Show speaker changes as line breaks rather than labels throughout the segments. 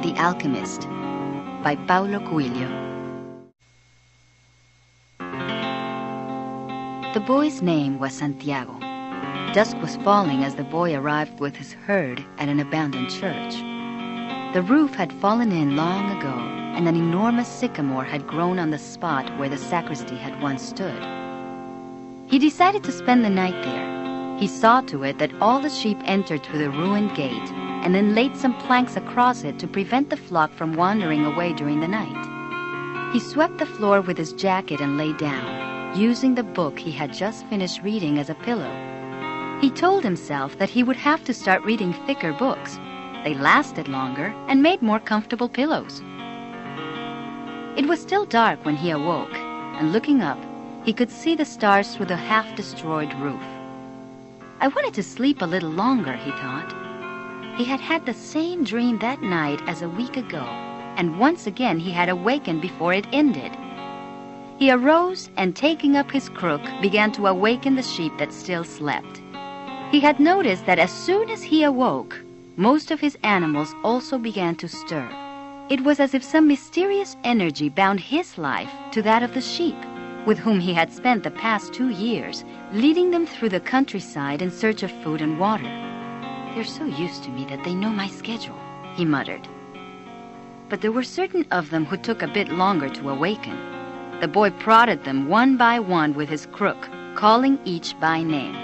The Alchemist by Paulo Coelho. The boy's name was Santiago. Dusk was falling as the boy arrived with his herd at an abandoned church. The roof had fallen in long ago, and an enormous sycamore had grown on the spot where the sacristy had once stood. He decided to spend the night there. He saw to it that all the sheep entered through the ruined gate, and then laid some planks across it to prevent the flock from wandering away during the night. He swept the floor with his jacket and lay down, using the book he had just finished reading as a pillow. He told himself that he would have to start reading thicker books. They lasted longer and made more comfortable pillows. It was still dark when he awoke, and looking up, he could see the stars through the half-destroyed roof. I wanted to sleep a little longer, he thought. He had had the same dream that night as a week ago, and once again he had awakened before it ended. He arose and, taking up his crook, began to awaken the sheep that still slept. He had noticed that as soon as he awoke, most of his animals also began to stir. It was as if some mysterious energy bound his life to that of the sheep, with whom he had spent the past 2 years, leading them through the countryside in search of food and water. "They're so used to me that they know my schedule," he muttered. But there were certain of them who took a bit longer to awaken. The boy prodded them one by one with his crook, calling each by name.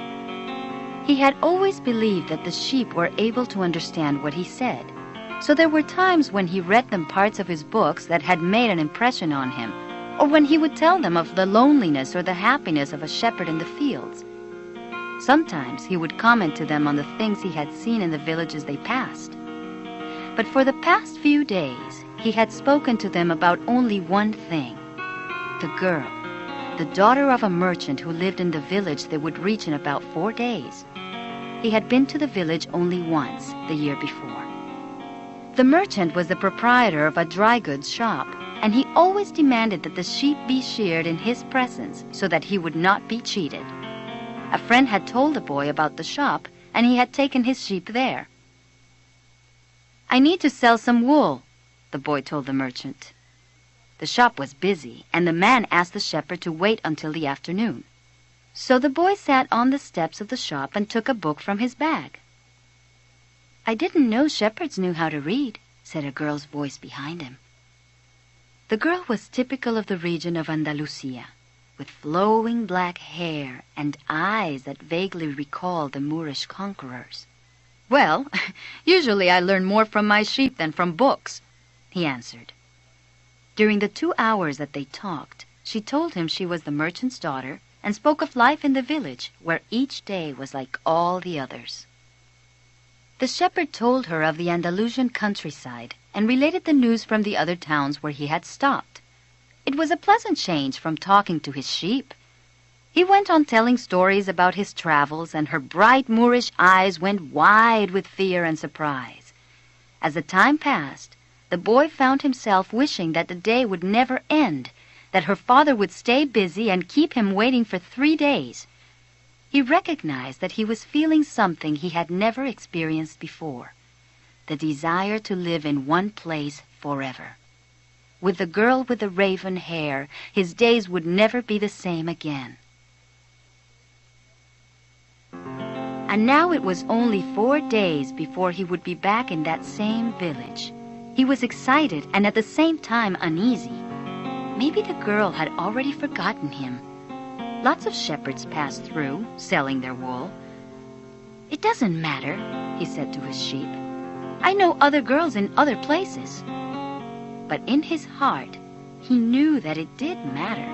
He had always believed that the sheep were able to understand what he said, so there were times when he read them parts of his books that had made an impression on him, or when he would tell them of the loneliness or the happiness of a shepherd in the fields. Sometimes he would comment to them on the things he had seen in the villages they passed. But for the past few days, he had spoken to them about only one thing: the girl, the daughter of a merchant who lived in the village they would reach in about 4 days. He had been to the village only once, the year before. The merchant was the proprietor of a dry goods shop, and he always demanded that the sheep be sheared in his presence so that he would not be cheated. A friend had told the boy about the shop, and he had taken his sheep there. "I need to sell some wool," the boy told the merchant. The shop was busy, and the man asked the shepherd to wait until the afternoon. So the boy sat on the steps of the shop and took a book from his bag. "I didn't know shepherds knew how to read," said a girl's voice behind him. The girl was typical of the region of Andalusia, with flowing black hair and eyes that vaguely recalled the Moorish conquerors. "Well, usually I learn more from my sheep than from books," he answered. During the 2 hours that they talked, she told him she was the merchant's daughter and spoke of life in the village, where each day was like all the others. The shepherd told her of the Andalusian countryside and related the news from the other towns where he had stopped. It was a pleasant change from talking to his sheep. He went on telling stories about his travels, and her bright Moorish eyes went wide with fear and surprise. As the time passed, the boy found himself wishing that the day would never end, that her father would stay busy and keep him waiting for 3 days. He recognized that he was feeling something he had never experienced before: the desire to live in one place forever. With the girl with the raven hair, his days would never be the same again. And now it was only 4 days before he would be back in that same village. He was excited and at the same time uneasy. Maybe the girl had already forgotten him. Lots of shepherds passed through, selling their wool. "It doesn't matter," he said to his sheep. "I know other girls in other places." But in his heart, he knew that it did matter.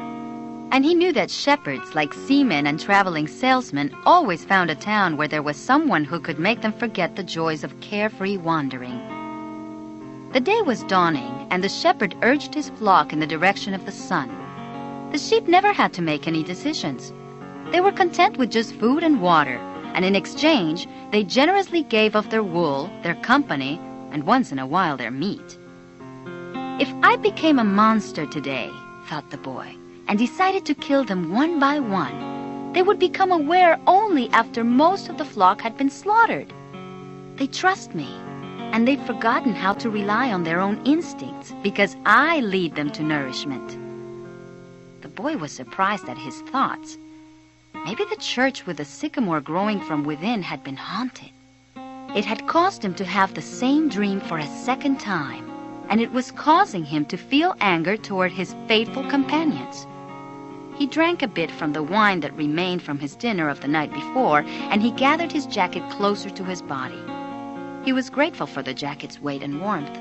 And he knew that shepherds, like seamen and traveling salesmen, always found a town where there was someone who could make them forget the joys of carefree wandering. The day was dawning, and the shepherd urged his flock in the direction of the sun. The sheep never had to make any decisions. They were content with just food and water, and in exchange, they generously gave of their wool, their company, and once in a while their meat. "If I became a monster today," thought the boy, "and decided to kill them one by one, they would become aware only after most of the flock had been slaughtered. They trust me. and they've forgotten how to rely on their own instincts because I lead them to nourishment." The boy was surprised at his thoughts. Maybe the church with the sycamore growing from within had been haunted. It had caused him to have the same dream for a second time, and it was causing him to feel anger toward his faithful companions. He drank a bit from the wine that remained from his dinner of the night before, and he gathered his jacket closer to his body. He was grateful for the jacket's weight and warmth.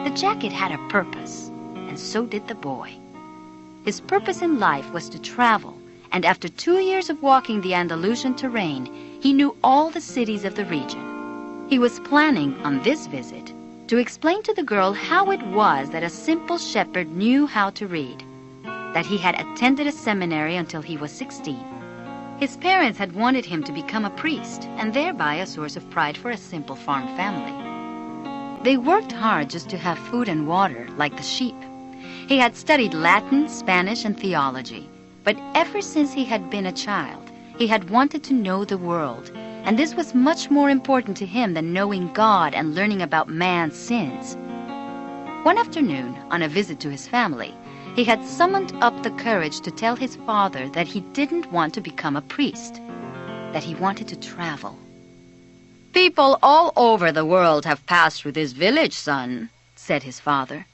The jacket had a purpose, and so did the boy. His purpose in life was to travel, and after 2 years of walking the Andalusian terrain, he knew all the cities of the region. He was planning, on this visit, to explain to the girl how it was that a simple shepherd knew how to read, that he had attended a seminary until he was 16. His parents had wanted him to become a priest, and thereby a source of pride for a simple farm family. They worked hard just to have food and water, like the sheep. He had studied Latin, Spanish, and theology, but ever since he had been a child, he had wanted to know the world, and this was much more important to him than knowing God and learning about man's sins. One afternoon, on a visit to his family, he had summoned up the courage to tell his father that he didn't want to become a priest, that he wanted to travel. "People all over the world have passed through this village, son," said his father.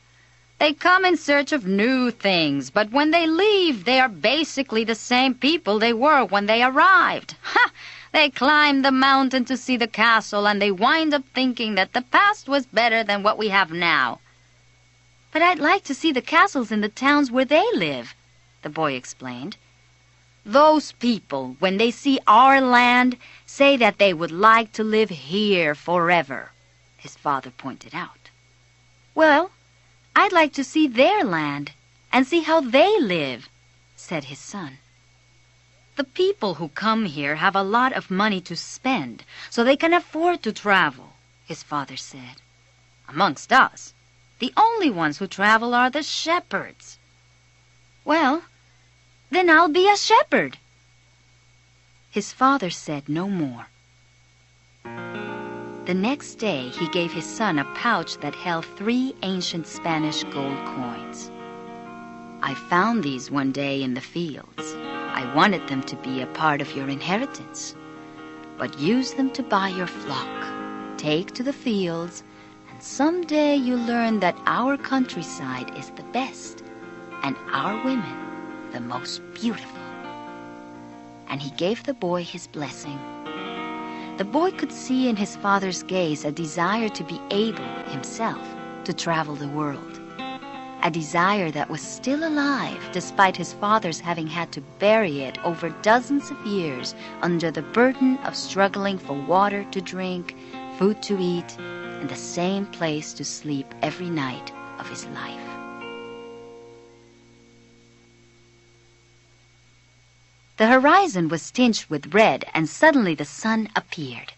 "They come in search of new things, but when they leave, they are basically the same people they were when they arrived. Ha! They climb the mountain to see the castle, and they wind up thinking that the past was better than what we have now." "But I'd like to see the castles in the towns where they live," the boy explained. "Those people, when they see our land, say that they would like to live here forever," his father pointed out. "Well, I'd like to see their land and see how they live," said his son. "The people who come here have a lot of money to spend, so they can afford to travel," his father said. "Amongst us, the only ones who travel are the shepherds." "Well, then I'll be a shepherd." His father said no more. The next day, he gave his son a pouch that held 3 ancient Spanish gold coins. "I found these one day in the fields. I wanted them to be a part of your inheritance. But use them to buy your flock. Take to the fields, and someday you'll learn that our countryside is the best, and our women the most beautiful." And he gave the boy his blessing. The boy could see in his father's gaze a desire to be able, himself, to travel the world. A desire that was still alive despite his father's having had to bury it over dozens of years under the burden of struggling for water to drink, food to eat, and the same place to sleep every night of his life. The horizon was tinged with red, and suddenly the sun appeared.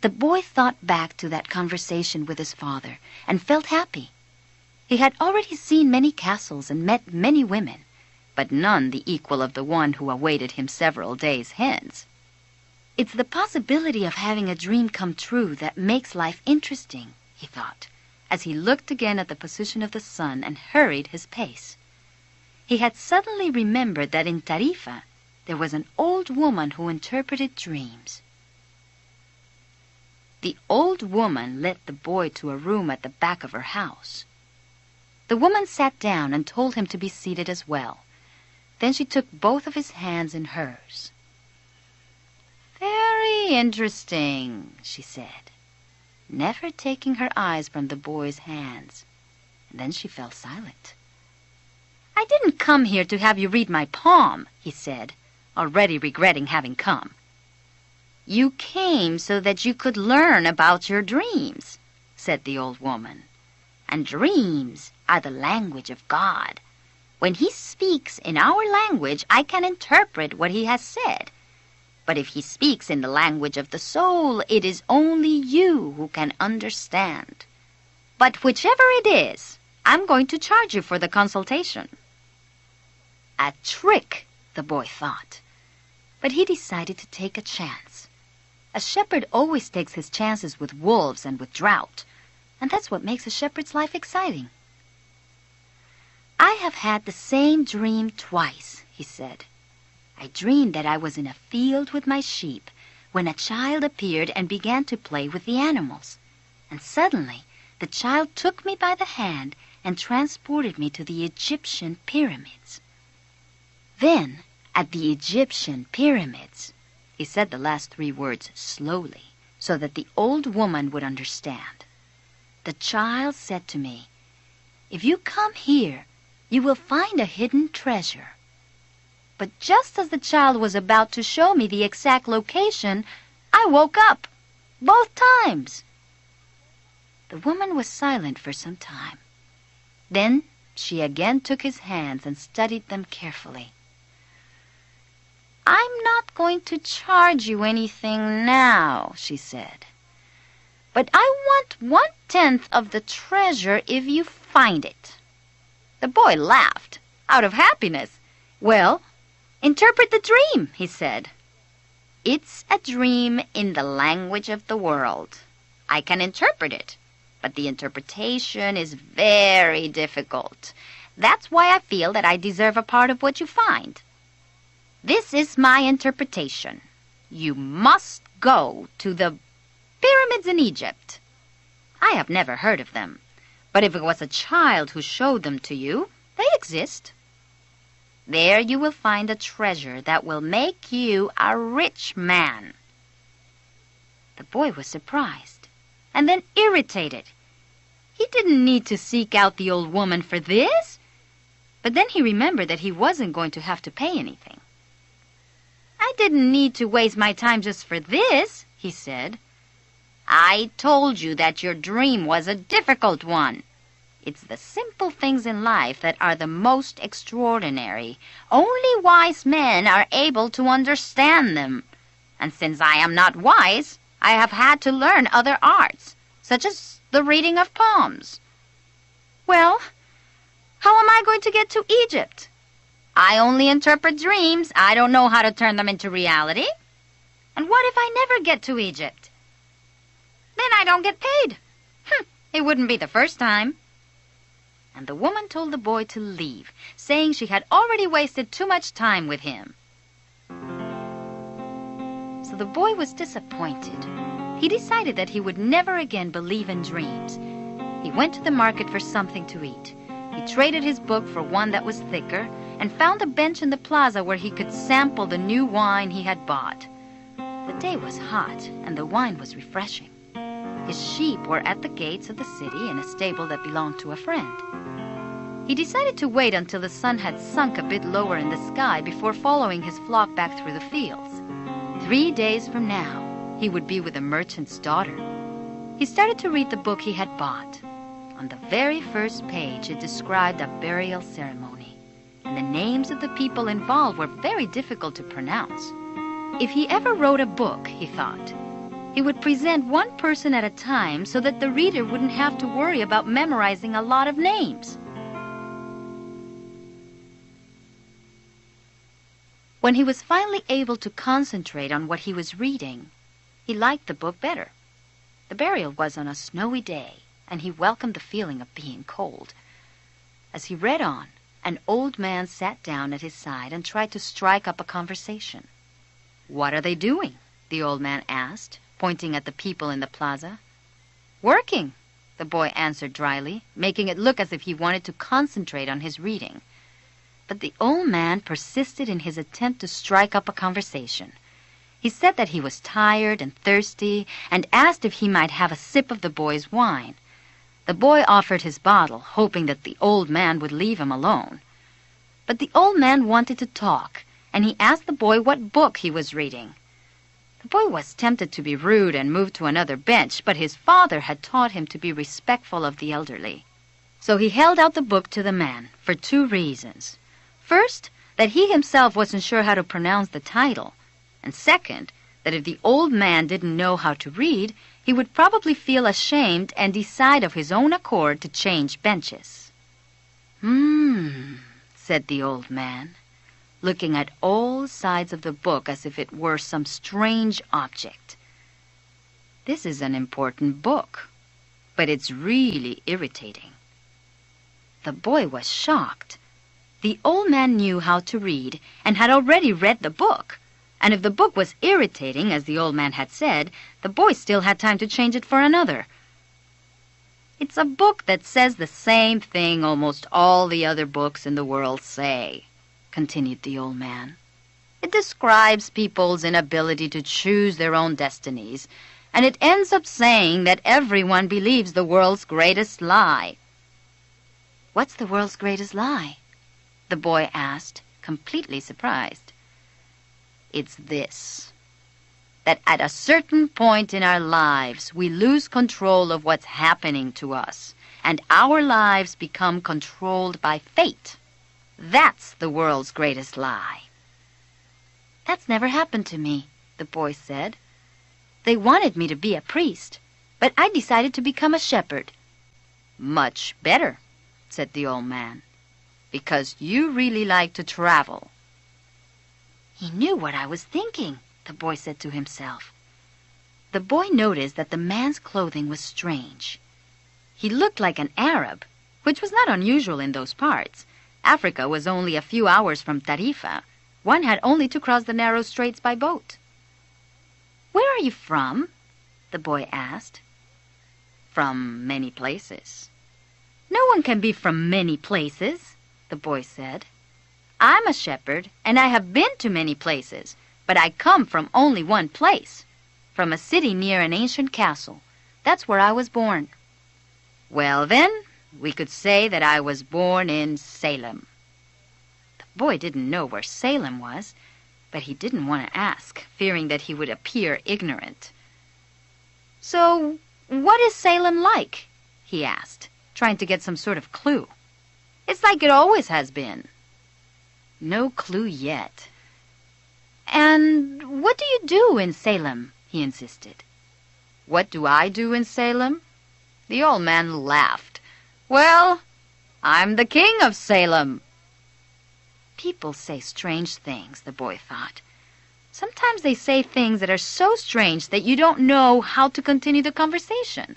The boy thought back to that conversation with his father and felt happy. He had already seen many castles and met many women, but none the equal of the one who awaited him several days hence. "It's the possibility of having a dream come true that makes life interesting," he thought, as he looked again at the position of the sun and hurried his pace. He had suddenly remembered that in Tarifa there was an old woman who interpreted dreams. The old woman led the boy to a room at the back of her house. The woman sat down and told him to be seated as well. Then she took both of his hands in hers. "Very interesting," she said, never taking her eyes from the boy's hands. And then she fell silent. "I didn't come here to have you read my palm," he said, already regretting having come. "You came so that you could learn about your dreams," said the old woman. "And dreams are the language of God. When he speaks in our language, I can interpret what he has said. But if he speaks in the language of the soul, it is only you who can understand. But whichever it is, I'm going to charge you for the consultation." A trick, the boy thought. But he decided to take a chance. A shepherd always takes his chances with wolves and with drought, and that's what makes a shepherd's life exciting. I have had the same dream twice, he said. I dreamed that I was in a field with my sheep when a child appeared and began to play with the animals. And suddenly, the child took me by the hand and transported me to the Egyptian pyramids. Then, at the Egyptian pyramids, he said the last 3 words slowly so that the old woman would understand. The child said to me, "If you come here, you will find a hidden treasure." But just as the child was about to show me the exact location, I woke up, both times. The woman was silent for some time. Then she again took his hands and studied them carefully. "I'm not going to charge you anything now," she said. "But I want 1/10 of the treasure if you find it." The boy laughed, out of happiness. "Well, interpret the dream," he said. "It's a dream in the language of the world. I can interpret it, but the interpretation is very difficult. That's why I feel that I deserve a part of what you find. This is my interpretation. You must go to the pyramids in Egypt. I have never heard of them, but if it was a child who showed them to you, they exist. There you will find a treasure that will make you a rich man." The boy was surprised, and then irritated. He didn't need to seek out the old woman for this, but then he remembered that he wasn't going to have to pay anything. "I didn't need to waste my time just for this," he said. "I told you that your dream was a difficult one. It's the simple things in life that are the most extraordinary. Only wise men are able to understand them. And since I am not wise, I have had to learn other arts, such as the reading of palms." "Well, how am I going to get to Egypt?" "I only interpret dreams. I don't know how to turn them into reality." "And what if I never get to Egypt?" "Then I don't get paid." It wouldn't be the first time." And the woman told the boy to leave, saying she had already wasted too much time with him. So the boy was disappointed. He decided that he would never again believe in dreams. He went to the market for something to eat. He traded his book for one that was thicker and found a bench in the plaza where he could sample the new wine he had bought. The day was hot and the wine was refreshing. His sheep were at the gates of the city in a stable that belonged to a friend. He decided to wait until the sun had sunk a bit lower in the sky before following his flock back through the fields. 3 days from now, he would be with the merchant's daughter. He started to read the book he had bought. On the very first page, it described a burial ceremony, and the names of the people involved were very difficult to pronounce. If he ever wrote a book, he thought, he would present one person at a time so that the reader wouldn't have to worry about memorizing a lot of names. When he was finally able to concentrate on what he was reading, he liked the book better. The burial was on a snowy day, and he welcomed the feeling of being cold. As he read on, an old man sat down at his side and tried to strike up a conversation. "What are they doing?" the old man asked, pointing at the people in the plaza. "Working," the boy answered dryly, making it look as if he wanted to concentrate on his reading. But the old man persisted in his attempt to strike up a conversation. He said that he was tired and thirsty and asked if he might have a sip of the boy's wine. The boy offered his bottle, hoping that the old man would leave him alone. But the old man wanted to talk, and he asked the boy what book he was reading. The boy was tempted to be rude and move to another bench, but his father had taught him to be respectful of the elderly. So he held out the book to the man for 2 reasons. First, that he himself wasn't sure how to pronounce the title, and second, that if the old man didn't know how to read, he would probably feel ashamed and decide of his own accord to change benches. Said the old man, looking at all sides of the book as if it were some strange object. This is an important book, but it's really irritating. The boy was shocked. The old man knew how to read and had already read the book. And if the book was irritating, as the old man had said, the boy still had time to change it for another. It's a book that says the same thing almost all the other books in the world say, continued the old man. It describes people's inability to choose their own destinies, and it ends up saying that everyone believes the world's greatest lie. What's the world's greatest lie? The boy asked, completely surprised. It's this, that at a certain point in our lives, we lose control of what's happening to us, and our lives become controlled by fate. That's the world's greatest lie. That's never happened to me, the boy said. They wanted me to be a priest, but I decided to become a shepherd. Much better, said the old man, because you really like to travel. He knew what I was thinking, the boy said to himself. The boy noticed that the man's clothing was strange. He looked like an Arab, which was not unusual in those parts. Africa was only a few hours from Tarifa. One had only to cross the narrow straits by boat. Where are you from? The boy asked. From many places. No one can be from many places, the boy said. I'm a shepherd, and I have been to many places, but I come from only one place, from a city near an ancient castle. That's where I was born. Well, then, we could say that I was born in Salem. The boy didn't know where Salem was, but he didn't want to ask, fearing that he would appear ignorant. So, what is Salem like? He asked, trying to get some sort of clue. It's like it always has been. No clue yet. And what do you do in Salem? He insisted. What do I do in Salem? The old man laughed. Well, I'm the king of Salem. People say strange things, the boy thought. Sometimes they say things that are so strange that you don't know how to continue the conversation.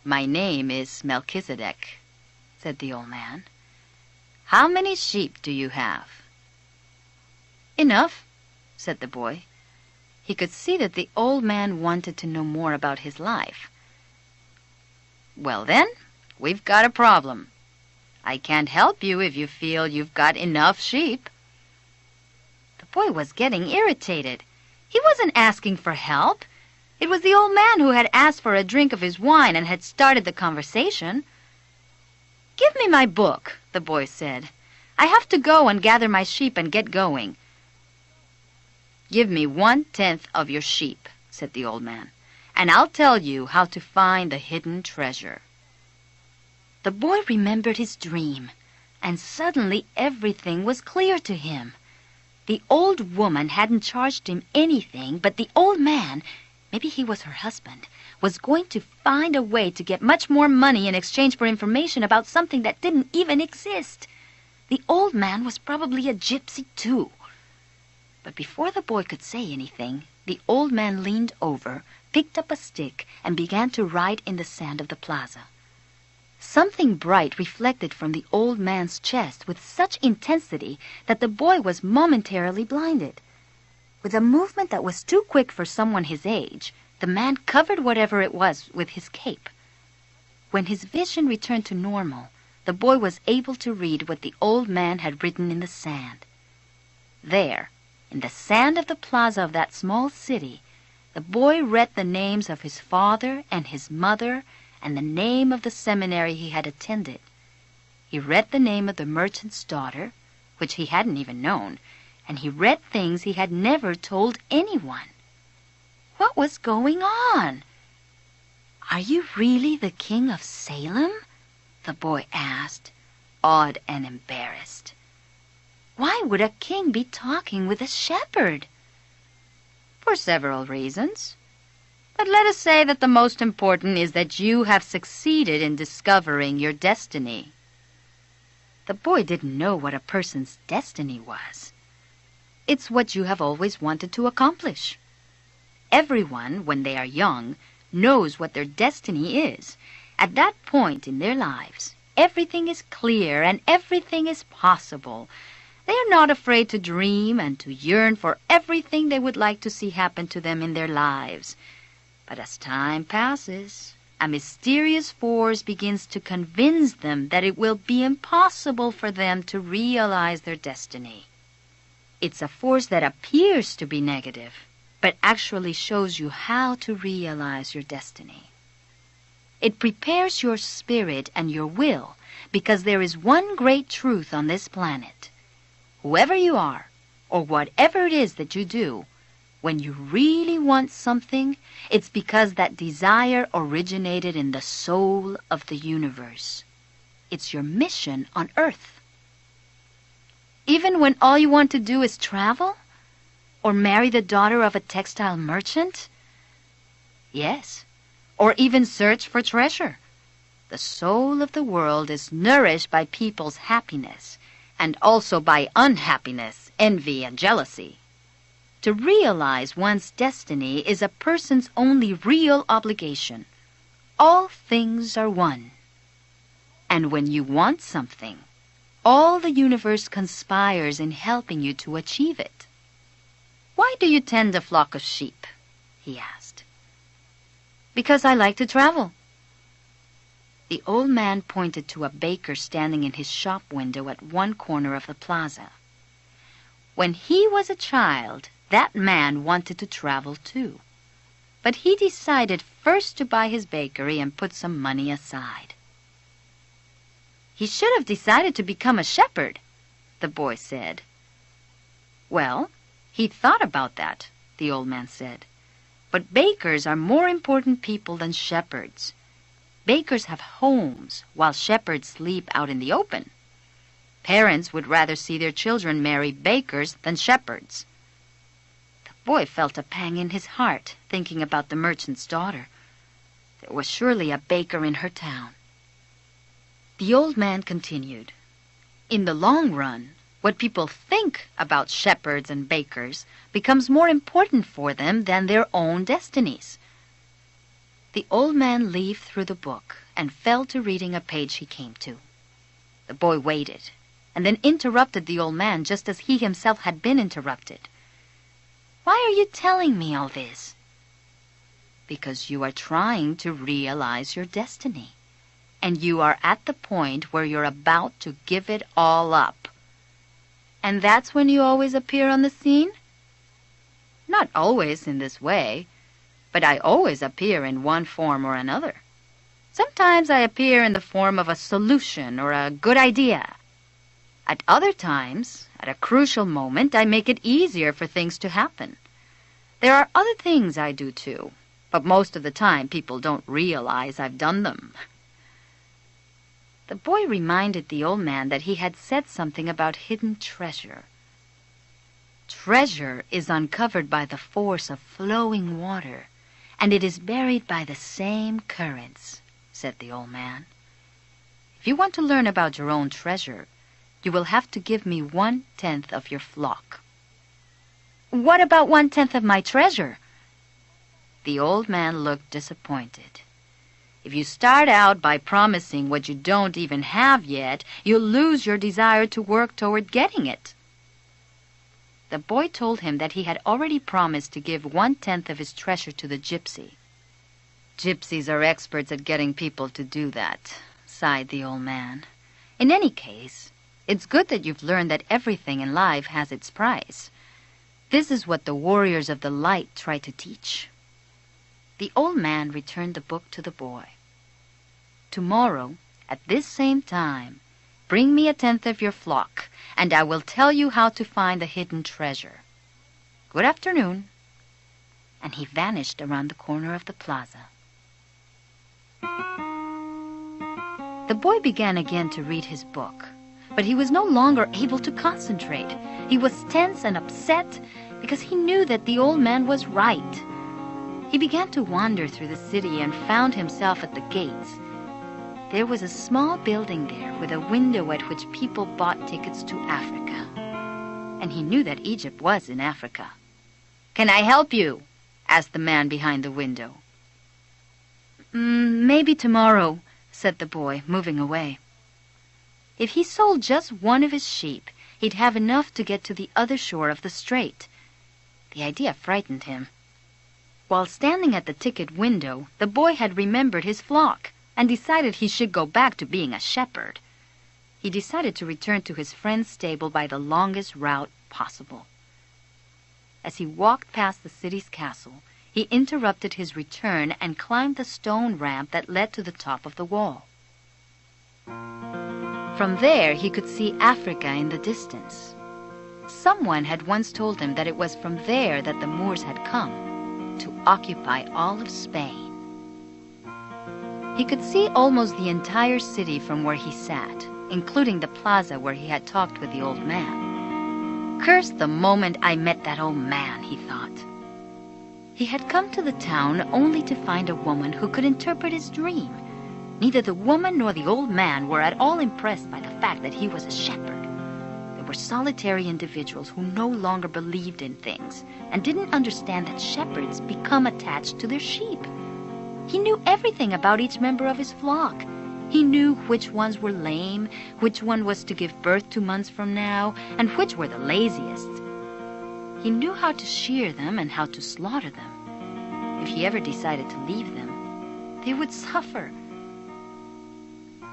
My name is Melchizedek, said the old man. How many sheep do you have? Enough, said the boy. He could see that the old man wanted to know more about his life. Well then, we've got a problem. I can't help you if you feel you've got enough sheep. The boy was getting irritated. He wasn't asking for help. It was the old man who had asked for a drink of his wine and had started the conversation. Give me my book, the boy said. I have to go and gather my sheep and get going. Give me 1/10 of your sheep, said the old man, and I'll tell you how to find the hidden treasure. The boy remembered his dream, and suddenly everything was clear to him. The old woman hadn't charged him anything, but the old man, maybe he was her husband, was going to find a way to get much more money in exchange for information about something that didn't even exist. The old man was probably a gypsy, too. But before the boy could say anything, the old man leaned over, picked up a stick, and began to write in the sand of the plaza. Something bright reflected from the old man's chest with such intensity that the boy was momentarily blinded. With a movement that was too quick for someone his age, the man covered whatever it was with his cape. When his vision returned to normal, the boy was able to read what the old man had written in the sand. There, in the sand of the plaza of that small city, the boy read the names of his father and his mother and the name of the seminary he had attended. He read the name of the merchant's daughter, which he hadn't even known, and he read things he had never told anyone. What was going on? Are you really the king of Salem? The boy asked, awed and embarrassed. Why would a king be talking with a shepherd? For several reasons. But let us say that the most important is that you have succeeded in discovering your destiny. The boy didn't know what a person's destiny was. It's what you have always wanted to accomplish. Everyone, when they are young, knows what their destiny is, at that point in their lives, everything is clear and everything is possible. They are not afraid to dream and to yearn for everything they would like to see happen to them in their lives. But as time passes, a mysterious force begins to convince them that it will be impossible for them to realize their destiny. It's a force that appears to be negative, but actually shows you how to realize your destiny. It prepares your spirit and your will because there is one great truth on this planet. Whoever you are, or whatever it is that you do, when you really want something, it's because that desire originated in the soul of the universe. It's your mission on Earth. Even when all you want to do is travel? Or marry the daughter of a textile merchant? Yes. Or even search for treasure. The soul of the world is nourished by people's happiness, and also by unhappiness, envy, and jealousy. To realize one's destiny is a person's only real obligation. All things are one. And when you want something, all the universe conspires in helping you to achieve it. "Why do you tend a flock of sheep?" he asked. "Because I like to travel." The old man pointed to a baker standing in his shop window at one corner of the plaza. When he was a child, that man wanted to travel too. But he decided first to buy his bakery and put some money aside. "He should have decided to become a shepherd," the boy said. "Well, he thought about that," the old man said. "But bakers are more important people than shepherds. Bakers have homes, while shepherds sleep out in the open. Parents would rather see their children marry bakers than shepherds." The boy felt a pang in his heart, thinking about the merchant's daughter. There was surely a baker in her town. The old man continued, "In the long run, what people think about shepherds and bakers becomes more important for them than their own destinies." The old man leafed through the book and fell to reading a page he came to. The boy waited, and then interrupted the old man just as he himself had been interrupted. "Why are you telling me all this?" "Because you are trying to realize your destiny, and you are at the point where you're about to give it all up." "And that's when you always appear on the scene?" "Not always in this way, but I always appear in one form or another. Sometimes I appear in the form of a solution or a good idea. At other times, at a crucial moment, I make it easier for things to happen. There are other things I do too, but most of the time people don't realize I've done them." The boy reminded the old man that he had said something about hidden treasure. "Treasure is uncovered by the force of flowing water, and it is buried by the same currents," said the old man. "If you want to learn about your own treasure, you will have to give me 1/10 of your flock." "What about 1/10 of my treasure?" The old man looked disappointed. "If you start out by promising what you don't even have yet, you'll lose your desire to work toward getting it." The boy told him that he had already promised to give 1/10 of his treasure to the gypsy. "Gypsies are experts at getting people to do that," sighed the old man. "In any case, it's good that you've learned that everything in life has its price. This is what the warriors of the light try to teach." The old man returned the book to the boy. "Tomorrow, at this same time, bring me 1/10 of your flock, and I will tell you how to find the hidden treasure. Good afternoon." And he vanished around the corner of the plaza. The boy began again to read his book, but he was no longer able to concentrate. He was tense and upset because he knew that the old man was right. He began to wander through the city and found himself at the gates. There was a small building there with a window at which people bought tickets to Africa. And he knew that Egypt was in Africa. "Can I help you?" asked the man behind the window. Maybe tomorrow," said the boy, moving away. If he sold just one of his sheep, he'd have enough to get to the other shore of the strait. The idea frightened him. While standing at the ticket window, the boy had remembered his flock and decided he should go back to being a shepherd. He decided to return to his friend's stable by the longest route possible. As he walked past the city's castle, he interrupted his return and climbed the stone ramp that led to the top of the wall. From there, he could see Africa in the distance. Someone had once told him that it was from there that the Moors had come, to occupy all of Spain. He could see almost the entire city from where he sat, including the plaza where he had talked with the old man. Curse the moment I met that old man, he thought. He had come to the town only to find a woman who could interpret his dream. Neither the woman nor the old man were at all impressed by the fact that he was a shepherd. They were solitary individuals who no longer believed in things and didn't understand that shepherds become attached to their sheep. He knew everything about each member of his flock. He knew which ones were lame, which one was to give birth 2 months from now, and which were the laziest. He knew how to shear them and how to slaughter them. If he ever decided to leave them, they would suffer.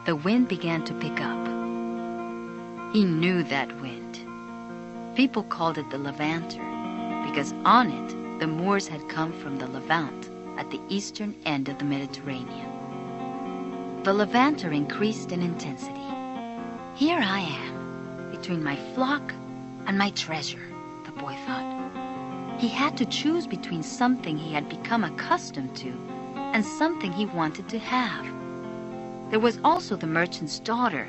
The wind began to pick up. He knew that wind. People called it the Levanter, because on it the Moors had come from the Levant at the eastern end of the Mediterranean. The Levanter increased in intensity. Here I am, between my flock and my treasure, the boy thought. He had to choose between something he had become accustomed to and something he wanted to have. There was also the merchant's daughter,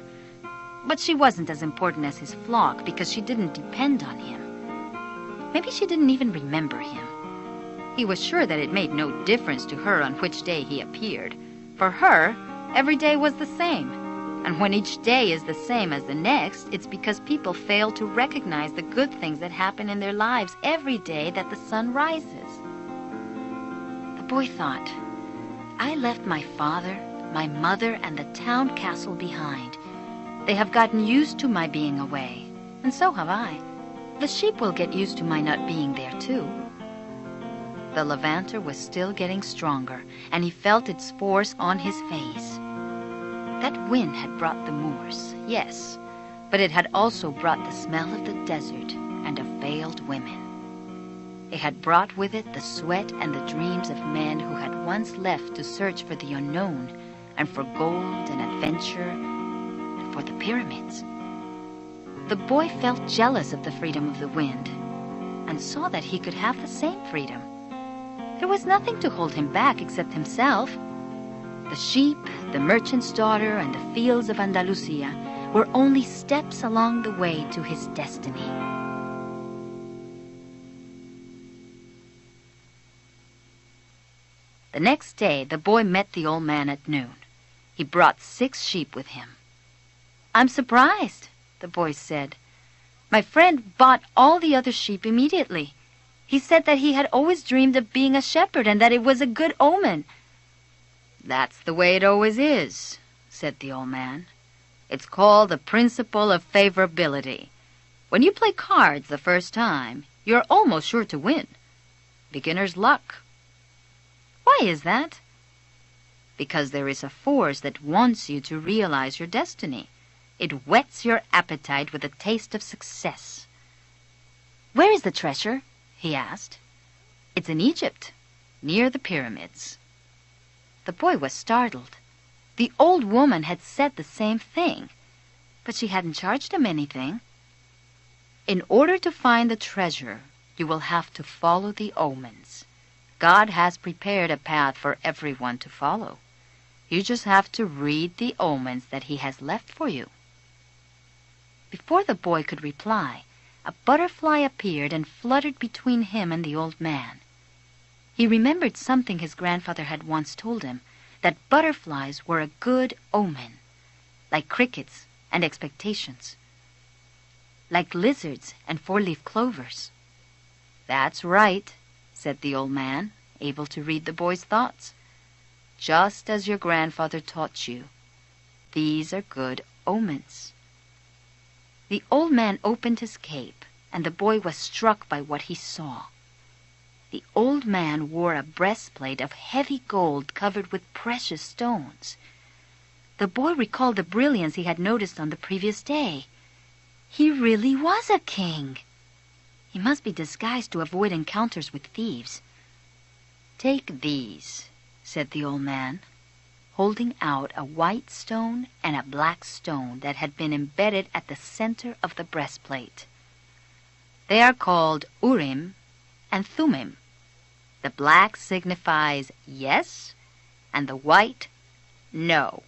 but she wasn't as important as his flock because she didn't depend on him. Maybe she didn't even remember him. He was sure that it made no difference to her on which day he appeared. For her, every day was the same. And when each day is the same as the next, it's because people fail to recognize the good things that happen in their lives every day that the sun rises. The boy thought, I left my father, my mother, and the town castle behind. They have gotten used to my being away, and so have I. The sheep will get used to my not being there, too. The Levanter was still getting stronger, and he felt its force on his face. That wind had brought the Moors, yes, but it had also brought the smell of the desert and of veiled women. It had brought with it the sweat and the dreams of men who had once left to search for the unknown and for gold and adventure and for the pyramids. The boy felt jealous of the freedom of the wind and saw that he could have the same freedom. There was nothing to hold him back except himself. The sheep, the merchant's daughter, and the fields of Andalusia were only steps along the way to his destiny. The next day, the boy met the old man at noon. He brought 6 sheep with him. I'm surprised, the boy said. My friend bought all the other sheep immediately. He said that he had always dreamed of being a shepherd and that it was a good omen. That's the way it always is, said the old man. It's called the principle of favorability. When you play cards the first time, you're almost sure to win. Beginner's luck. Why is that? Because there is a force that wants you to realize your destiny. It whets your appetite with a taste of success. Where is the treasure? He asked. It's in Egypt, near the pyramids. The boy was startled. The old woman had said the same thing, but she hadn't charged him anything. In order to find the treasure, you will have to follow the omens. God has prepared a path for everyone to follow. You just have to read the omens that He has left for you. Before the boy could reply, a butterfly appeared and fluttered between him and the old man. He remembered something his grandfather had once told him, that butterflies were a good omen, like crickets and expectations, like lizards and 4-leaf clovers. That's right, said the old man, able to read the boy's thoughts. just as your grandfather taught you. These are good omens." The old man opened his cape, and the boy was struck by what he saw. The old man wore a breastplate of heavy gold covered with precious stones. The boy recalled the brilliance he had noticed on the previous day. He really was a king. He must be disguised to avoid encounters with thieves. "Take these," said the old man, holding out a white stone and a black stone that had been embedded at the center of the breastplate. "They are called Urim and Thummim. The black signifies yes, and the white, no.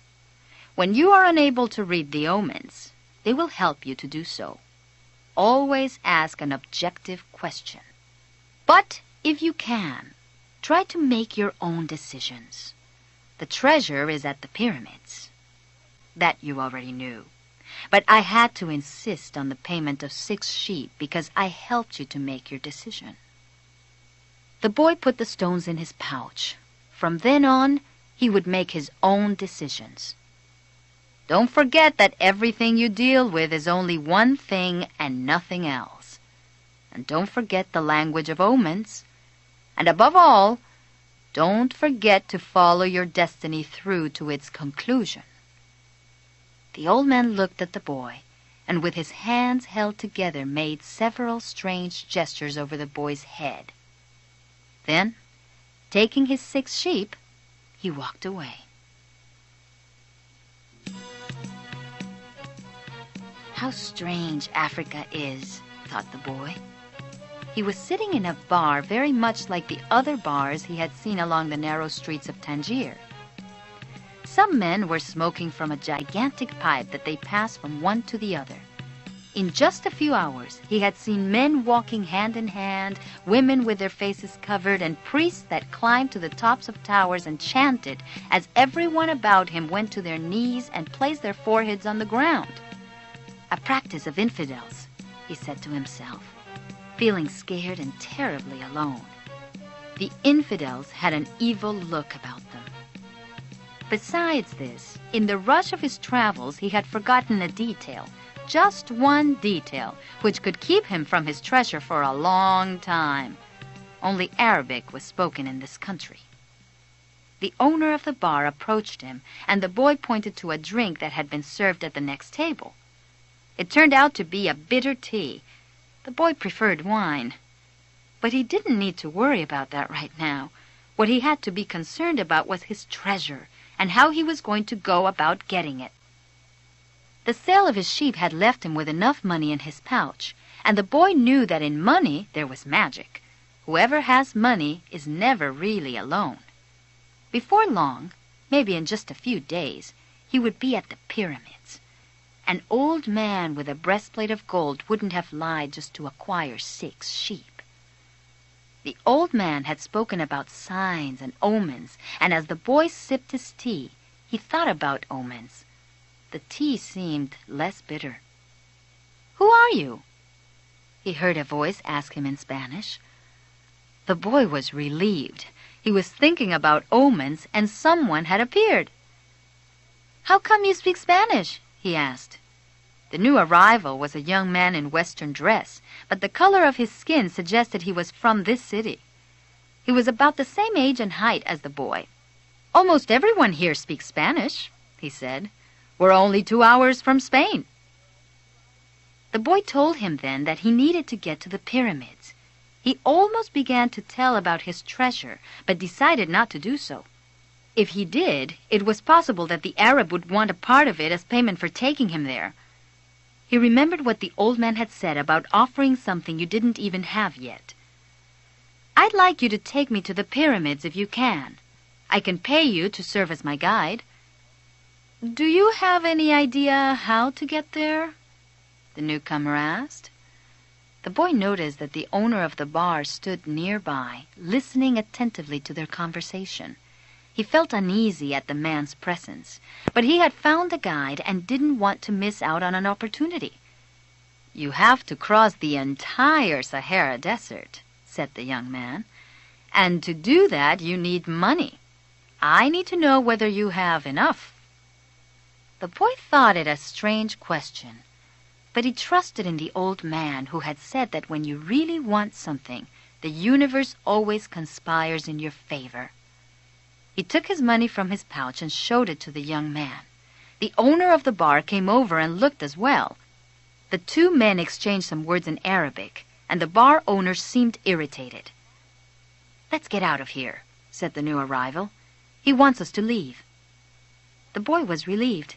When you are unable to read the omens, they will help you to do so. Always ask an objective question. But if you can, try to make your own decisions. The treasure is at the pyramids." That you already knew. But I had to insist on the payment of 6 sheep because I helped you to make your decision. The boy put the stones in his pouch. From then on, he would make his own decisions. "Don't forget that everything you deal with is only one thing and nothing else. And don't forget the language of omens. And above all, don't forget to follow your destiny through to its conclusion." The old man looked at the boy, and with his hands held together made several strange gestures over the boy's head. Then, taking his 6 sheep, he walked away. How strange Africa is, thought the boy. He was sitting in a bar very much like the other bars he had seen along the narrow streets of Tangier. Some men were smoking from a gigantic pipe that they passed from one to the other. In just a few hours, he had seen men walking hand in hand, women with their faces covered, and priests that climbed to the tops of towers and chanted as everyone about him went to their knees and placed their foreheads on the ground. A practice of infidels, he said to himself, feeling scared and terribly alone. The infidels had an evil look about them. Besides this, in the rush of his travels, he had forgotten a detail, just one detail, which could keep him from his treasure for a long time. Only Arabic was spoken in this country. The owner of the bar approached him, and the boy pointed to a drink that had been served at the next table. It turned out to be a bitter tea. The boy preferred wine. But he didn't need to worry about that right now. What he had to be concerned about was his treasure, and how he was going to go about getting it. The sale of his sheep had left him with enough money in his pouch, and the boy knew that in money there was magic. Whoever has money is never really alone. Before long, maybe in just a few days, he would be at the pyramids. An old man with a breastplate of gold wouldn't have lied just to acquire 6 sheep. The old man had spoken about signs and omens, and as the boy sipped his tea, he thought about omens. The tea seemed less bitter. "Who are you?" he heard a voice ask him in Spanish. The boy was relieved. He was thinking about omens, and someone had appeared. "How come you speak Spanish?" he asked. The new arrival was a young man in Western dress, but the color of his skin suggested he was from this city. He was about the same age and height as the boy. "Almost everyone here speaks Spanish," he said. "We're only 2 hours from Spain." The boy told him then that he needed to get to the pyramids. He almost began to tell about his treasure, but decided not to do so. If he did, it was possible that the Arab would want a part of it as payment for taking him there. He remembered what the old man had said about offering something you didn't even have yet. "I'd like you to take me to the pyramids if you can. I can pay you to serve as my guide." "Do you have any idea how to get there?" the newcomer asked. The boy noticed that the owner of the bar stood nearby, listening attentively to their conversation. He felt uneasy at the man's presence, but he had found a guide and didn't want to miss out on an opportunity. "You have to cross the entire Sahara Desert," said the young man, "and to do that you need money. I need to know whether you have enough." The boy thought it a strange question, but he trusted in the old man who had said that when you really want something, the universe always conspires in your favor. He took his money from his pouch and showed it to the young man. The owner of the bar came over and looked as well. The two men exchanged some words in Arabic, and the bar owner seemed irritated. "Let's get out of here," said the new arrival. "He wants us to leave." The boy was relieved.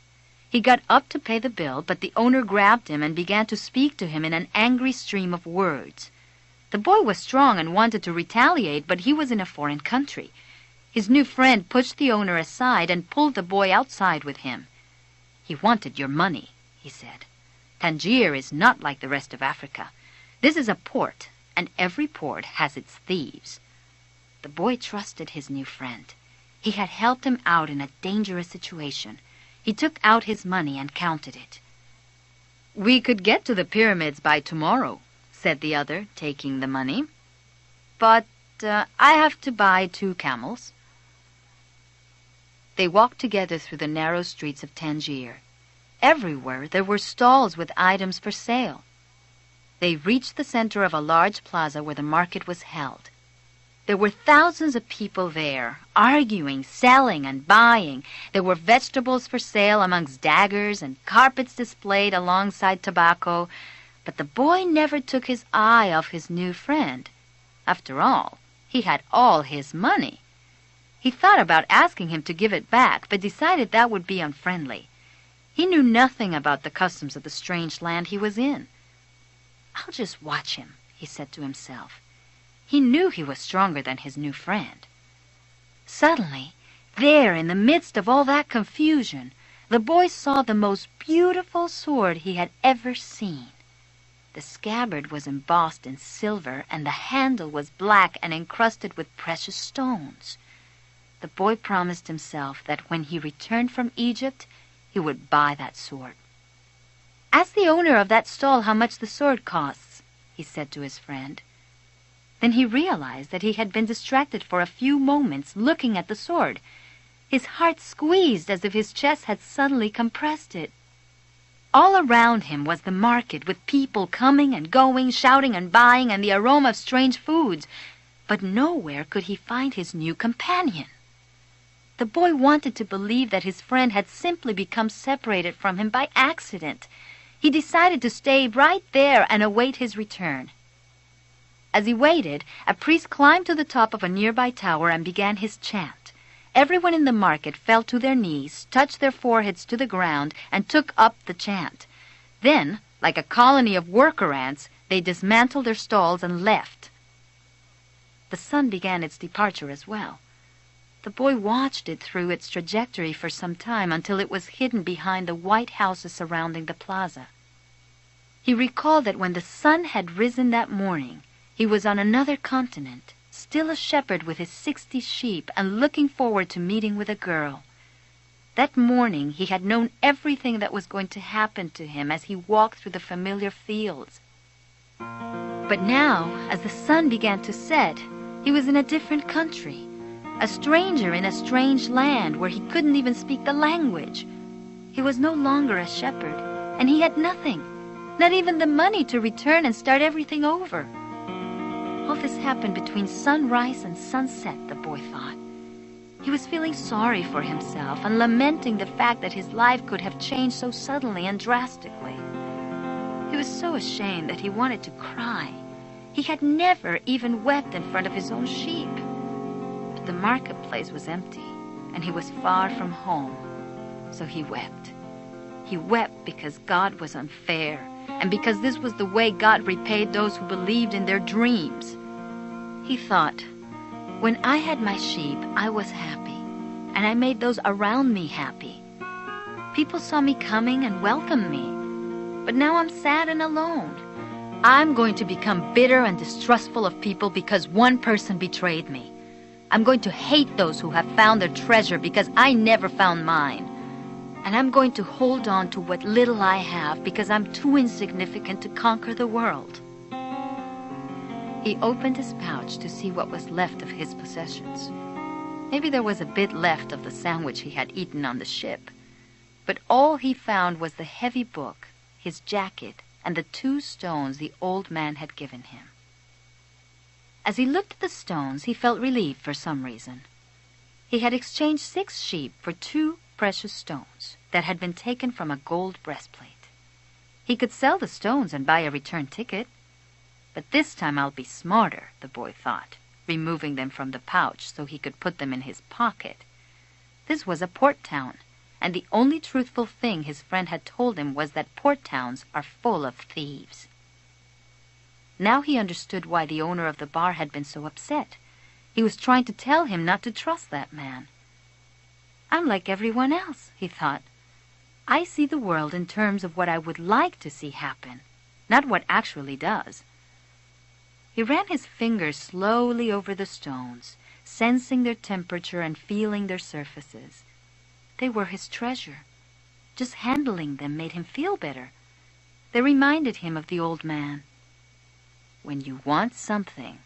He got up to pay the bill, but the owner grabbed him and began to speak to him in an angry stream of words. The boy was strong and wanted to retaliate, but he was in a foreign country. His new friend pushed the owner aside and pulled the boy outside with him. "He wanted your money," he said. "Tangier is not like the rest of Africa. This is a port, and every port has its thieves." The boy trusted his new friend. He had helped him out in a dangerous situation. He took out his money and counted it. "We could get to the pyramids by tomorrow," said the other, taking the money. "But I have to buy 2 camels." They walked together through the narrow streets of Tangier. Everywhere there were stalls with items for sale. They reached the center of a large plaza where the market was held. There were thousands of people there, arguing, selling, and buying. There were vegetables for sale amongst daggers and carpets displayed alongside tobacco. But the boy never took his eye off his new friend. After all, he had all his money. He thought about asking him to give it back, but decided that would be unfriendly. He knew nothing about the customs of the strange land he was in. "I'll just watch him," he said to himself. He knew he was stronger than his new friend. Suddenly, there in the midst of all that confusion, the boy saw the most beautiful sword he had ever seen. The scabbard was embossed in silver, and the handle was black and encrusted with precious stones. The boy promised himself that when he returned from Egypt, he would buy that sword. "Ask the owner of that stall how much the sword costs," he said to his friend. Then he realized that he had been distracted for a few moments looking at the sword. His heart squeezed as if his chest had suddenly compressed it. All around him was the market with people coming and going, shouting and buying, and the aroma of strange foods. But nowhere could he find his new companion. The boy wanted to believe that his friend had simply become separated from him by accident. He decided to stay right there and await his return. As he waited, a priest climbed to the top of a nearby tower and began his chant. Everyone in the market fell to their knees, touched their foreheads to the ground, and took up the chant. Then, like a colony of worker ants, they dismantled their stalls and left. The sun began its departure as well. The boy watched it through its trajectory for some time until it was hidden behind the white houses surrounding the plaza. He recalled that when the sun had risen that morning, he was on another continent, still a shepherd with his 60 sheep and looking forward to meeting with a girl. That morning he had known everything that was going to happen to him as he walked through the familiar fields. But now, as the sun began to set, he was in a different country, a stranger in a strange land where he couldn't even speak the language. He was no longer a shepherd, and he had nothing, not even the money to return and start everything over. All this happened between sunrise and sunset, the boy thought. He was feeling sorry for himself and lamenting the fact that his life could have changed so suddenly and drastically. He was so ashamed that he wanted to cry. He had never even wept in front of his own sheep. But the marketplace was empty, and he was far from home, so he wept. He wept because God was unfair, and because this was the way God repaid those who believed in their dreams. He thought, when I had my sheep, I was happy, and I made those around me happy. People saw me coming and welcomed me, but now I'm sad and alone. I'm going to become bitter and distrustful of people because one person betrayed me. I'm going to hate those who have found their treasure because I never found mine. And I'm going to hold on to what little I have because I'm too insignificant to conquer the world. He opened his pouch to see what was left of his possessions. Maybe there was a bit left of the sandwich he had eaten on the ship. But all he found was the heavy book, his jacket, and the 2 stones the old man had given him. As he looked at the stones, he felt relieved for some reason. He had exchanged 6 sheep for 2 precious stones that had been taken from a gold breastplate. He could sell the stones and buy a return ticket. But this time I'll be smarter, the boy thought, removing them from the pouch so he could put them in his pocket. This was a port town, and the only truthful thing his friend had told him was that port towns are full of thieves. Now he understood why the owner of the bar had been so upset. He was trying to tell him not to trust that man. I'm like everyone else, he thought. I see the world in terms of what I would like to see happen, not what actually does. He ran his fingers slowly over the stones, sensing their temperature and feeling their surfaces. They were his treasure. Just handling them made him feel better. They reminded him of the old man. When you want something,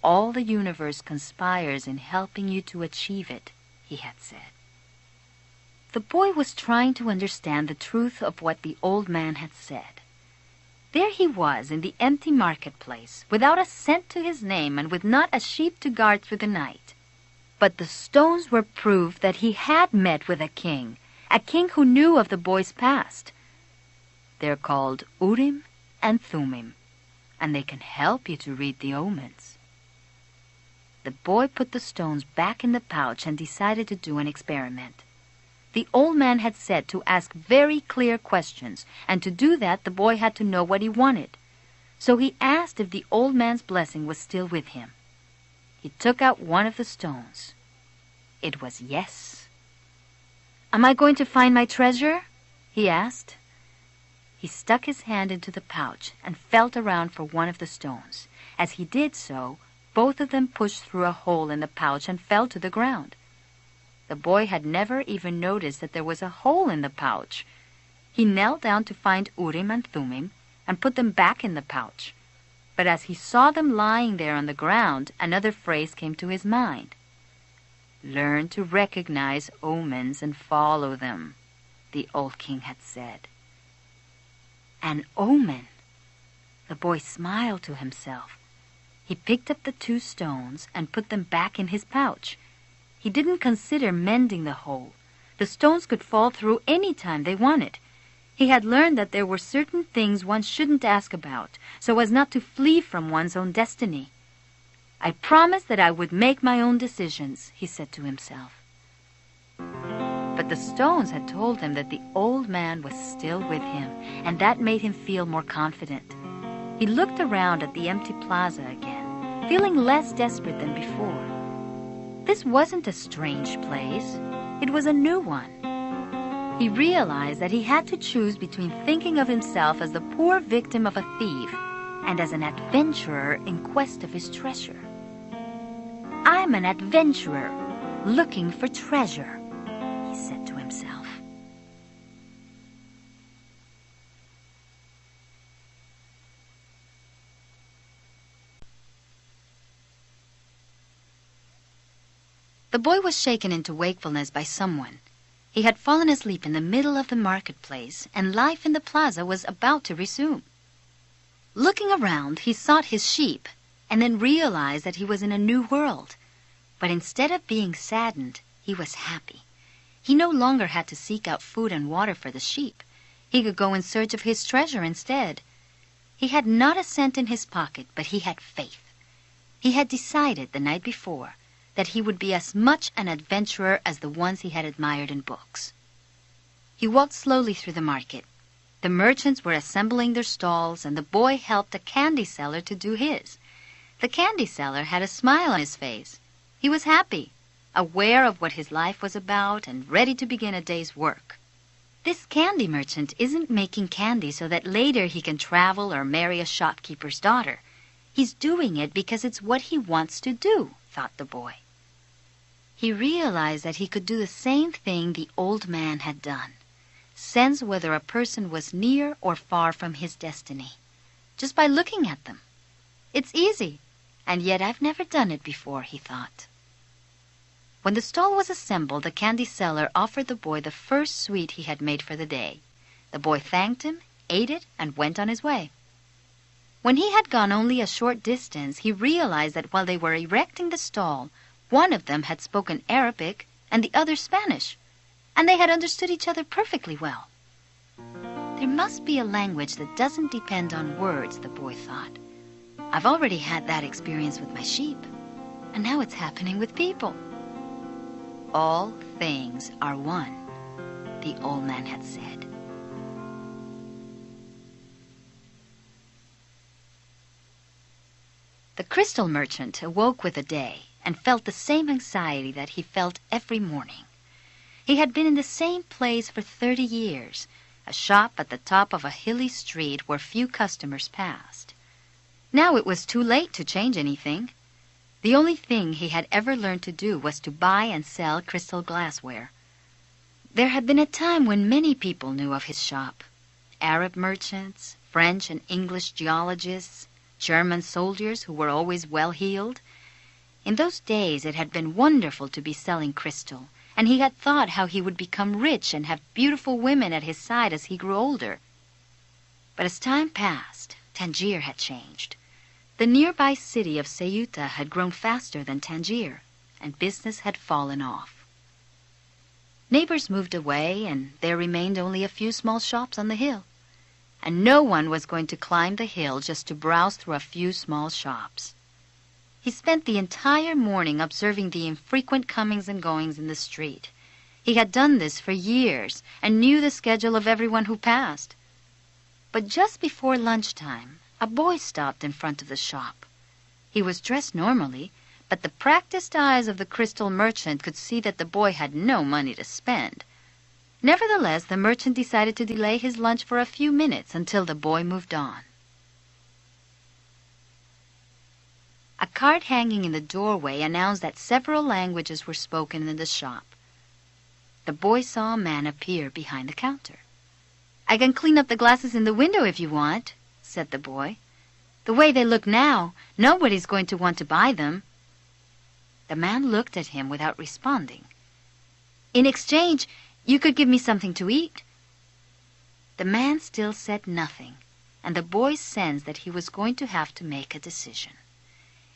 all the universe conspires in helping you to achieve it, he had said. The boy was trying to understand the truth of what the old man had said. There he was in the empty marketplace, without a cent to his name and with not a sheep to guard through the night. But the stones were proof that he had met with a king who knew of the boy's past. They're called Urim and Thummim, and they can help you to read the omens. The boy put the stones back in the pouch and decided to do an experiment. The old man had said to ask very clear questions, and to do that the boy had to know what he wanted. So he asked if the old man's blessing was still with him. He took out one of the stones. It was yes. Am I going to find my treasure? He asked. He stuck his hand into the pouch and felt around for one of the stones. As he did so, both of them pushed through a hole in the pouch and fell to the ground. The boy had never even noticed that there was a hole in the pouch. He knelt down to find Urim and Thummim and put them back in the pouch. But as he saw them lying there on the ground, another phrase came to his mind. Learn to recognize omens and follow them, the old king had said. An omen! The boy smiled to himself. He picked up the 2 stones and put them back in his pouch. He didn't consider mending the hole. The stones could fall through any time they wanted. He had learned that there were certain things one shouldn't ask about, so as not to flee from one's own destiny. I promised that I would make my own decisions, he said to himself. But the stones had told him that the old man was still with him, and that made him feel more confident. He looked around at the empty plaza again, feeling less desperate than before. This wasn't a strange place. It was a new one. He realized that he had to choose between thinking of himself as the poor victim of a thief and as an adventurer in quest of his treasure. I'm an adventurer looking for treasure, he said to himself. The boy was shaken into wakefulness by someone. He had fallen asleep in the middle of the marketplace, and life in the plaza was about to resume. Looking around, he sought his sheep, and then realized that he was in a new world. But instead of being saddened, he was happy. He no longer had to seek out food and water for the sheep. He could go in search of his treasure instead. He had not a cent in his pocket, but he had faith. He had decided the night before that he would be as much an adventurer as the ones he had admired in books. He walked slowly through the market. The merchants were assembling their stalls, and the boy helped a candy seller to do his. The candy seller had a smile on his face. He was happy, aware of what his life was about, and ready to begin a day's work. This candy merchant isn't making candy so that later he can travel or marry a shopkeeper's daughter. He's doing it because it's what he wants to do, thought the boy. He realized that he could do the same thing the old man had done, sense whether a person was near or far from his destiny, just by looking at them. It's easy, and yet I've never done it before, he thought. When the stall was assembled, the candy seller offered the boy the first sweet he had made for the day. The boy thanked him, ate it, and went on his way. When he had gone only a short distance, he realized that while they were erecting the stall, one of them had spoken Arabic and the other Spanish, and they had understood each other perfectly well. There must be a language that doesn't depend on words, the boy thought. I've already had that experience with my sheep, and now it's happening with people. All things are one, the old man had said. The crystal merchant awoke with the day and felt the same anxiety that he felt every morning. He had been in the same place for 30 years, a shop at the top of a hilly street where few customers passed. Now it was too late to change anything. The only thing he had ever learned to do was to buy and sell crystal glassware. There had been a time when many people knew of his shop. Arab merchants, French and English geologists, German soldiers who were always well-heeled. In those days it had been wonderful to be selling crystal, and he had thought how he would become rich and have beautiful women at his side as he grew older. But as time passed, Tangier had changed. The nearby city of Ceuta had grown faster than Tangier, and business had fallen off. Neighbors moved away, and there remained only a few small shops on the hill. And no one was going to climb the hill just to browse through a few small shops. He spent the entire morning observing the infrequent comings and goings in the street. He had done this for years and knew the schedule of everyone who passed. But just before lunchtime, a boy stopped in front of the shop. He was dressed normally, but the practiced eyes of the crystal merchant could see that the boy had no money to spend. Nevertheless, the merchant decided to delay his lunch for a few minutes until the boy moved on. A card hanging in the doorway announced that several languages were spoken in the shop. The boy saw a man appear behind the counter. "I can clean up the glasses in the window if you want," said the boy. "The way they look now, nobody's going to want to buy them." The man looked at him without responding. "In exchange, you could give me something to eat." The man still said nothing, and the boy sensed that he was going to have to make a decision.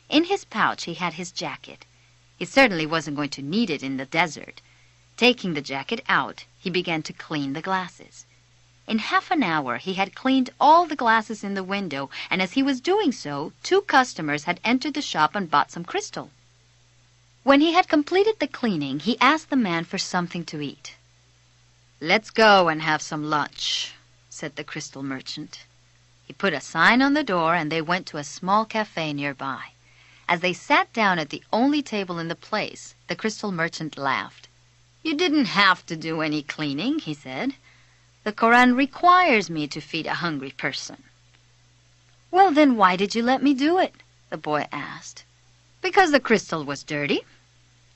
In his pouch he had his jacket. He certainly wasn't going to need it in the desert. Taking the jacket out, he began to clean the glasses. In half an hour he had cleaned all the glasses in the window, and as he was doing so, 2 customers had entered the shop and bought some crystal. When he had completed the cleaning, he asked the man for something to eat. "Let's go and have some lunch," said the crystal merchant. He put a sign on the door, and they went to a small cafe nearby. As they sat down at the only table in the place, the crystal merchant laughed. "You didn't have to do any cleaning," he said. "The Koran requires me to feed a hungry person." "Well, then why did you let me do it?" the boy asked. "Because the crystal was dirty,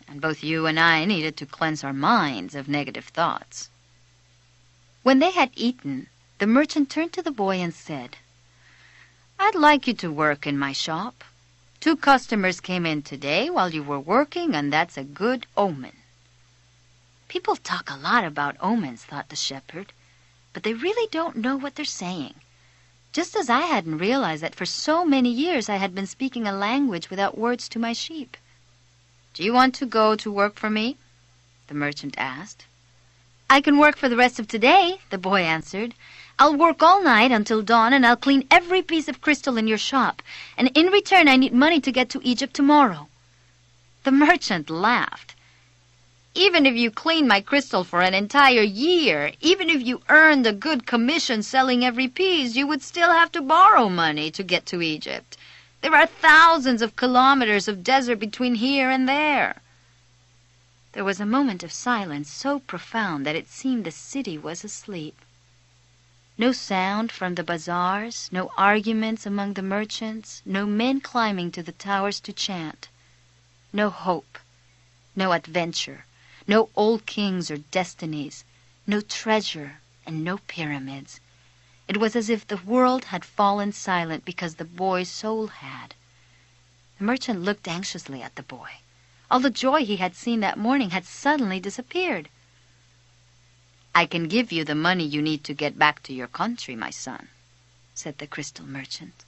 and both you and I needed to cleanse our minds of negative thoughts." When they had eaten, the merchant turned to the boy and said, "I'd like you to work in my shop. 2 customers came in today while you were working, and that's a good omen." People talk a lot about omens, thought the shepherd, but they really don't know what they're saying. Just as I hadn't realized that for so many years I had been speaking a language without words to my sheep. "Do you want to go to work for me?" the merchant asked. "I can work for the rest of today," the boy answered. "I'll work all night until dawn, and I'll clean every piece of crystal in your shop. And in return, I need money to get to Egypt tomorrow." The merchant laughed. "Even if you clean my crystal for an entire year, even if you earned a good commission selling every piece, you would still have to borrow money to get to Egypt. There are thousands of kilometers of desert between here and there." There was a moment of silence so profound that it seemed the city was asleep. No sound from the bazaars, no arguments among the merchants, no men climbing to the towers to chant. No hope, no adventure, no old kings or destinies, no treasure, and no pyramids. It was as if the world had fallen silent because the boy's soul had. The merchant looked anxiously at the boy. All the joy he had seen that morning had suddenly disappeared. "I can give you the money you need to get back to your country, my son," said the crystal merchant.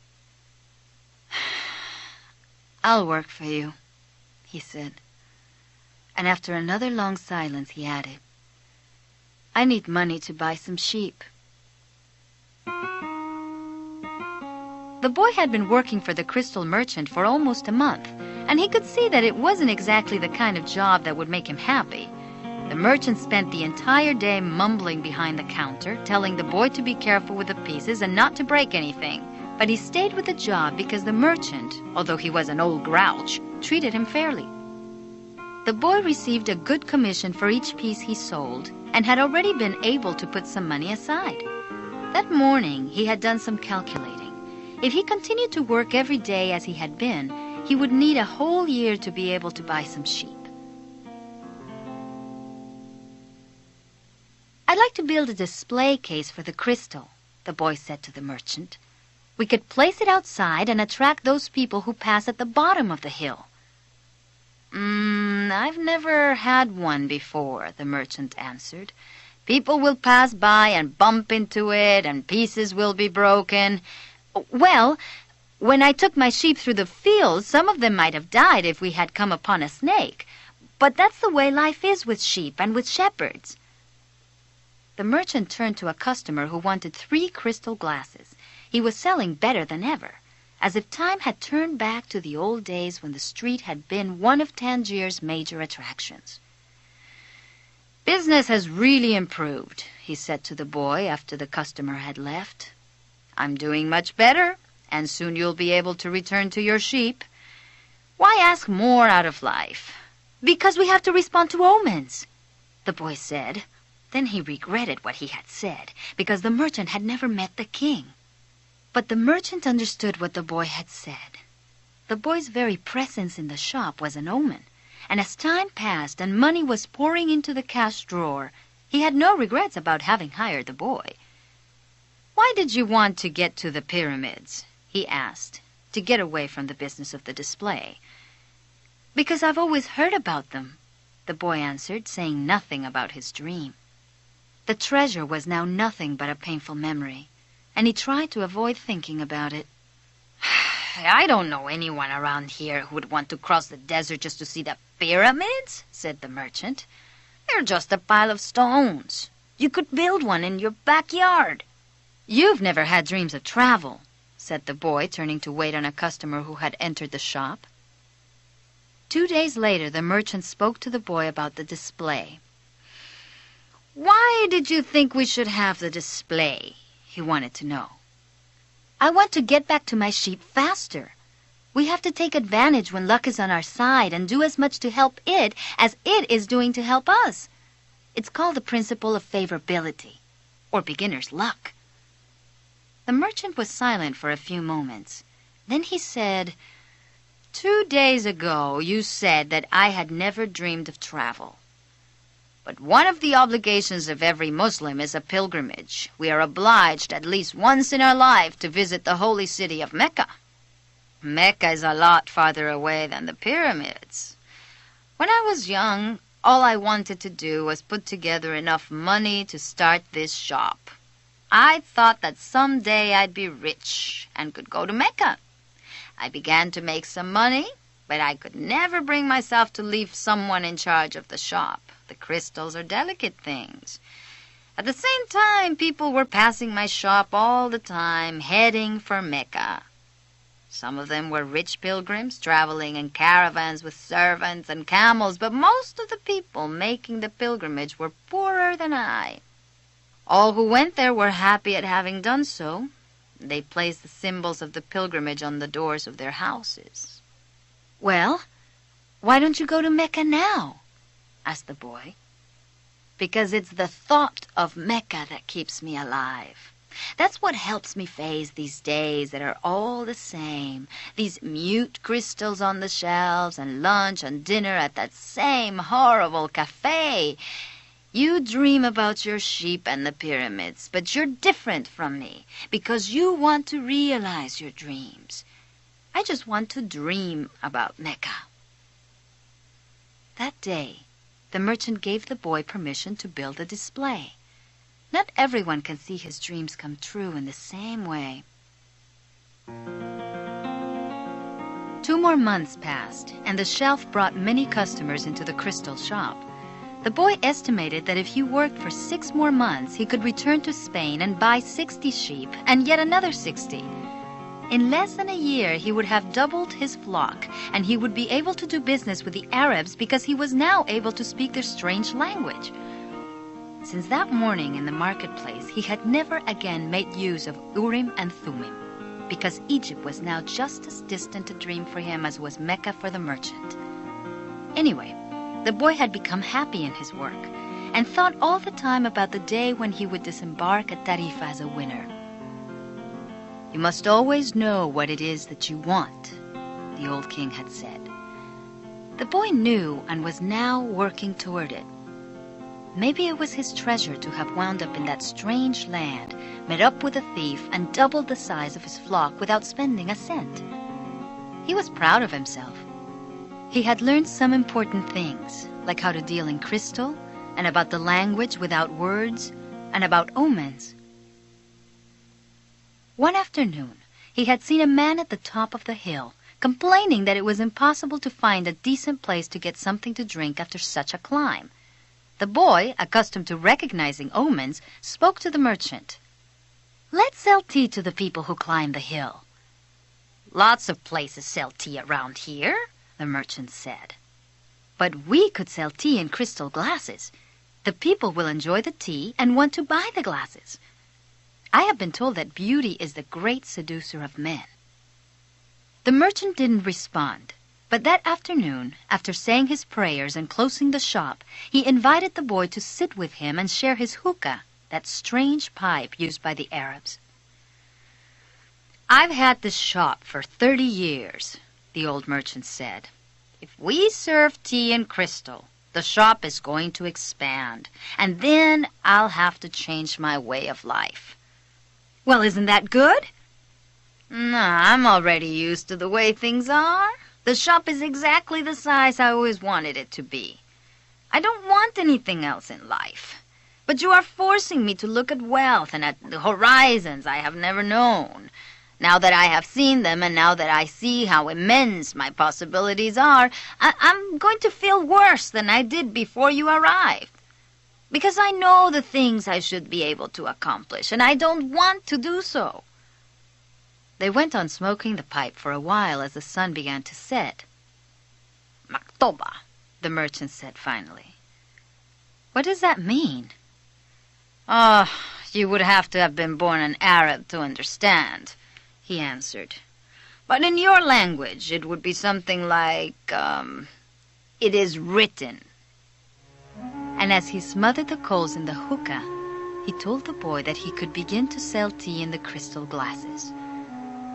"I'll work for you," he said. And after another long silence, he added, "I need money to buy some sheep." The boy had been working for the crystal merchant for almost a month, and he could see that it wasn't exactly the kind of job that would make him happy. The merchant spent the entire day mumbling behind the counter, telling the boy to be careful with the pieces and not to break anything. But he stayed with the job because the merchant, although he was an old grouch, treated him fairly. The boy received a good commission for each piece he sold and had already been able to put some money aside. That morning, he had done some calculating. If he continued to work every day as he had been, he would need a whole year to be able to buy some sheep. "I'd like to build a display case for the crystal," the boy said to the merchant. "We could place it outside and attract those people who pass at the bottom of the hill." I've never had one before," the merchant answered. "People will pass by and bump into it, and pieces will be broken." "Well, when I took my sheep through the fields, some of them might have died if we had come upon a snake. But that's the way life is with sheep and with shepherds." The merchant turned to a customer who wanted 3 crystal glasses. He was selling better than ever, as if time had turned back to the old days when the street had been one of Tangier's major attractions. "Business has really improved," he said to the boy after the customer had left. "I'm doing much better, and soon you'll be able to return to your sheep. Why ask more out of life?" "Because we have to respond to omens," the boy said. Then he regretted what he had said, because the merchant had never met the king. But the merchant understood what the boy had said. The boy's very presence in the shop was an omen, and as time passed and money was pouring into the cash drawer, he had no regrets about having hired the boy. "Why did you want to get to the pyramids?" he asked, to get away from the business of the display. "Because I've always heard about them," the boy answered, saying nothing about his dream. The treasure was now nothing but a painful memory, and he tried to avoid thinking about it. "I don't know anyone around here who would want to cross the desert just to see the pyramids," said the merchant. "They're just a pile of stones. You could build one in your backyard." "You've never had dreams of travel," said the boy, turning to wait on a customer who had entered the shop. 2 days later, the merchant spoke to the boy about the display. "Why did you think we should have the display?" he wanted to know. "I want to get back to my sheep faster. We have to take advantage when luck is on our side and do as much to help it as it is doing to help us. It's called the principle of favorability, or beginner's luck." The merchant was silent for a few moments. Then he said, 2 days ago you said that I had never dreamed of travel. But one of the obligations of every Muslim is a pilgrimage. We are obliged at least once in our life to visit the holy city of Mecca. Mecca is a lot farther away than the pyramids. When I was young, all I wanted to do was put together enough money to start this shop. I thought that someday I'd be rich and could go to Mecca. I began to make some money, but I could never bring myself to leave someone in charge of the shop. The crystals are delicate things. At the same time, people were passing my shop all the time, heading for Mecca. Some of them were rich pilgrims traveling in caravans with servants and camels, but most of the people making the pilgrimage were poorer than I. All who went there were happy at having done so. They placed the symbols of the pilgrimage on the doors of their houses. "Well, why don't you go to Mecca now?" asked the boy. "Because it's the thought of Mecca that keeps me alive. That's what helps me face these days that are all the same. These mute crystals on the shelves and lunch and dinner at that same horrible cafe. You dream about your sheep and the pyramids, but you're different from me because you want to realize your dreams. I just want to dream about Mecca." That day, the merchant gave the boy permission to build a display. Not everyone can see his dreams come true in the same way. 2 more months passed, and the shelf brought many customers into the crystal shop. The boy estimated that if he worked for 6 more months, he could return to Spain and buy 60 sheep and yet another 60. In less than a year, he would have doubled his flock, and he would be able to do business with the Arabs because he was now able to speak their strange language. Since that morning in the marketplace, he had never again made use of Urim and Thummim, because Egypt was now just as distant a dream for him as was Mecca for the merchant. Anyway, the boy had become happy in his work and thought all the time about the day when he would disembark at Tarifa as a winner. "You must always know what it is that you want," the old king had said. The boy knew and was now working toward it. Maybe it was his treasure to have wound up in that strange land, met up with a thief, and doubled the size of his flock without spending a cent. He was proud of himself. He had learned some important things, like how to deal in crystal, and about the language without words, and about omens. One afternoon, he had seen a man at the top of the hill, complaining that it was impossible to find a decent place to get something to drink after such a climb. The boy, accustomed to recognizing omens, spoke to the merchant. "Let's sell tea to the people who climb the hill." "Lots of places sell tea around here," the merchant said. "But we could sell tea in crystal glasses. The people will enjoy the tea and want to buy the glasses. I have been told that beauty is the great seducer of men." The merchant didn't respond, but that afternoon, after saying his prayers and closing the shop, he invited the boy to sit with him and share his hookah, that strange pipe used by the Arabs. "I've had this shop for 30 years, the old merchant said. "If we serve tea in crystal, the shop is going to expand, and then I'll have to change my way of life." "Well, isn't that good?" "Nah, I'm already used to the way things are. The shop is exactly the size I always wanted it to be. I don't want anything else in life. But you are forcing me to look at wealth and at the horizons I have never known. Now that I have seen them, and now that I see how immense my possibilities are, I'm going to feel worse than I did before you arrived. Because I know the things I should be able to accomplish, and I don't want to do so." They went on smoking the pipe for a while as the sun began to set. "Maktoba," the merchant said finally. "What does that mean?" "Oh, you would have to have been born an Arab to understand," he answered. "But in your language it would be something like, it is written." And as he smothered the coals in the hookah, he told the boy that he could begin to sell tea in the crystal glasses.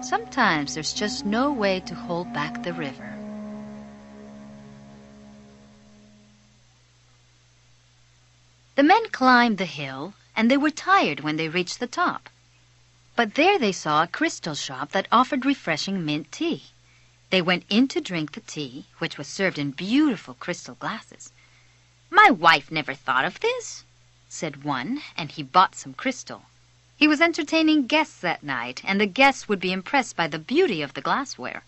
Sometimes there's just no way to hold back the river. The men climbed the hill, and they were tired when they reached the top. But there they saw a crystal shop that offered refreshing mint tea. They went in to drink the tea, which was served in beautiful crystal glasses. "My wife never thought of this," said one, and he bought some crystal. He was entertaining guests that night, and the guests would be impressed by the beauty of the glassware.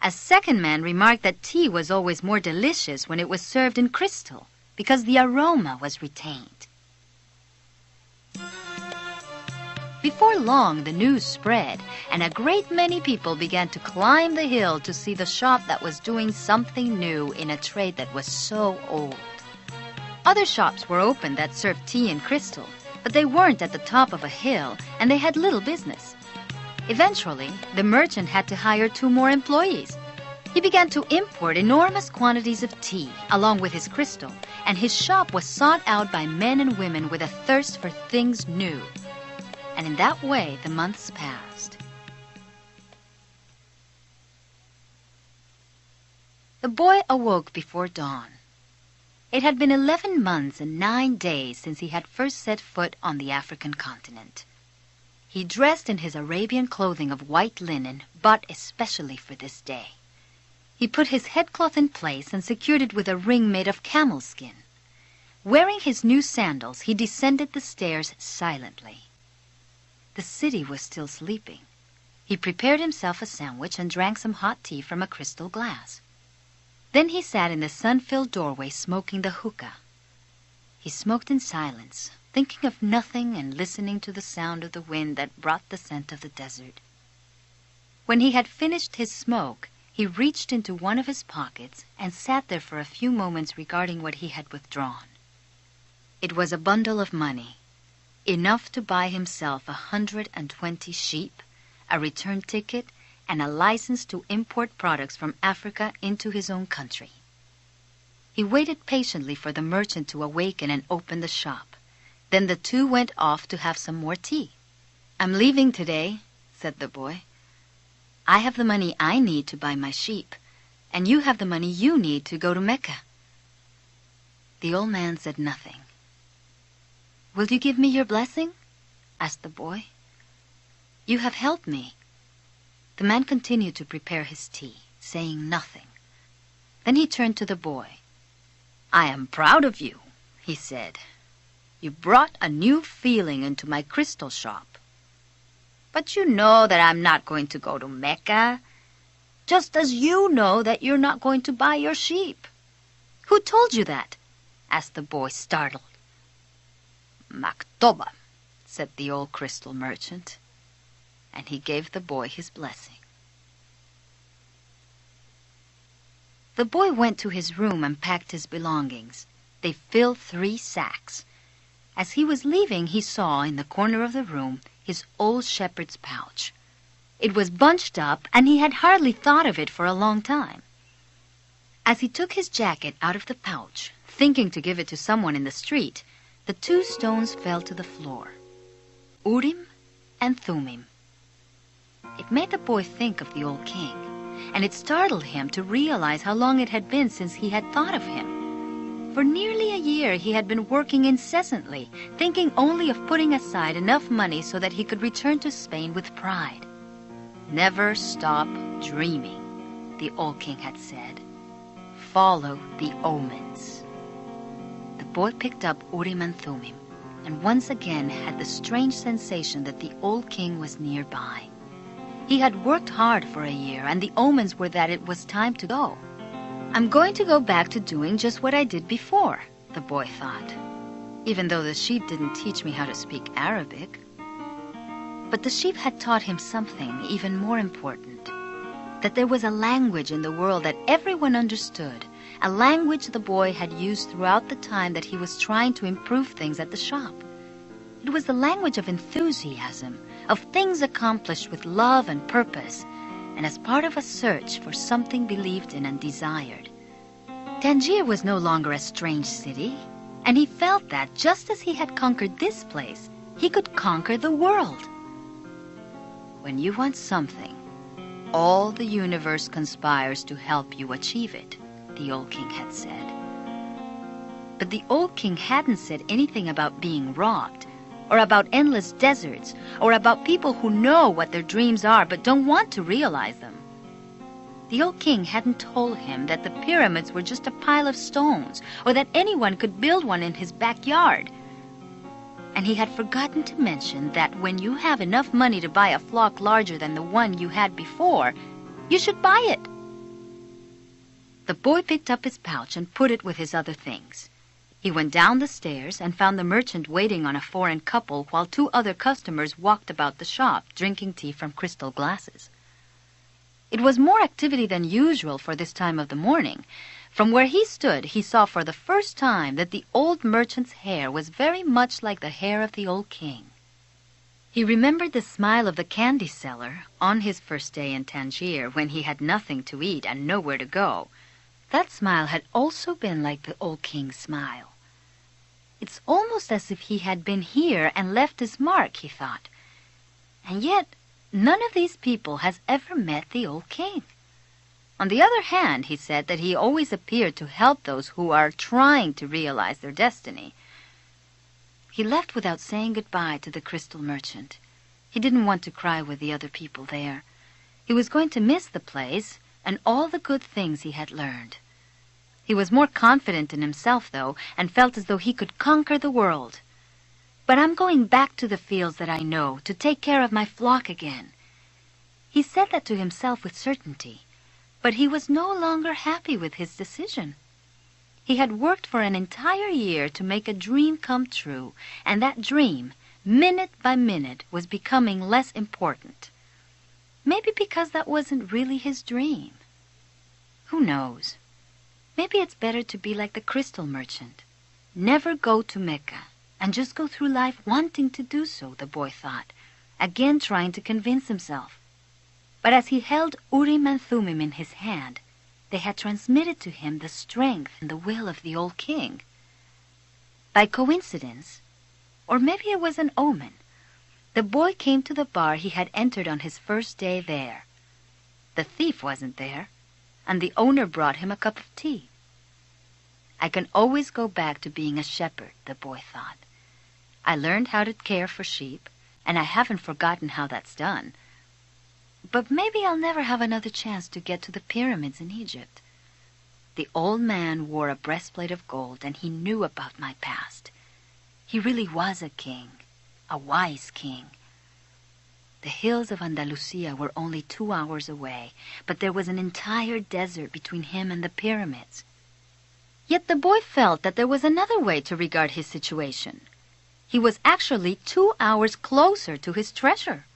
A second man remarked that tea was always more delicious when it was served in crystal, because the aroma was retained. Before long, the news spread, and a great many people began to climb the hill to see the shop that was doing something new in a trade that was so old. Other shops were open that served tea in crystal, but they weren't at the top of a hill, and they had little business. Eventually, the merchant had to hire 2 more employees. He began to import enormous quantities of tea, along with his crystal, and his shop was sought out by men and women with a thirst for things new. And in that way, the months passed. The boy awoke before dawn. It had been 11 months and 9 days since he had first set foot on the African continent. He dressed in his Arabian clothing of white linen, bought especially for this day. He put his headcloth in place and secured it with a ring made of camel skin. Wearing his new sandals, he descended the stairs silently. The city was still sleeping. He prepared himself a sandwich and drank some hot tea from a crystal glass. Then he sat in the sun-filled doorway smoking the hookah. He smoked in silence, thinking of nothing and listening to the sound of the wind that brought the scent of the desert. When he had finished his smoke, he reached into one of his pockets and sat there for a few moments regarding what he had withdrawn. It was a bundle of money, enough to buy himself 120 sheep, a return ticket, and a license to import products from Africa into his own country. He waited patiently for the merchant to awaken and open the shop. Then the two went off to have some more tea. "I'm leaving today," said the boy. "I have the money I need to buy my sheep, and you have the money you need to go to Mecca." The old man said nothing. "Will you give me your blessing?" asked the boy. "You have helped me." The man continued to prepare his tea, saying nothing. Then he turned to the boy. "I am proud of you," he said. "You brought a new feeling into my crystal shop. But you know that I'm not going to go to Mecca, just as you know that you're not going to buy your sheep." "Who told you that?" asked the boy, startled. "Maktoba," said the old crystal merchant, and he gave the boy his blessing. The boy went to his room and packed his belongings. They filled 3 sacks. As he was leaving, he saw in the corner of the room his old shepherd's pouch. It was bunched up, and he had hardly thought of it for a long time. As he took his jacket out of the pouch, thinking to give it to someone in the street, the 2 stones fell to the floor. Urim and Thummim. It made the boy think of the old king, and it startled him to realize how long it had been since he had thought of him. For nearly a year he had been working incessantly, thinking only of putting aside enough money so that he could return to Spain with pride. "Never stop dreaming," the old king had said. "Follow the omens." The boy picked up Urim and Thummim, and once again had the strange sensation that the old king was nearby. He had worked hard for a year, and the omens were that it was time to go. "I'm going to go back to doing just what I did before," the boy thought, even though the sheep didn't teach me how to speak Arabic. But the sheep had taught him something even more important, that there was a language in the world that everyone understood, a language the boy had used throughout the time that he was trying to improve things at the shop. It was the language of enthusiasm, of things accomplished with love and purpose, and as part of a search for something believed in and desired. Tangier was no longer a strange city, and he felt that just as he had conquered this place, he could conquer the world. When you want something, all the universe conspires to help you achieve it, the old king had said. But the old king hadn't said anything about being robbed, or about endless deserts, or about people who know what their dreams are but don't want to realize them. The old king hadn't told him that the pyramids were just a pile of stones, or that anyone could build one in his backyard. And he had forgotten to mention that when you have enough money to buy a flock larger than the one you had before, you should buy it. The boy picked up his pouch and put it with his other things. He went down the stairs and found the merchant waiting on a foreign couple while 2 other customers walked about the shop, drinking tea from crystal glasses. It was more activity than usual for this time of the morning. From where he stood, he saw for the first time that the old merchant's hair was very much like the hair of the old king. He remembered the smile of the candy seller on his first day in Tangier when he had nothing to eat and nowhere to go. That smile had also been like the old king's smile. It's almost as if he had been here and left his mark, he thought. And yet, none of these people has ever met the old king. On the other hand, he said that he always appeared to help those who are trying to realize their destiny. He left without saying goodbye to the crystal merchant. He didn't want to cry with the other people there. He was going to miss the place, and all the good things he had learned. He was more confident in himself, though, and felt as though he could conquer the world. "But I'm going back to the fields that I know to take care of my flock again." He said that to himself with certainty, but he was no longer happy with his decision. He had worked for an entire year to make a dream come true, and that dream, minute by minute, was becoming less important. Maybe because that wasn't really his dream. Who knows? Maybe it's better to be like the crystal merchant. Never go to Mecca, and just go through life wanting to do so, the boy thought, again trying to convince himself. But as he held Urim and Thummim in his hand, they had transmitted to him the strength and the will of the old king. By coincidence, or maybe it was an omen, the boy came to the bar he had entered on his first day there. The thief wasn't there, and the owner brought him a cup of tea. I can always go back to being a shepherd, the boy thought. I learned how to care for sheep, and I haven't forgotten how that's done. But maybe I'll never have another chance to get to the pyramids in Egypt. The old man wore a breastplate of gold, and he knew about my past. He really was a king, a wise king. The hills of Andalusia were only 2 hours away, but there was an entire desert between him and the pyramids. Yet the boy felt that there was another way to regard his situation. He was actually 2 hours closer to his treasure.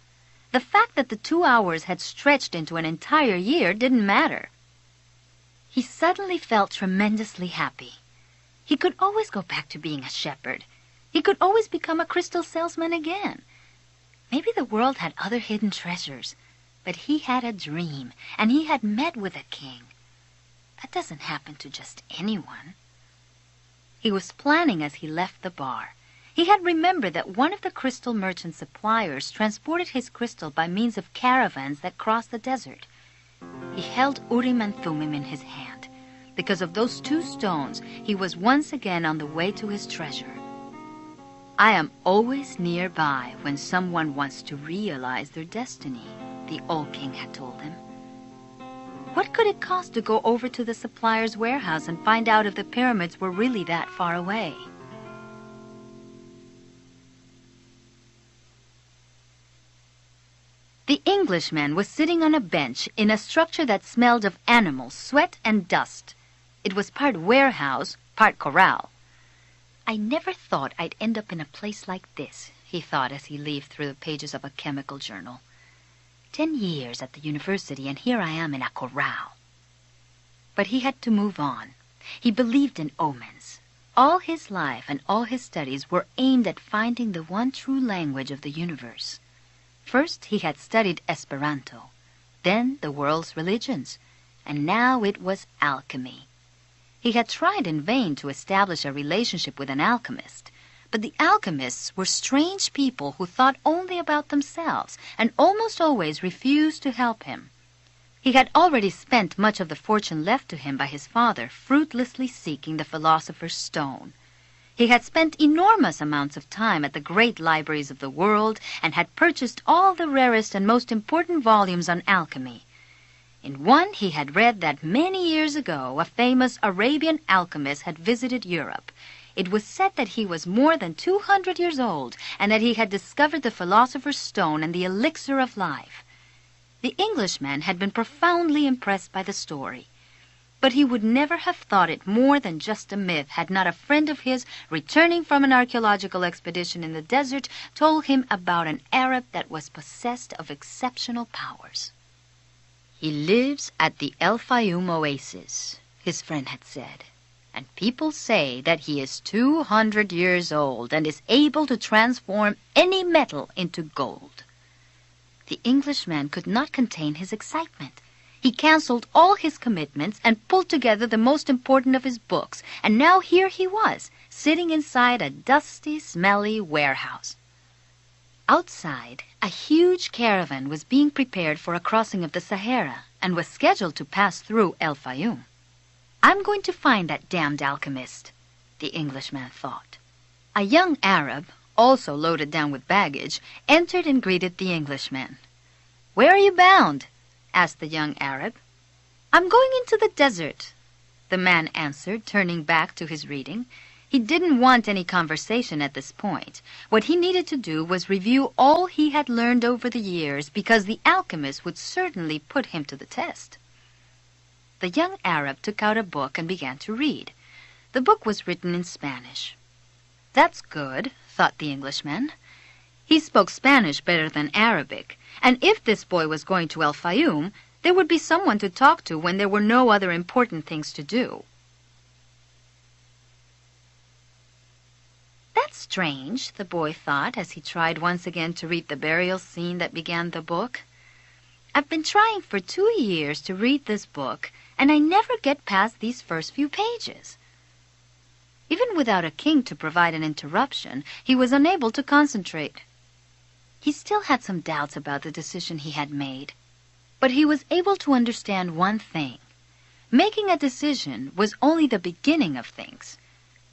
The fact that the 2 hours had stretched into an entire year didn't matter. He suddenly felt tremendously happy. He could always go back to being a shepherd. He could always become a crystal salesman again. Maybe the world had other hidden treasures, but he had a dream, and he had met with a king. That doesn't happen to just anyone. He was planning as he left the bar. He had remembered that one of the crystal merchant suppliers transported his crystal by means of caravans that crossed the desert. He held Urim and Thummim in his hand. Because of those 2 stones, he was once again on the way to his treasure. "I am always nearby when someone wants to realize their destiny," the old king had told him. What could it cost to go over to the supplier's warehouse and find out if the pyramids were really that far away? The Englishman was sitting on a bench in a structure that smelled of animals, sweat, and dust. It was part warehouse, part corral. "I never thought I'd end up in a place like this," he thought as he leafed through the pages of a chemical journal. 10 years at the university, and here I am in a corral. But he had to move on. He believed in omens. All his life and all his studies were aimed at finding the one true language of the universe. First, he had studied Esperanto, then the world's religions, and now it was alchemy. He had tried in vain to establish a relationship with an alchemist, but the alchemists were strange people who thought only about themselves and almost always refused to help him. He had already spent much of the fortune left to him by his father fruitlessly seeking the philosopher's stone. He had spent enormous amounts of time at the great libraries of the world and had purchased all the rarest and most important volumes on alchemy. In one he had read that many years ago a famous Arabian alchemist had visited Europe. It was said that he was more than 200 years old and that he had discovered the philosopher's stone and the elixir of life. The Englishman had been profoundly impressed by the story. But he would never have thought it more than just a myth had not a friend of his, returning from an archaeological expedition in the desert, told him about an Arab that was possessed of exceptional powers. "He lives at the El Fayoum oasis," his friend had said, "and people say that he is 200 years old and is able to transform any metal into gold." The Englishman could not contain his excitement. He canceled all his commitments and pulled together the most important of his books, and now here he was, sitting inside a dusty, smelly warehouse. Outside, a huge caravan was being prepared for a crossing of the Sahara and was scheduled to pass through El Fayoum. "I'm going to find that damned alchemist," the Englishman thought. A young Arab, also loaded down with baggage, entered and greeted the Englishman. "Where are you bound?" asked the young Arab. "I'm going into the desert," the man answered, turning back to his reading. He didn't want any conversation at this point. What he needed to do was review all he had learned over the years, because the alchemist would certainly put him to the test. The young Arab took out a book and began to read. The book was written in Spanish. "That's good," thought the Englishman. He spoke Spanish better than Arabic, and if this boy was going to El Fayum, there would be someone to talk to when there were no other important things to do. "That's strange," the boy thought as he tried once again to read the burial scene that began the book. "I've been trying for 2 years to read this book, and I never get past these first few pages." Even without a king to provide an interruption, he was unable to concentrate. He still had some doubts about the decision he had made, but he was able to understand one thing. Making a decision was only the beginning of things.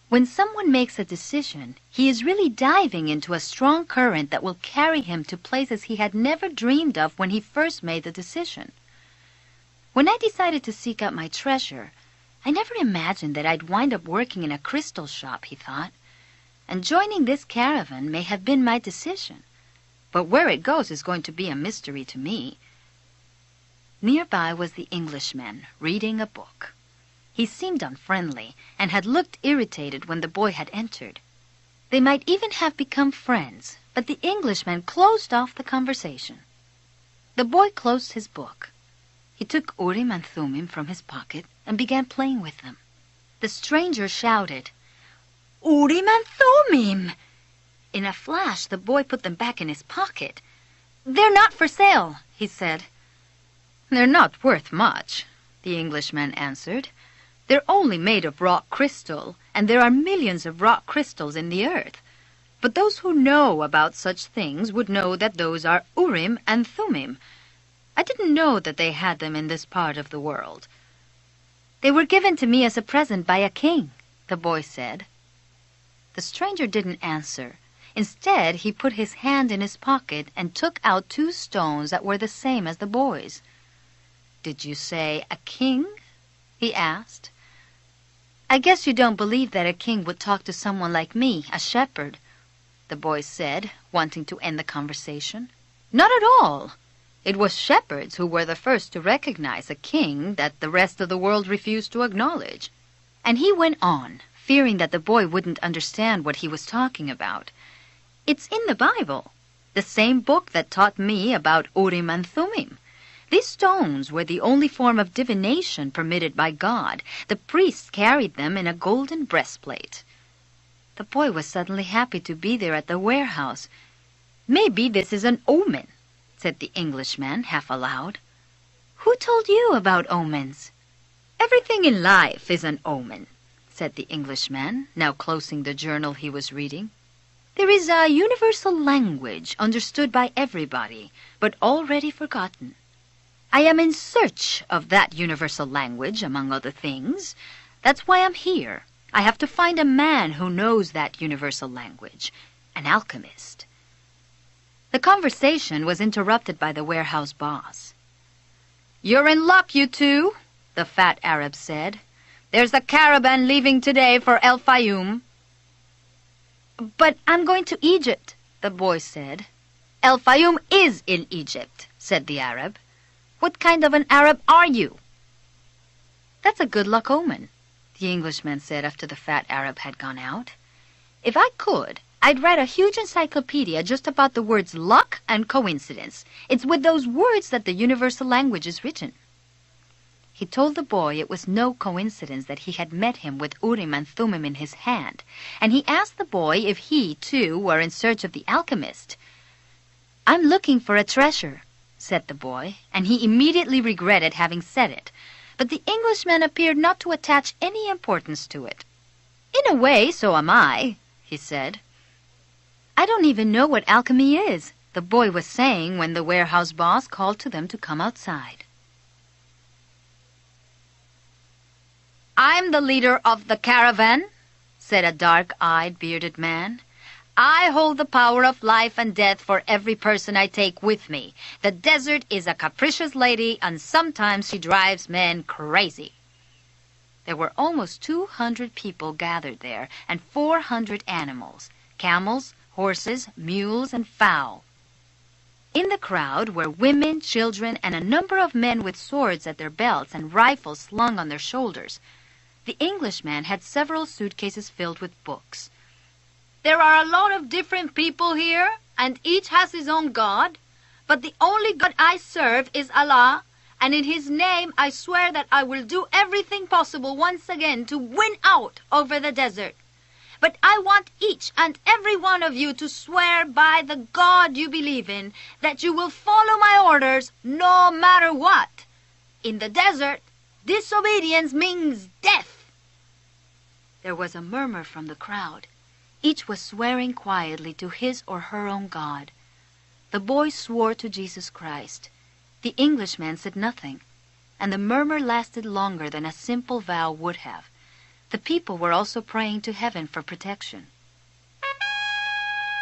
When someone makes a decision, he is really diving into a strong current that will carry him to places he had never dreamed of when he first made the decision. When I decided to seek out my treasure, I never imagined that I'd wind up working in a crystal shop, he thought. And joining this caravan may have been my decision. But where it goes is going to be a mystery to me. Nearby was the Englishman, reading a book. He seemed unfriendly and had looked irritated when the boy had entered. They might even have become friends, but the Englishman closed off the conversation. The boy closed his book. He took Urim and Thummim from his pocket and began playing with them. The stranger shouted, "Urim and Thummim!" In a flash, the boy put them back in his pocket. "They're not for sale," he said. "They're not worth much," the Englishman answered. "They're only made of rock crystal, and there are millions of rock crystals in the earth. But those who know about such things would know that those are Urim and Thummim. I didn't know that they had them in this part of the world." "They were given to me as a present by a king," the boy said. The stranger didn't answer. Instead, he put his hand in his pocket and took out 2 stones that were the same as the boy's. "Did you say a king?" he asked. "I guess you don't believe that a king would talk to someone like me, a shepherd," the boy said, wanting to end the conversation. "Not at all. It was shepherds who were the first to recognize a king that the rest of the world refused to acknowledge." And he went on, fearing that the boy wouldn't understand what he was talking about. "It's in the Bible, the same book that taught me about Urim and Thummim. These stones were the only form of divination permitted by God. The priests carried them in a golden breastplate." The boy was suddenly happy to be there at the warehouse. "Maybe this is an omen," said the Englishman, half aloud. "Who told you about omens?" "Everything in life is an omen," said the Englishman, now closing the journal he was reading. "There is a universal language understood by everybody, but already forgotten. I am in search of that universal language, among other things. That's why I'm here. I have to find a man who knows that universal language, an alchemist." The conversation was interrupted by the warehouse boss. "You're in luck, you two," the fat Arab said. "There's a caravan leaving today for El Fayum." "But I'm going to Egypt," the boy said. "El Fayum is in Egypt," said the Arab. "What kind of an Arab are you?" "That's a good luck omen," the Englishman said after the fat Arab had gone out. "If I could, I'd write a huge encyclopedia just about the words luck and coincidence. It's with those words that the universal language is written." He told the boy it was no coincidence that he had met him with Urim and Thummim in his hand, and he asked the boy if he, too, were in search of the alchemist. "I'm looking for a treasure," said the boy, and he immediately regretted having said it. But the Englishman appeared not to attach any importance to it. "In a way, so am I," he said. "I don't even know what alchemy is," the boy was saying when the warehouse boss called to them to come outside. "I'm the leader of the caravan," said a dark-eyed, bearded man. I hold the power of life and death for every person I take with me. The desert is a capricious lady, and sometimes she drives men crazy." There were almost 200 people gathered there, and 400 animals, camels, horses, mules, and fowl. In the crowd were women, children, and a number of men with swords at their belts and rifles slung on their shoulders. The Englishman had several suitcases filled with books. "There are a lot of different people here, and each has his own God. But the only God I serve is Allah, and in His name I swear that I will do everything possible once again to win out over the desert. But I want each and every one of you to swear by the God you believe in that you will follow my orders no matter what. In the desert, disobedience means death." There was a murmur from the crowd. Each was swearing quietly to his or her own God. The boy swore to Jesus Christ. The Englishman said nothing, and the murmur lasted longer than a simple vow would have. The people were also praying to heaven for protection.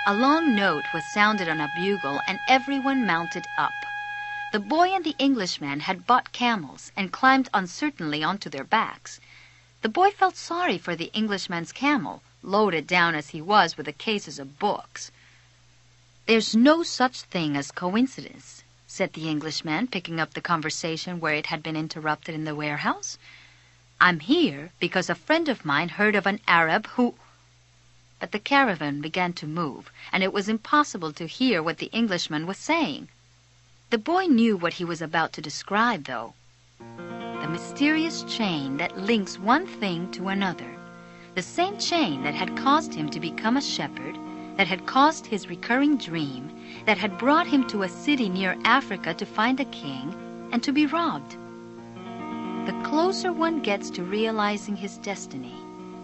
A long note was sounded on a bugle, and everyone mounted up. The boy and the Englishman had bought camels and climbed uncertainly onto their backs. The boy felt sorry for the Englishman's camel, loaded down as he was with the cases of books. "There's no such thing as coincidence," said the Englishman, picking up the conversation where it had been interrupted in the warehouse. "I'm here because a friend of mine heard of an Arab who—" But the caravan began to move, and it was impossible to hear what the Englishman was saying. The boy knew what he was about to describe, though. The mysterious chain that links one thing to another. The same chain that had caused him to become a shepherd, that had caused his recurring dream, that had brought him to a city near Africa to find a king and to be robbed. The closer one gets to realizing his destiny,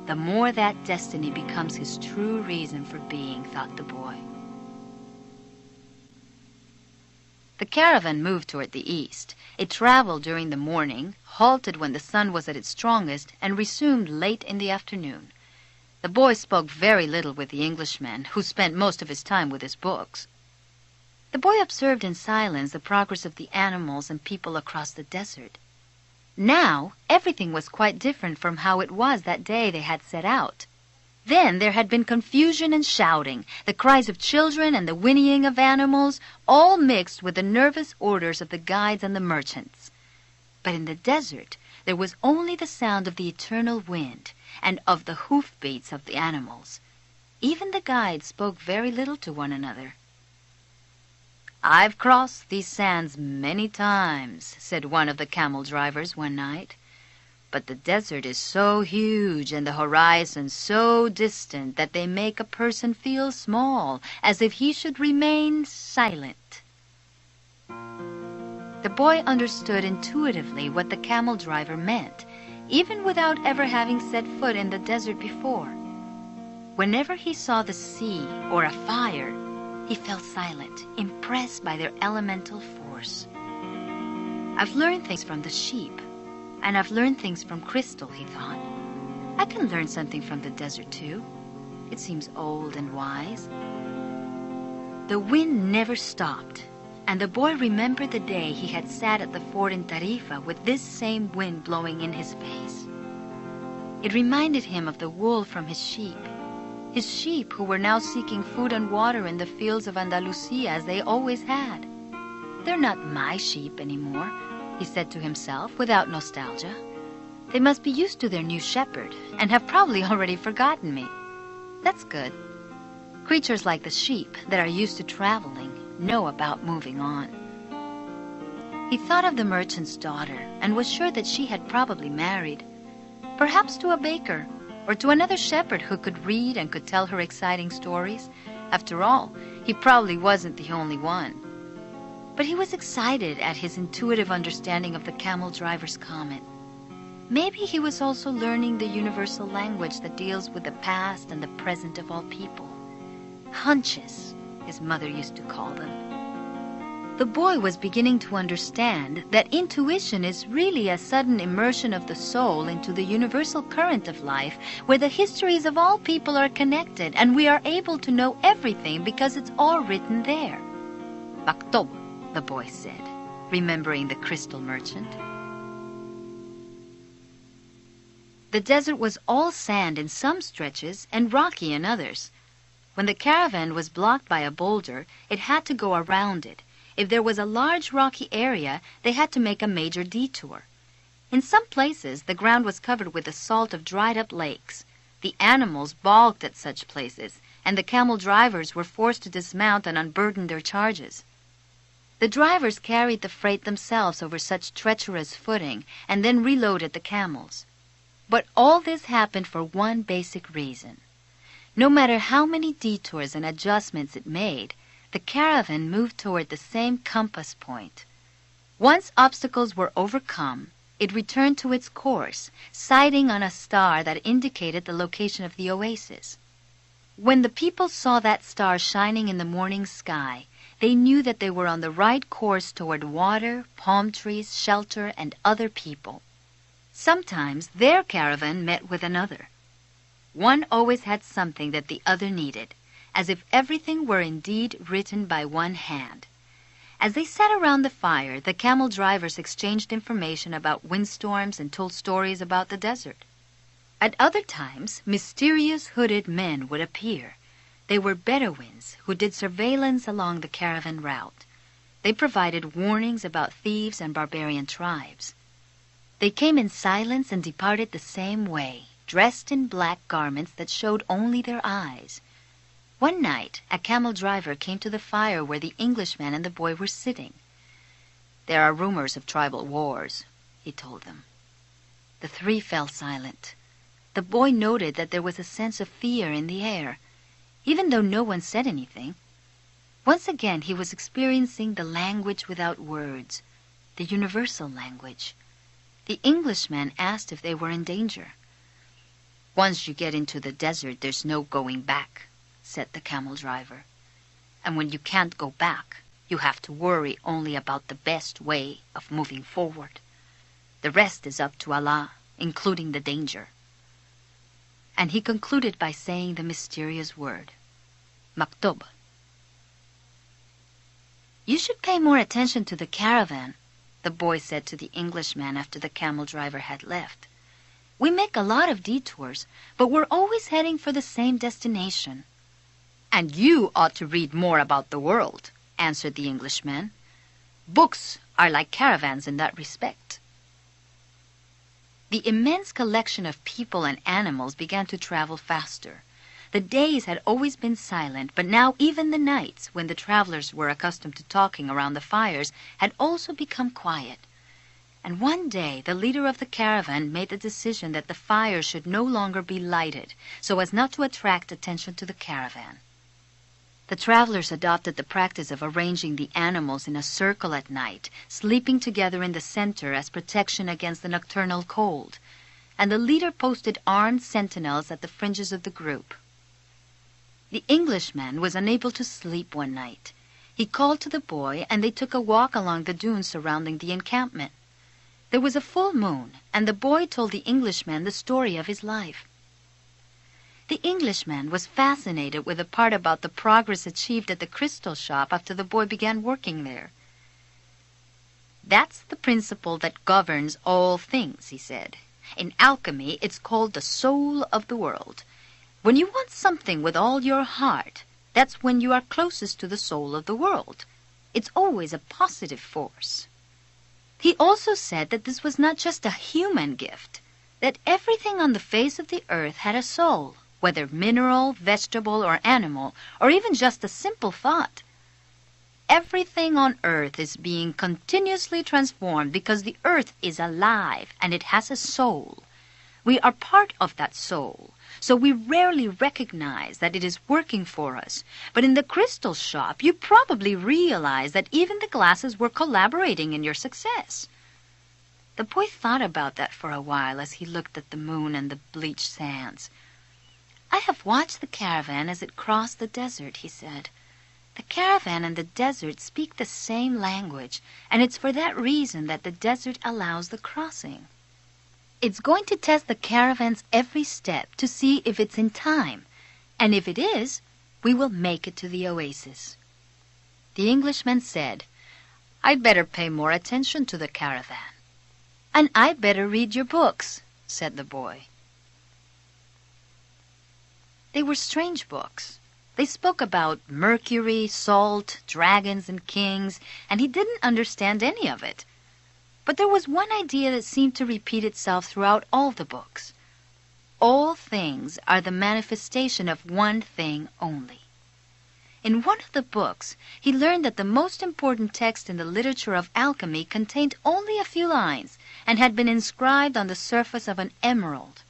the more that destiny becomes his true reason for being, thought the boy. The caravan moved toward the east. It traveled during the morning, halted when the sun was at its strongest, and resumed late in the afternoon. The boy spoke very little with the Englishman, who spent most of his time with his books. The boy observed in silence the progress of the animals and people across the desert. Now, everything was quite different from how it was that day they had set out. Then there had been confusion and shouting, the cries of children and the whinnying of animals, all mixed with the nervous orders of the guides and the merchants. But in the desert, there was only the sound of the eternal wind and of the hoofbeats of the animals. Even the guides spoke very little to one another. "I've crossed these sands many times," said one of the camel drivers one night. "But the desert is so huge and the horizon so distant that they make a person feel small, as if he should remain silent." The boy understood intuitively what the camel driver meant, even without ever having set foot in the desert before. Whenever he saw the sea or a fire, he felt silent, impressed by their elemental force. "I've learned things from the sheep, and I've learned things from crystal," he thought. "I can learn something from the desert, too. It seems old and wise." The wind never stopped, and the boy remembered the day he had sat at the fort in Tarifa with this same wind blowing in his face. It reminded him of the wool from his sheep who were now seeking food and water in the fields of Andalusia as they always had. "They're not my sheep anymore," he said to himself without nostalgia. "They must be used to their new shepherd and have probably already forgotten me. That's good. Creatures like the sheep that are used to traveling know about moving on." He thought of the merchant's daughter and was sure that she had probably married, perhaps to a baker or to another shepherd who could read and could tell her exciting stories. After all, he probably wasn't the only one. But he was excited at his intuitive understanding of the camel driver's comment. Maybe he was also learning the universal language that deals with the past and the present of all people. Hunches, his mother used to call them. The boy was beginning to understand that intuition is really a sudden immersion of the soul into the universal current of life, where the histories of all people are connected and we are able to know everything because it's all written there. Maktob, the boy said, remembering the crystal merchant. The desert was all sand in some stretches and rocky in others. When the caravan was blocked by a boulder, it had to go around it. If there was a large rocky area, they had to make a major detour. In some places, the ground was covered with the salt of dried-up lakes. The animals balked at such places, and the camel drivers were forced to dismount and unburden their charges. The drivers carried the freight themselves over such treacherous footing and then reloaded the camels. But all this happened for one basic reason. No matter how many detours and adjustments it made, the caravan moved toward the same compass point. Once obstacles were overcome, it returned to its course, sighting on a star that indicated the location of the oasis. When the people saw that star shining in the morning sky, they knew that they were on the right course toward water, palm trees, shelter, and other people. Sometimes their caravan met with another. One always had something that the other needed, as if everything were indeed written by one hand. As they sat around the fire, the camel drivers exchanged information about windstorms and told stories about the desert. At other times, mysterious hooded men would appear. They were Bedouins who did surveillance along the caravan route. They provided warnings about thieves and barbarian tribes. They came in silence and departed the same way, dressed in black garments that showed only their eyes. One night, a camel driver came to the fire where the Englishman and the boy were sitting. "There are rumors of tribal wars," he told them. The three fell silent. The boy noted that there was a sense of fear in the air, even though no one said anything. Once again he was experiencing the language without words, the universal language. The Englishman asked if they were in danger. "Once you get into the desert, there's no going back," said the camel driver. "And when you can't go back, you have to worry only about the best way of moving forward. The rest is up to Allah, including the danger." And he concluded by saying the mysterious word, Maktub. "You should pay more attention to the caravan," the boy said to the Englishman after the camel driver had left. "We make a lot of detours, but we're always heading for the same destination." "And you ought to read more about the world," answered the Englishman. "Books are like caravans in that respect." The immense collection of people and animals began to travel faster. The days had always been silent, but now even the nights, when the travelers were accustomed to talking around the fires, had also become quiet. And one day the leader of the caravan made the decision that the fire should no longer be lighted, so as not to attract attention to the caravan. The travelers adopted the practice of arranging the animals in a circle at night, sleeping together in the center as protection against the nocturnal cold, and the leader posted armed sentinels at the fringes of the group. The Englishman was unable to sleep one night. He called to the boy, and they took a walk along the dunes surrounding the encampment. There was a full moon, and the boy told the Englishman the story of his life. The Englishman was fascinated with the part about the progress achieved at the crystal shop after the boy began working there. "That's the principle that governs all things," he said. "In alchemy, it's called the soul of the world. When you want something with all your heart, that's when you are closest to the soul of the world. It's always a positive force." He also said that this was not just a human gift, that everything on the face of the earth had a soul, whether mineral, vegetable, or animal, or even just a simple thought. Everything on earth is being continuously transformed because the earth is alive and it has a soul. We are part of that soul, so we rarely recognize that it is working for us. But in the crystal shop, you probably realize that even the glasses were collaborating in your success. The boy thought about that for a while as he looked at the moon and the bleached sands. "I have watched the caravan as it crossed the desert," he said. The caravan and the desert speak the same language, and it's for that reason that the desert allows the crossing. It's going to test the caravan's every step to see if it's in time, and if it is, we will make it to the oasis. The Englishman said, "I'd better pay more attention to the caravan." "And I'd better read your books," said the boy. They were strange books. They spoke about Mercury, salt, dragons, and kings, and he didn't understand any of it. But there was one idea that seemed to repeat itself throughout all the books. All things are the manifestation of one thing only. In one of the books, he learned that the most important text in the literature of alchemy contained only a few lines and had been inscribed on the surface of an emerald.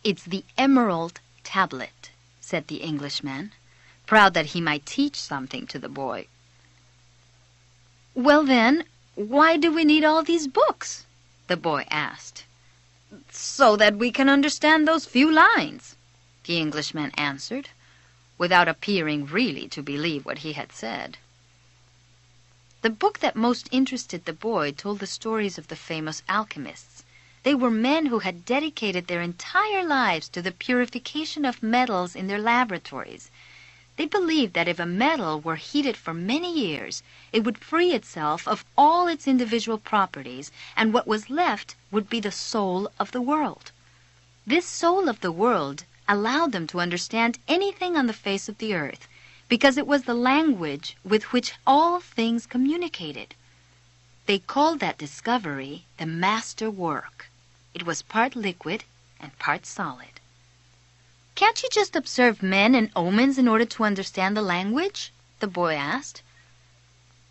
"It's the emerald tablet," said the Englishman, proud that he might teach something to the boy. "Well then, why do we need all these books?" the boy asked. "So that we can understand those few lines," the Englishman answered, without appearing really to believe what he had said. The book that most interested the boy told the stories of the famous alchemists. They were men who had dedicated their entire lives to the purification of metals in their laboratories. They believed that if a metal were heated for many years, it would free itself of all its individual properties, and what was left would be the soul of the world. This soul of the world allowed them to understand anything on the face of the earth, because it was the language with which all things communicated. They called that discovery the master work. It was part liquid and part solid. "Can't you just observe men and omens in order to understand the language?" the boy asked.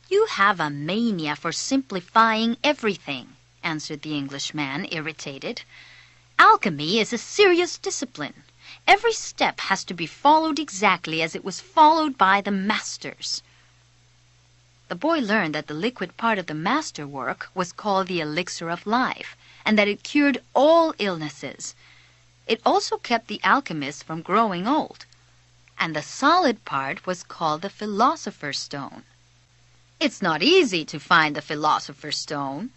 "You have a mania for simplifying everything," answered the Englishman, irritated. "Alchemy is a serious discipline. Every step has to be followed exactly as it was followed by the masters." The boy learned that the liquid part of the master work was called the elixir of life, and that it cured all illnesses. It also kept the alchemists from growing old. And the solid part was called the philosopher's stone. "It's not easy to find the philosopher's stone,"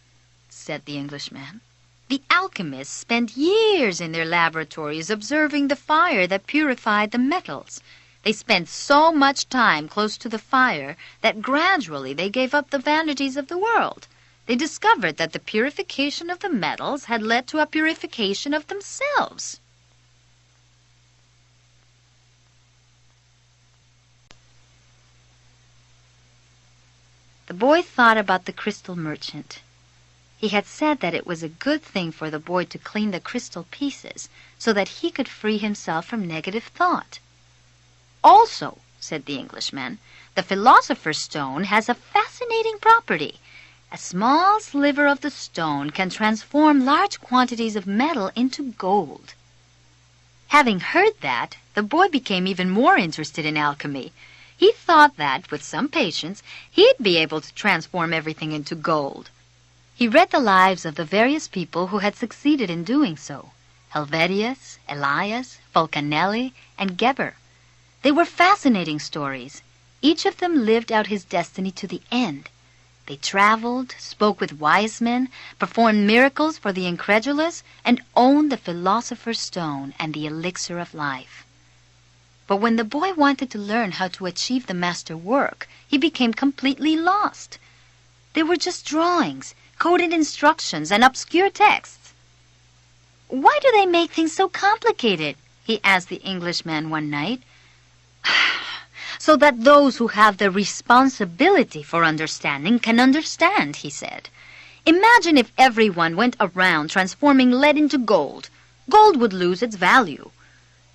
said the Englishman. "The alchemists spent years in their laboratories observing the fire that purified the metals. They spent so much time close to the fire that gradually they gave up the vanities of the world. They discovered that the purification of the metals had led to a purification of themselves." The boy thought about the crystal merchant. He had said that it was a good thing for the boy to clean the crystal pieces so that he could free himself from negative thought. "Also," said the Englishman, "the philosopher's stone has a fascinating property. A small sliver of the stone can transform large quantities of metal into gold." Having heard that, the boy became even more interested in alchemy. He thought that, with some patience, he'd be able to transform everything into gold. He read the lives of the various people who had succeeded in doing so: Helvetius, Elias, Fulcanelli, and Geber. They were fascinating stories. Each of them lived out his destiny to the end. They traveled, spoke with wise men, performed miracles for the incredulous, and owned the philosopher's stone and the elixir of life. But when the boy wanted to learn how to achieve the master work, he became completely lost. They were just drawings, coded instructions, and obscure texts. "Why do they make things so complicated?" he asked the Englishman one night. "So that those who have the responsibility for understanding can understand," he said. "Imagine if everyone went around transforming lead into gold. Gold would lose its value.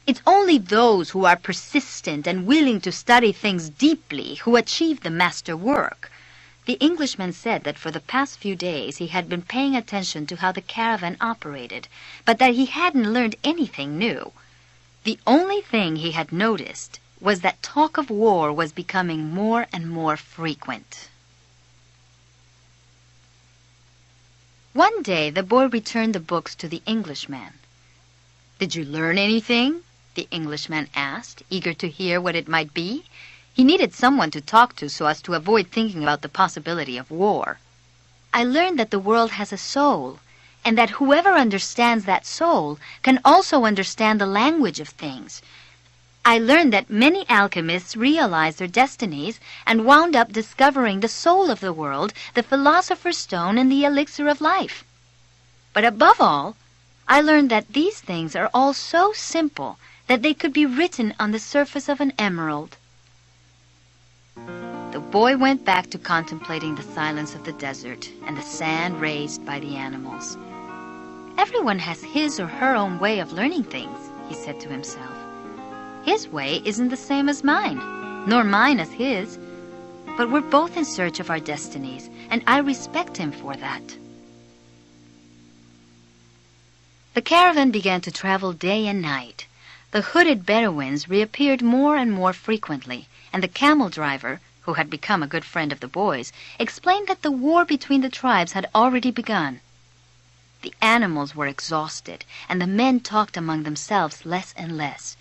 It's only those who are persistent and willing to study things deeply who achieve the master work." The Englishman said that for the past few days he had been paying attention to how the caravan operated, but that he hadn't learned anything new. The only thing he had noticed was that talk of war was becoming more and more frequent. One day the boy returned the books to the Englishman. "Did you learn anything?" the Englishman asked, eager to hear what it might be. He needed someone to talk to so as to avoid thinking about the possibility of war. I learned that the world has a soul, and that whoever understands that soul can also understand the language of things. I learned that many alchemists realized their destinies and wound up discovering the soul of the world, the philosopher's stone, and the elixir of life. But above all, I learned that these things are all so simple that they could be written on the surface of an emerald. The boy went back to contemplating the silence of the desert and the sand raised by the animals. Everyone has his or her own way of learning things, he said to himself. His way isn't the same as mine, nor mine as his, but we're both in search of our destinies, and I respect him for that. The caravan began to travel day and night. The hooded Bedouins reappeared more and more frequently, and the camel driver, who had become a good friend of the boys, explained that the war between the tribes had already begun. The animals were exhausted, and the men talked among themselves less and less.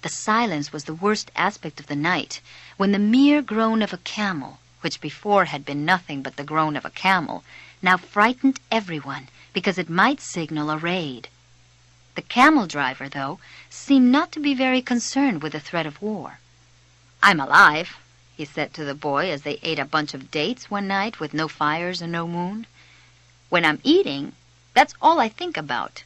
The silence was the worst aspect of the night, when the mere groan of a camel, which before had been nothing but the groan of a camel, now frightened everyone because it might signal a raid. The camel driver, though, seemed not to be very concerned with the threat of war. "I'm alive," he said to the boy as they ate a bunch of dates one night with no fires and no moon. "When I'm eating, that's all I think about.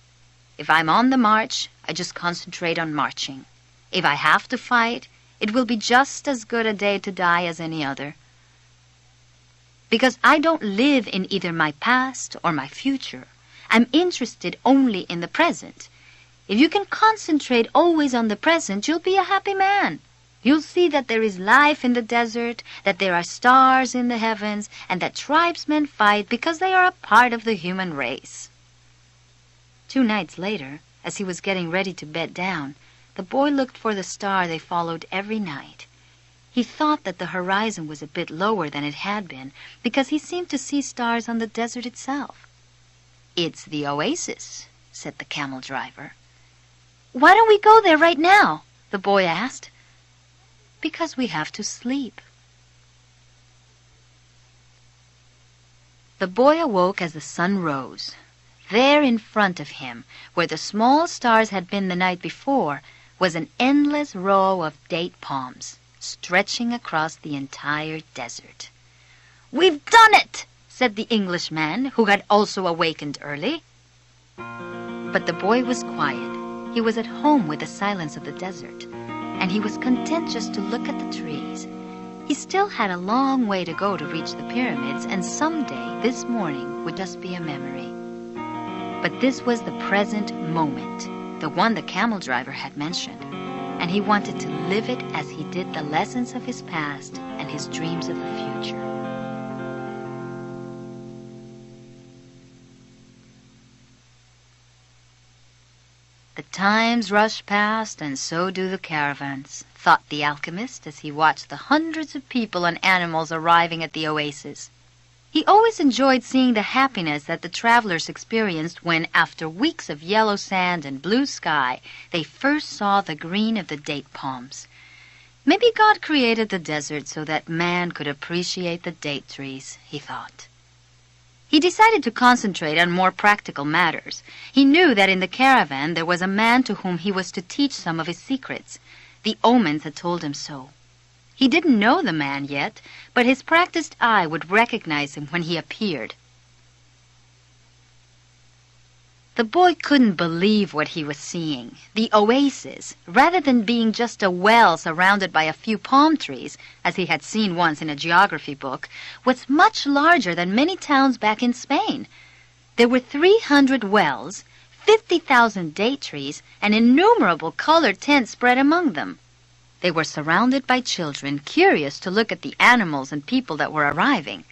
If I'm on the march, I just concentrate on marching. If I have to fight, it will be just as good a day to die as any other. Because I don't live in either my past or my future. I'm interested only in the present. If you can concentrate always on the present, you'll be a happy man. You'll see that there is life in the desert, that there are stars in the heavens, and that tribesmen fight because they are a part of the human race." 2 nights later, as he was getting ready to bed down, the boy looked for the star they followed every night. He thought that the horizon was a bit lower than it had been, because he seemed to see stars on the desert itself. "It's the oasis," said the camel driver. "Why don't we go there right now?" the boy asked. "Because we have to sleep." The boy awoke as the sun rose. There in front of him, where the small stars had been the night before, was an endless row of date palms, stretching across the entire desert. "We've done it!" said the Englishman, who had also awakened early. But the boy was quiet. He was at home with the silence of the desert, and he was content just to look at the trees. He still had a long way to go to reach the pyramids, and someday this morning would just be a memory. But this was the present moment, the one the camel driver had mentioned, and he wanted to live it as he did the lessons of his past and his dreams of the future. The times rush past, and so do the caravans, thought the alchemist as he watched the hundreds of people and animals arriving at the oasis. He always enjoyed seeing the happiness that the travelers experienced when, after weeks of yellow sand and blue sky, they first saw the green of the date palms. Maybe God created the desert so that man could appreciate the date trees, he thought. He decided to concentrate on more practical matters. He knew that in the caravan there was a man to whom he was to teach some of his secrets. The omens had told him so. He didn't know the man yet, but his practiced eye would recognize him when he appeared. The boy couldn't believe what he was seeing. The oasis, rather than being just a well surrounded by a few palm trees, as he had seen once in a geography book, was much larger than many towns back in Spain. There were 300 wells, 50,000 date trees, and innumerable colored tents spread among them. They were surrounded by children, curious to look at the animals and people that were arriving.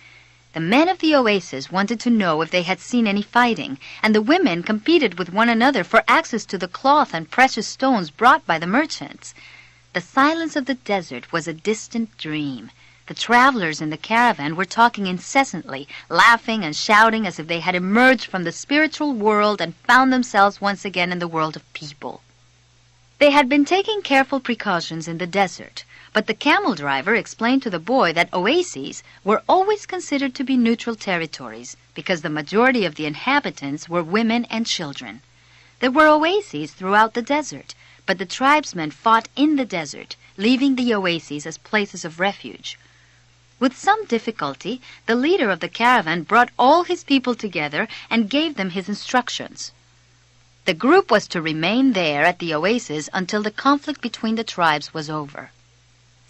The men of the oasis wanted to know if they had seen any fighting, and the women competed with one another for access to the cloth and precious stones brought by the merchants. The silence of the desert was a distant dream. The travelers in the caravan were talking incessantly, laughing and shouting as if they had emerged from the spiritual world and found themselves once again in the world of people. They had been taking careful precautions in the desert, But the camel driver explained to the boy that oases were always considered to be neutral territories because the majority of the inhabitants were women and children. There were oases throughout the desert, but the tribesmen fought in the desert, leaving the oases as places of refuge. With some difficulty, the leader of the caravan brought all his people together and gave them his instructions. The group was to remain there at the oasis until the conflict between the tribes was over.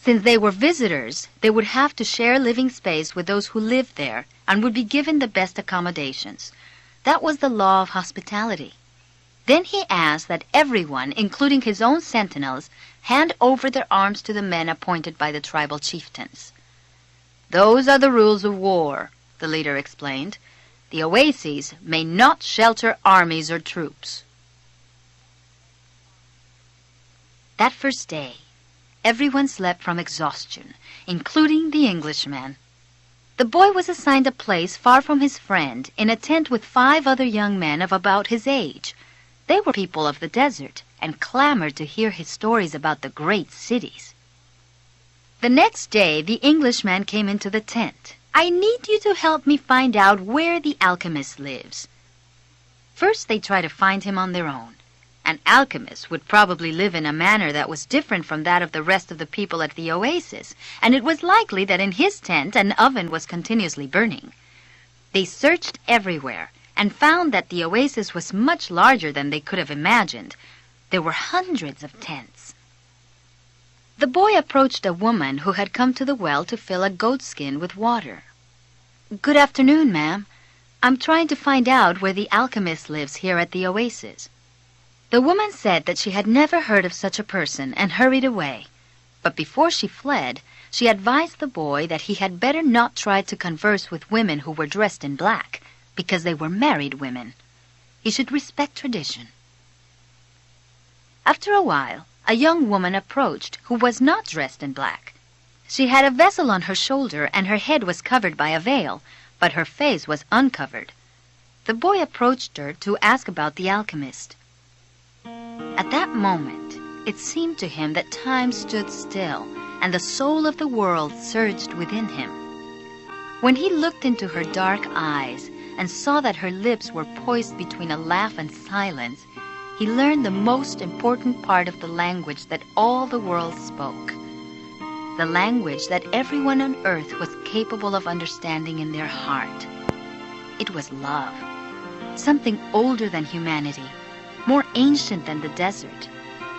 Since they were visitors, they would have to share living space with those who lived there and would be given the best accommodations. That was the law of hospitality. Then he asked that everyone, including his own sentinels, hand over their arms to the men appointed by the tribal chieftains. "Those are the rules of war," the leader explained. "The oases may not shelter armies or troops." That first day, everyone slept from exhaustion, including the Englishman. The boy was assigned a place far from his friend in a tent with 5 other young men of about his age. They were people of the desert and clamored to hear his stories about the great cities. The next day, the Englishman came into the tent. "I need you to help me find out where the alchemist lives." First, they tried to find him on their own. An alchemist would probably live in a manner that was different from that of the rest of the people at the oasis, and it was likely that in his tent an oven was continuously burning. They searched everywhere and found that the oasis was much larger than they could have imagined. There were hundreds of tents. The boy approached a woman who had come to the well to fill a goatskin with water. "Good afternoon, ma'am. I'm trying to find out where the alchemist lives here at the oasis." The woman said that she had never heard of such a person and hurried away. But before she fled, she advised the boy that he had better not try to converse with women who were dressed in black, because they were married women. He should respect tradition. After a while, a young woman approached who was not dressed in black. She had a vessel on her shoulder and her head was covered by a veil, but her face was uncovered. The boy approached her to ask about the alchemist. At that moment, it seemed to him that time stood still and the soul of the world surged within him. When he looked into her dark eyes and saw that her lips were poised between a laugh and silence, he learned the most important part of the language that all the world spoke, the language that everyone on earth was capable of understanding in their heart. It was love, something older than humanity, more ancient than the desert,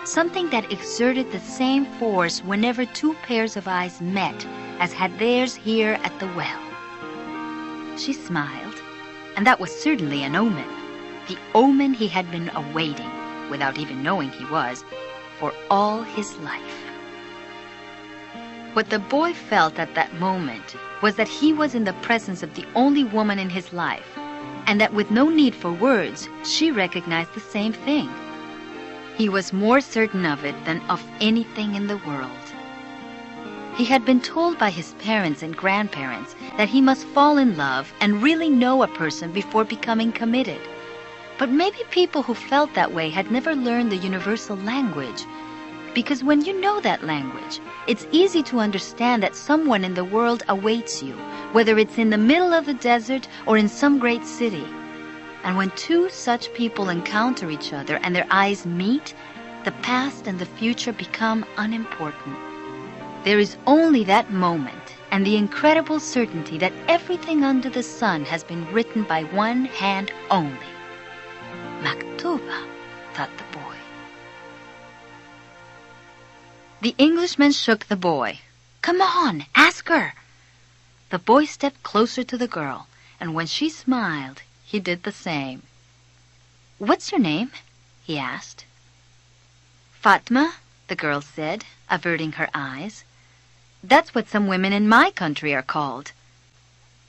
something that exerted the same force whenever 2 pairs of eyes met as had theirs here at the well. She smiled, and that was certainly an omen, the omen he had been awaiting, without even knowing he was, for all his life. What the boy felt at that moment was that he was in the presence of the only woman in his life, and that with no need for words, she recognized the same thing. He was more certain of it than of anything in the world. He had been told by his parents and grandparents that he must fall in love and really know a person before becoming committed. But maybe people who felt that way had never learned the universal language. Because when you know that language, it's easy to understand that someone in the world awaits you, whether it's in the middle of the desert or in some great city. And when 2 such people encounter each other and their eyes meet, the past and the future become unimportant. There is only that moment and the incredible certainty that everything under the sun has been written by one hand only. Maktuba, thought the boy. The Englishman shook the boy. "Come on, ask her." The boy stepped closer to the girl, and when she smiled, he did the same. "What's your name?" he asked. "Fatma," the girl said, averting her eyes. "That's what some women in my country are called."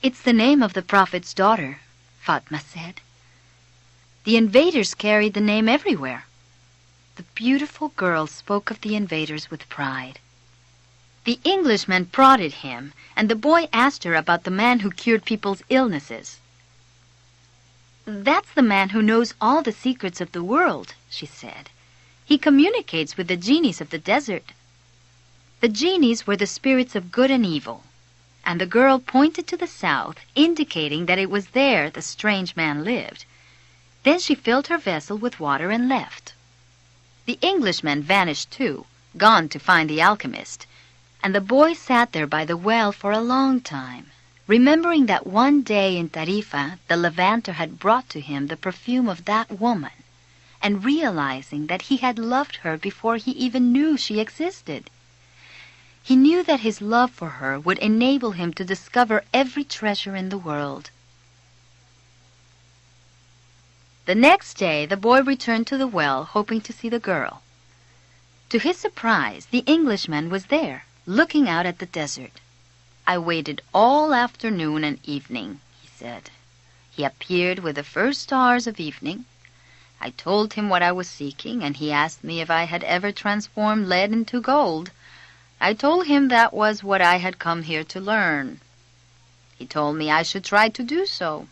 "It's the name of the Prophet's daughter," Fatma said. "The invaders carried the name everywhere." The beautiful girl spoke of the invaders with pride. The Englishman prodded him, and the boy asked her about the man who cured people's illnesses. "That's the man who knows all the secrets of the world," she said. "He communicates with the genies of the desert." The genies were the spirits of good and evil, and the girl pointed to the south, indicating that it was there the strange man lived. Then she filled her vessel with water and left. The Englishman vanished too, gone to find the alchemist, and the boy sat there by the well for a long time, remembering that one day in Tarifa the Levanter had brought to him the perfume of that woman, and realizing that he had loved her before he even knew she existed. He knew that his love for her would enable him to discover every treasure in the world. The next day, the boy returned to the well, hoping to see the girl. To his surprise, the Englishman was there, looking out at the desert. "I waited all afternoon and evening," he said. "He appeared with the first stars of evening. I told him what I was seeking, and he asked me if I had ever transformed lead into gold. I told him that was what I had come here to learn. He told me I should try to do so.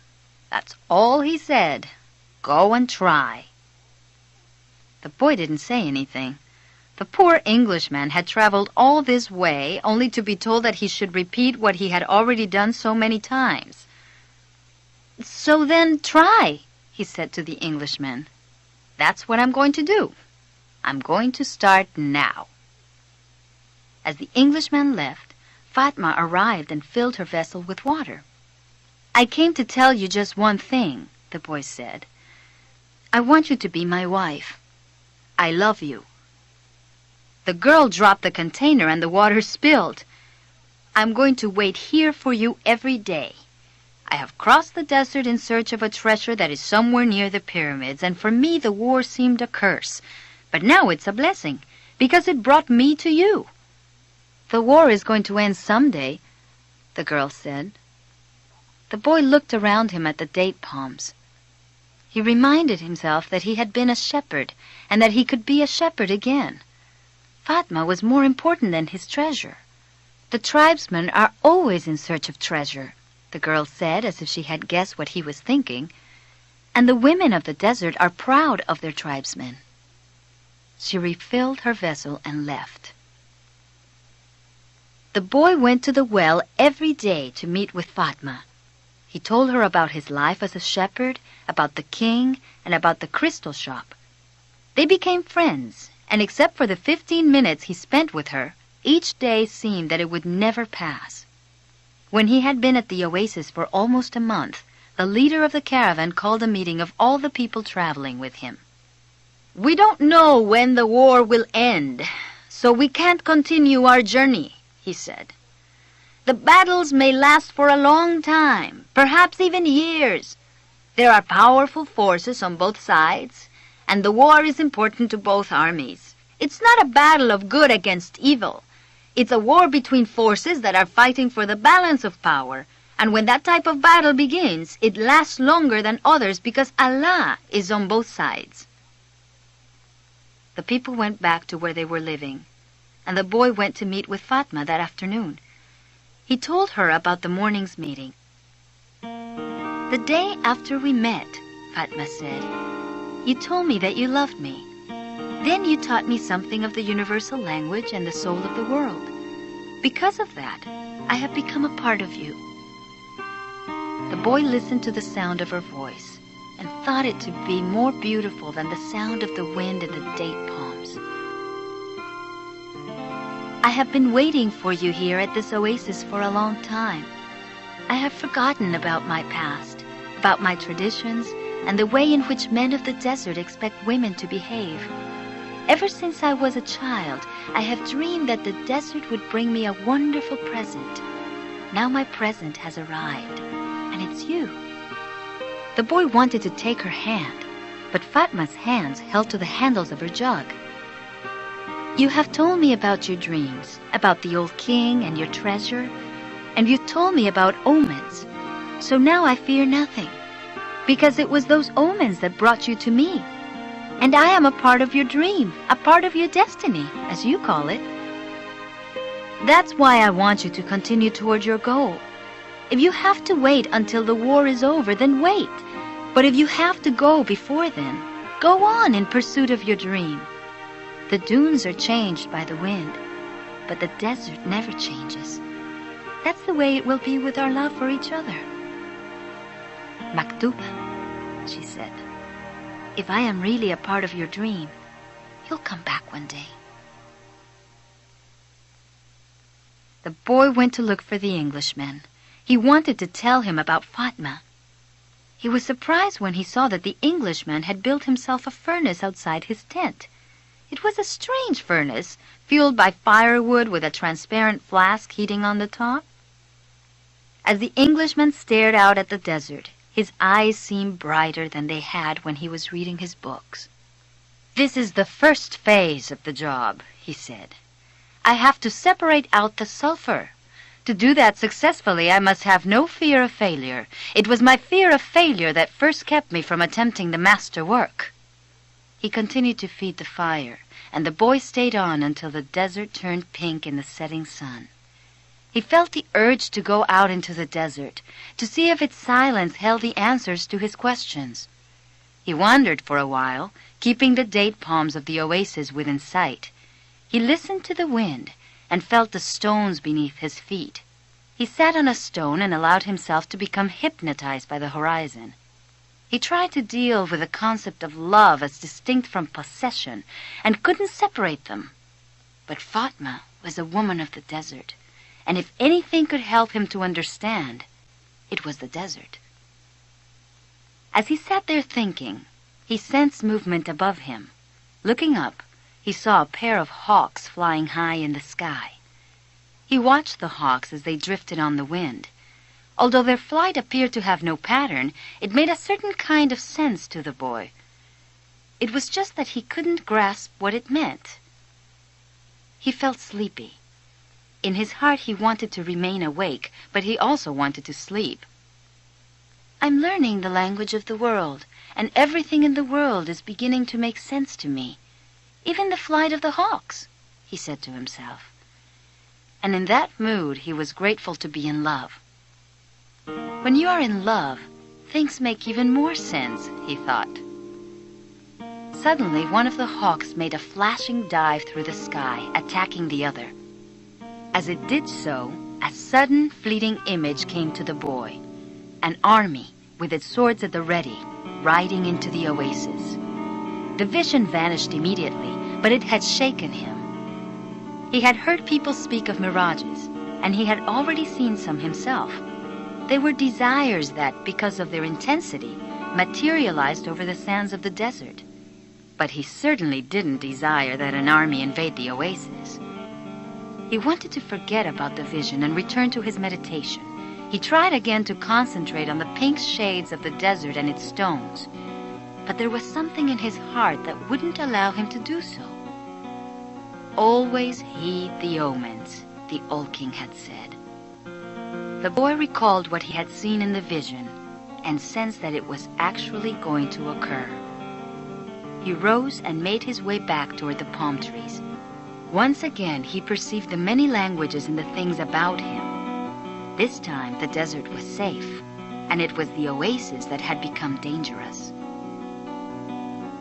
That's all he said. Go and try." The boy didn't say anything. The poor Englishman had traveled all this way only to be told that he should repeat what he had already done so many times. "So then try," he said to the Englishman. "That's what I'm going to do. I'm going to start now." As the Englishman left, Fatma arrived and filled her vessel with water. "I came to tell you just one thing," the boy said. "I want you to be my wife. I love you." The girl dropped the container and the water spilled. "I'm going to wait here for you every day. I have crossed the desert in search of a treasure that is somewhere near the pyramids, and for me the war seemed a curse. But now it's a blessing, because it brought me to you." "The war is going to end someday," the girl said. The boy looked around him at the date palms. He reminded himself that he had been a shepherd, and that he could be a shepherd again. Fatma was more important than his treasure. "The tribesmen are always in search of treasure," the girl said, as if she had guessed what he was thinking. "And the women of the desert are proud of their tribesmen." She refilled her vessel and left. The boy went to the well every day to meet with Fatma. He told her about his life as a shepherd, about the king, and about the crystal shop. They became friends, and except for the 15 minutes he spent with her, each day seemed that it would never pass. When he had been at the oasis for almost a month, the leader of the caravan called a meeting of all the people traveling with him. "We don't know when the war will end, so we can't continue our journey," he said. "The battles may last for a long time, perhaps even years. There are powerful forces on both sides, and the war is important to both armies. It's not a battle of good against evil. It's a war between forces that are fighting for the balance of power, and when that type of battle begins, it lasts longer than others because Allah is on both sides." The people went back to where they were living, and the boy went to meet with Fatma that afternoon. He told her about the morning's meeting. "The day after we met," Fatma said, "you told me that you loved me. Then you taught me something of the universal language and the soul of the world. Because of that, I have become a part of you." The boy listened to the sound of her voice and thought it to be more beautiful than the sound of the wind in the date palms. "I have been waiting for you here at this oasis for a long time. I have forgotten about my past, about my traditions, and the way in which men of the desert expect women to behave. Ever since I was a child, I have dreamed that the desert would bring me a wonderful present. Now my present has arrived, and it's you." The boy wanted to take her hand, but Fatma's hands held to the handles of her jug. "You have told me about your dreams, about the old king and your treasure, and you told me about omens. So now I fear nothing, because it was those omens that brought you to me. And I am a part of your dream, a part of your destiny, as you call it. That's why I want you to continue toward your goal. If you have to wait until the war is over, then wait. But if you have to go before then, go on in pursuit of your dream. The dunes are changed by the wind, but the desert never changes. That's the way it will be with our love for each other. Maktub, she said, if I am really a part of your dream, you'll come back one day. The boy went to look for the Englishman. He wanted to tell him about Fatma. He was surprised when he saw that the Englishman had built himself a furnace outside his tent. It was a strange furnace, fueled by firewood with a transparent flask heating on the top. As the Englishman stared out at the desert, his eyes seemed brighter than they had when he was reading his books. "This is the first phase of the job," he said. "I have to separate out the sulfur. To do that successfully, I must have no fear of failure. It was my fear of failure that first kept me from attempting the master work." He continued to feed the fire, and the boy stayed on until the desert turned pink in the setting sun. He felt the urge to go out into the desert, to see if its silence held the answers to his questions. He wandered for a while, keeping the date palms of the oasis within sight. He listened to the wind and felt the stones beneath his feet. He sat on a stone and allowed himself to become hypnotized by the horizon. He tried to deal with the concept of love as distinct from possession and couldn't separate them. But Fatma was a woman of the desert, and if anything could help him to understand, it was the desert. As he sat there thinking, he sensed movement above him. Looking up, he saw a pair of hawks flying high in the sky. He watched the hawks as they drifted on the wind. Although their flight appeared to have no pattern, it made a certain kind of sense to the boy. It was just that he couldn't grasp what it meant. He felt sleepy. In his heart, he wanted to remain awake, but he also wanted to sleep. "I'm learning the language of the world, and everything in the world is beginning to make sense to me. Even the flight of the hawks," he said to himself. And in that mood, he was grateful to be in love. When you are in love, things make even more sense, he thought. Suddenly, one of the hawks made a flashing dive through the sky, attacking the other. As it did so, a sudden, fleeting image came to the boy. An army, with its swords at the ready, riding into the oasis. The vision vanished immediately, but it had shaken him. He had heard people speak of mirages, and he had already seen some himself. They were desires that, because of their intensity, materialized over the sands of the desert. But he certainly didn't desire that an army invade the oasis. He wanted to forget about the vision and return to his meditation. He tried again to concentrate on the pink shades of the desert and its stones. But there was something in his heart that wouldn't allow him to do so. "Always heed the omens," the old king had said. The boy recalled what he had seen in the vision and sensed that it was actually going to occur. He rose and made his way back toward the palm trees. Once again, he perceived the many languages in the things about him. This time, the desert was safe, and it was the oasis that had become dangerous.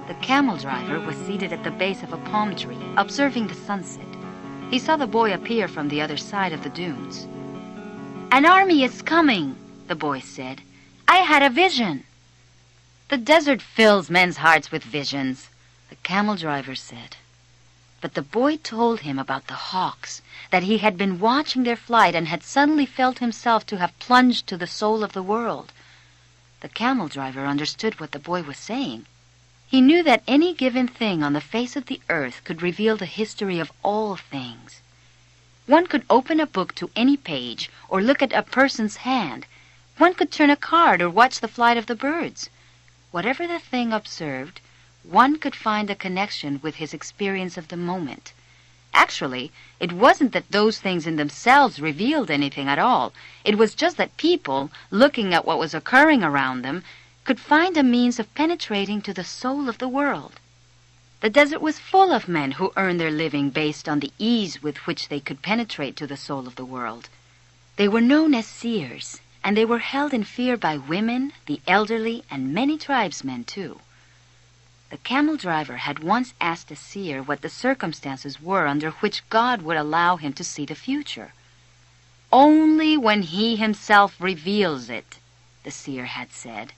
The camel driver was seated at the base of a palm tree, observing the sunset. He saw the boy appear from the other side of the dunes. "An army is coming," the boy said. "I had a vision." "The desert fills men's hearts with visions," the camel driver said. But the boy told him about the hawks, that he had been watching their flight and had suddenly felt himself to have plunged to the soul of the world. The camel driver understood what the boy was saying. He knew that any given thing on the face of the earth could reveal the history of all things. One could open a book to any page or look at a person's hand. One could turn a card or watch the flight of the birds. Whatever the thing observed, one could find a connection with his experience of the moment. Actually, it wasn't that those things in themselves revealed anything at all. It was just that people, looking at what was occurring around them, could find a means of penetrating to the soul of the world. The desert was full of men who earned their living based on the ease with which they could penetrate to the soul of the world. They were known as seers, and they were held in fear by women, the elderly, and many tribesmen, too. The camel driver had once asked a seer what the circumstances were under which God would allow him to see the future. "Only when he himself reveals it," the seer had said.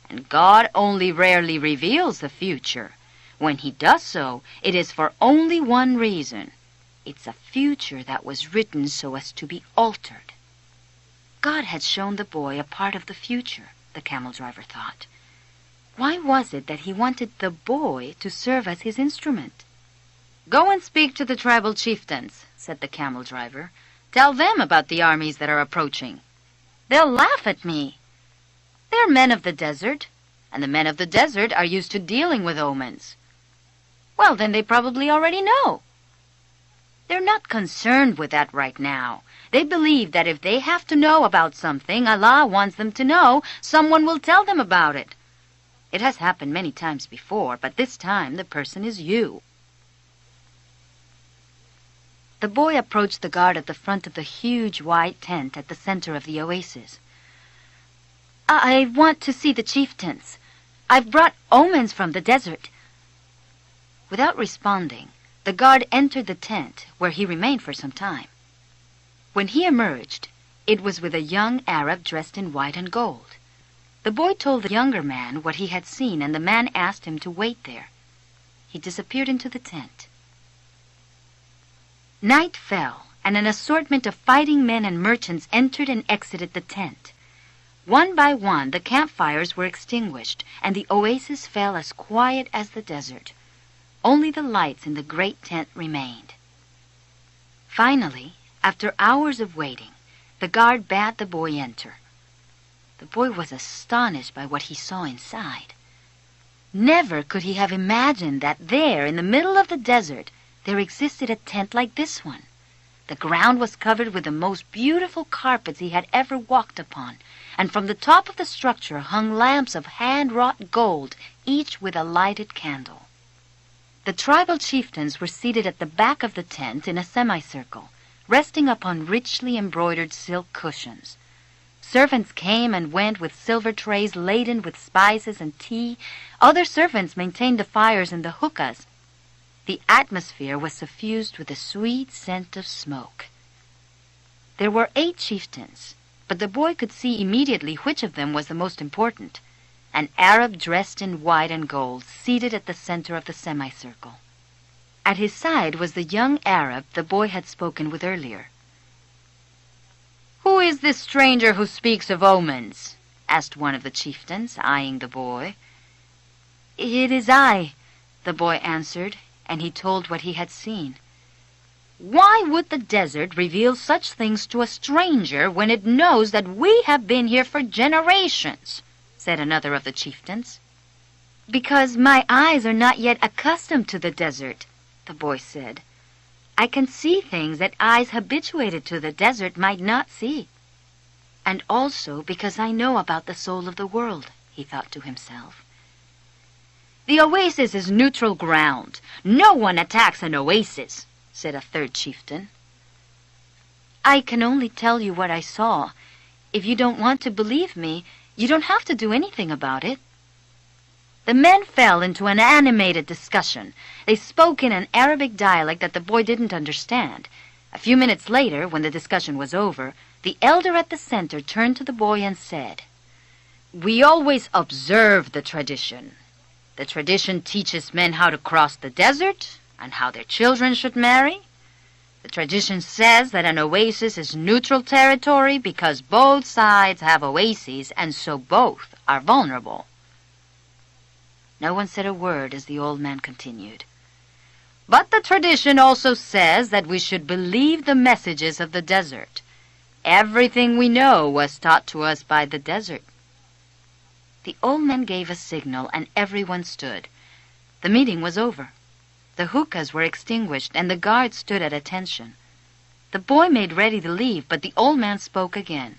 And God only rarely reveals the future. When he does so, it is for only one reason. It's a future that was written so as to be altered. God had shown the boy a part of the future, the camel driver thought. Why was it that he wanted the boy to serve as his instrument? "Go and speak to the tribal chieftains," said the camel driver. "Tell them about the armies that are approaching." "They'll laugh at me." "They're men of the desert, and the men of the desert are used to dealing with omens." "Well, then they probably already know." "They're not concerned with that right now. They believe that if they have to know about something Allah wants them to know, someone will tell them about it. It has happened many times before, but this time the person is you." The boy approached the guard at the front of the huge white tent at the center of the oasis. "I want to see the chieftains. I've brought omens from the desert." Without responding, the guard entered the tent, where he remained for some time. When he emerged, it was with a young Arab dressed in white and gold. The boy told the younger man what he had seen, and the man asked him to wait there. He disappeared into the tent. Night fell, and an assortment of fighting men and merchants entered and exited the tent. One by one, the campfires were extinguished, and the oasis fell as quiet as the desert. Only the lights in the great tent remained. Finally, after hours of waiting, the guard bade the boy enter. The boy was astonished by what he saw inside. Never could he have imagined that there, in the middle of the desert, there existed a tent like this one. The ground was covered with the most beautiful carpets he had ever walked upon, and from the top of the structure hung lamps of hand-wrought gold, each with a lighted candle. The tribal chieftains were seated at the back of the tent in a semicircle, resting upon richly embroidered silk cushions. Servants came and went with silver trays laden with spices and tea. Other servants maintained the fires in the hookahs. The atmosphere was suffused with a sweet scent of smoke. There were 8 chieftains, but the boy could see immediately which of them was the most important. An Arab dressed in white and gold, seated at the center of the semicircle. At his side was the young Arab the boy had spoken with earlier. "Who is this stranger who speaks of omens?" asked one of the chieftains, eyeing the boy. "It is I," the boy answered, and he told what he had seen. "Why would the desert reveal such things to a stranger when it knows that we have been here for generations?" said another of the chieftains. "Because my eyes are not yet accustomed to the desert," the boy said. "I can see things that eyes habituated to the desert might not see. And also because I know about the soul of the world," he thought to himself. "The oasis is neutral ground. No one attacks an oasis," said a third chieftain. "I can only tell you what I saw. If you don't want to believe me, you don't have to do anything about it." The men fell into an animated discussion. They spoke in an Arabic dialect that the boy didn't understand. A few minutes later, when the discussion was over, the elder at the center turned to the boy and said, "We always observe the tradition. The tradition teaches men how to cross the desert and how their children should marry. The tradition says that an oasis is neutral territory because both sides have oases and so both are vulnerable." No one said a word as the old man continued. "But the tradition also says that we should believe the messages of the desert. Everything we know was taught to us by the desert." The old man gave a signal and everyone stood. The meeting was over. The hookahs were extinguished and the guards stood at attention. The boy made ready to leave, but the old man spoke again.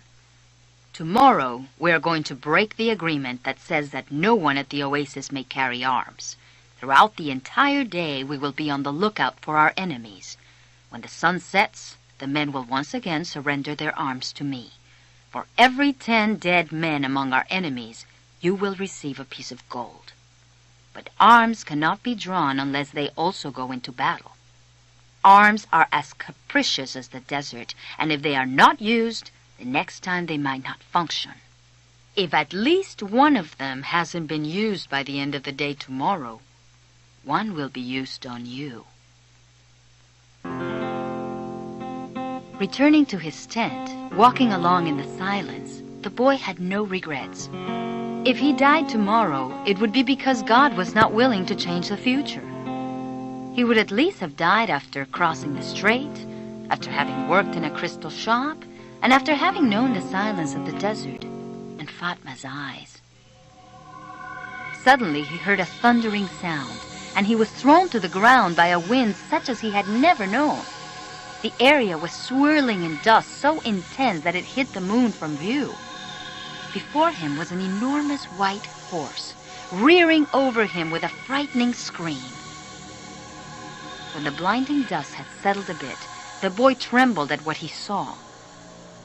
"Tomorrow we are going to break the agreement that says that no one at the oasis may carry arms. Throughout the entire day we will be on the lookout for our enemies. When the sun sets, the men will once again surrender their arms to me. For every 10 dead men among our enemies, you will receive a piece of gold." But arms cannot be drawn unless they also go into battle. Arms are as capricious as the desert, and if they are not used, the next time they might not function. If at least one of them hasn't been used by the end of the day tomorrow, one will be used on you. Returning to his tent, walking along in the silence, the boy had no regrets. If he died tomorrow, it would be because God was not willing to change the future. He would at least have died after crossing the strait, after having worked in a crystal shop, and after having known the silence of the desert and Fatma's eyes. Suddenly he heard a thundering sound, and he was thrown to the ground by a wind such as he had never known. The area was swirling in dust so intense that it hid the moon from view. Before him was an enormous white horse, rearing over him with a frightening scream. When the blinding dust had settled a bit, the boy trembled at what he saw.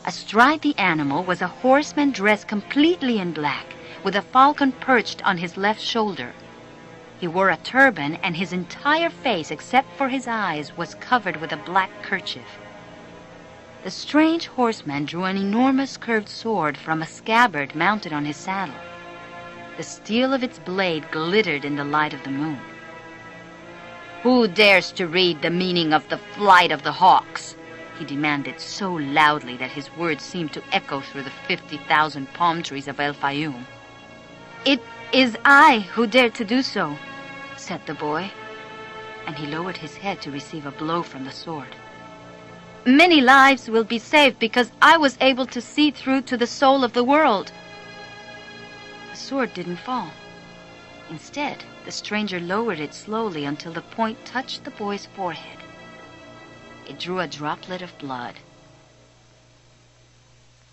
Astride the animal was a horseman dressed completely in black, with a falcon perched on his left shoulder. He wore a turban, and his entire face, except for his eyes, was covered with a black kerchief. The strange horseman drew an enormous curved sword from a scabbard mounted on his saddle. The steel of its blade glittered in the light of the moon. "Who dares to read the meaning of the flight of the hawks?" he demanded so loudly that his words seemed to echo through the 50,000 palm trees of El Fayoum. "It is I who dare to do so," said the boy, and he lowered his head to receive a blow from the sword. "Many lives will be saved because I was able to see through to the soul of the world." The sword didn't fall. Instead, the stranger lowered it slowly until the point touched the boy's forehead. It drew a droplet of blood.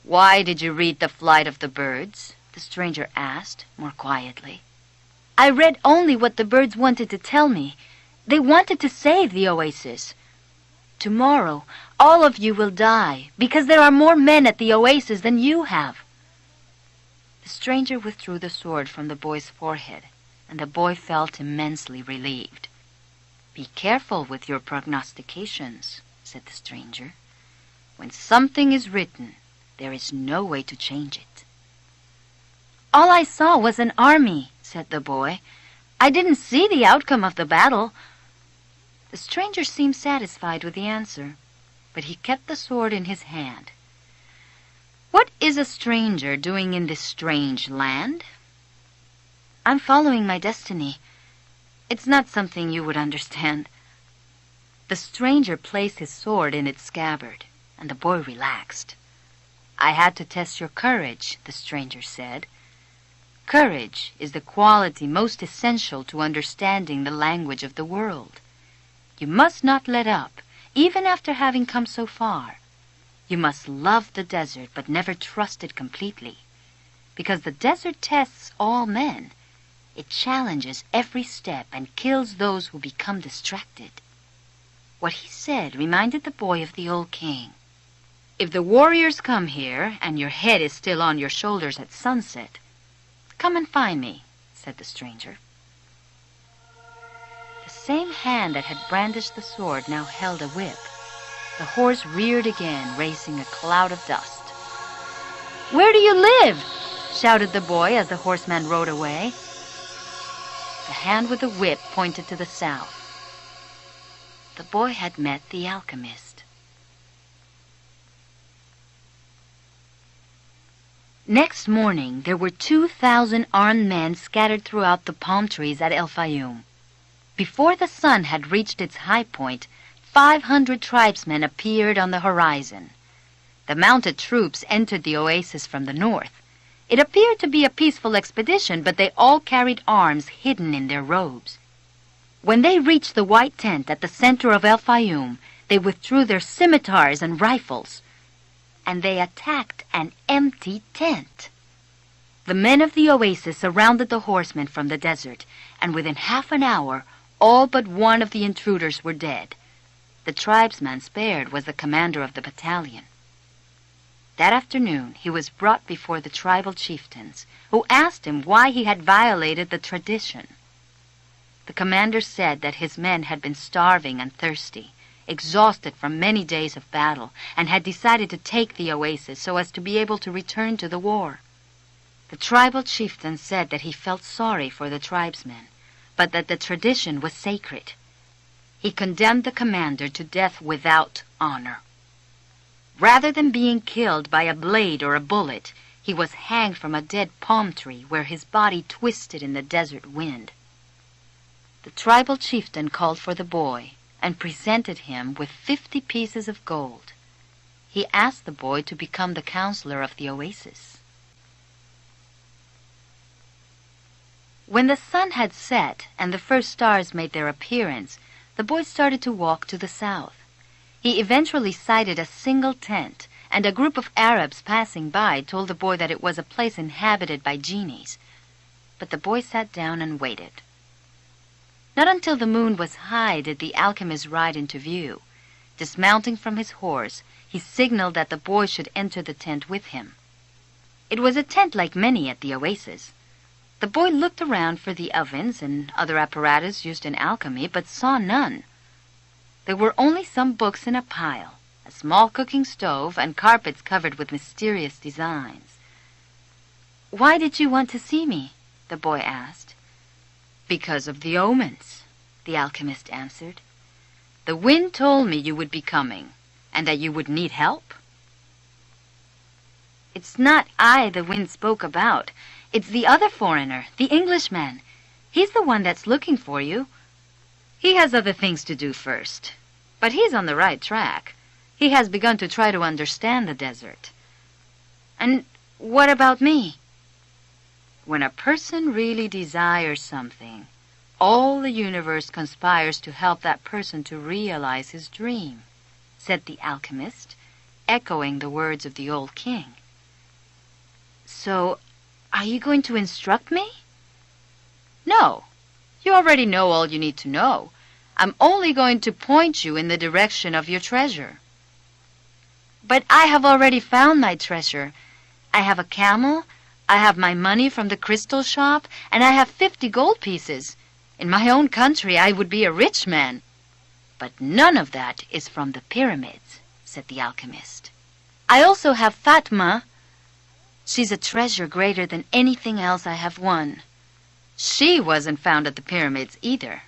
"Why did you read the flight of the birds?" the stranger asked, more quietly. "I read only what the birds wanted to tell me. They wanted to save the oasis. Tomorrow, all of you will die, because there are more men at the oasis than you have." The stranger withdrew the sword from the boy's forehead, and the boy felt immensely relieved. "Be careful with your prognostications," said the stranger. "When something is written, there is no way to change it." "All I saw was an army," said the boy. "I didn't see the outcome of the battle." The stranger seemed satisfied with the answer, but he kept the sword in his hand. "What is a stranger doing in this strange land?" "I'm following my destiny. It's not something you would understand." The stranger placed his sword in its scabbard, and the boy relaxed. "I had to test your courage," the stranger said. "Courage is the quality most essential to understanding the language of the world. You must not let up, even after having come so far. You must love the desert, but never trust it completely, because the desert tests all men. It challenges every step and kills those who become distracted." What he said reminded the boy of the old king. "If the warriors come here and your head is still on your shoulders at sunset, come and find me," said the stranger. The same hand that had brandished the sword now held a whip. The horse reared again, raising a cloud of dust. "Where do you live?" shouted the boy as the horseman rode away. The hand with the whip pointed to the south. The boy had met the alchemist. Next morning, there were 2,000 armed men scattered throughout the palm trees at El Fayoum. Before the sun had reached its high point, 500 tribesmen appeared on the horizon. The mounted troops entered the oasis from the north. It appeared to be a peaceful expedition, but they all carried arms hidden in their robes. When they reached the white tent at the center of El Fayoum, they withdrew their scimitars and rifles, and they attacked an empty tent. The men of the oasis surrounded the horsemen from the desert, and within half an hour, all but one of the intruders were dead. The tribesman spared was the commander of the battalion. That afternoon, he was brought before the tribal chieftains, who asked him why he had violated the tradition. The commander said that his men had been starving and thirsty, exhausted from many days of battle, and had decided to take the oasis so as to be able to return to the war. The tribal chieftain said that he felt sorry for the tribesmen, but that the tradition was sacred. He condemned the commander to death without honor. Rather than being killed by a blade or a bullet, he was hanged from a dead palm tree where his body twisted in the desert wind. The tribal chieftain called for the boy and presented him with 50 pieces of gold. He asked the boy to become the counselor of the oasis. When the sun had set and the first stars made their appearance, the boy started to walk to the south. He eventually sighted a single tent, and a group of Arabs passing by told the boy that it was a place inhabited by genies. But the boy sat down and waited. Not until the moon was high did the alchemist ride into view. Dismounting from his horse, he signaled that the boy should enter the tent with him. It was a tent like many at the oasis. The boy looked around for the ovens and other apparatus used in alchemy, but saw none. There were only some books in a pile, a small cooking stove, and carpets covered with mysterious designs. "Why did you want to see me?" the boy asked. "Because of the omens," the alchemist answered. "The wind told me you would be coming, and that you would need help." "It's not I the wind spoke about. It's the other foreigner, the Englishman. He's the one that's looking for you. He has other things to do first, but he's on the right track. He has begun to try to understand the desert." "And what about me?" "When a person really desires something, all the universe conspires to help that person to realize his dream," said the alchemist, echoing the words of the old king. "So, are you going to instruct me?" "No. You already know all you need to know. I'm only going to point you in the direction of your treasure." "But I have already found my treasure. I have a camel, I have my money from the crystal shop, and I have 50 gold pieces. In my own country, I would be a rich man." "But none of that is from the pyramids," said the alchemist. "I also have Fatma. She's a treasure greater than anything else I have won. She wasn't found at the pyramids either.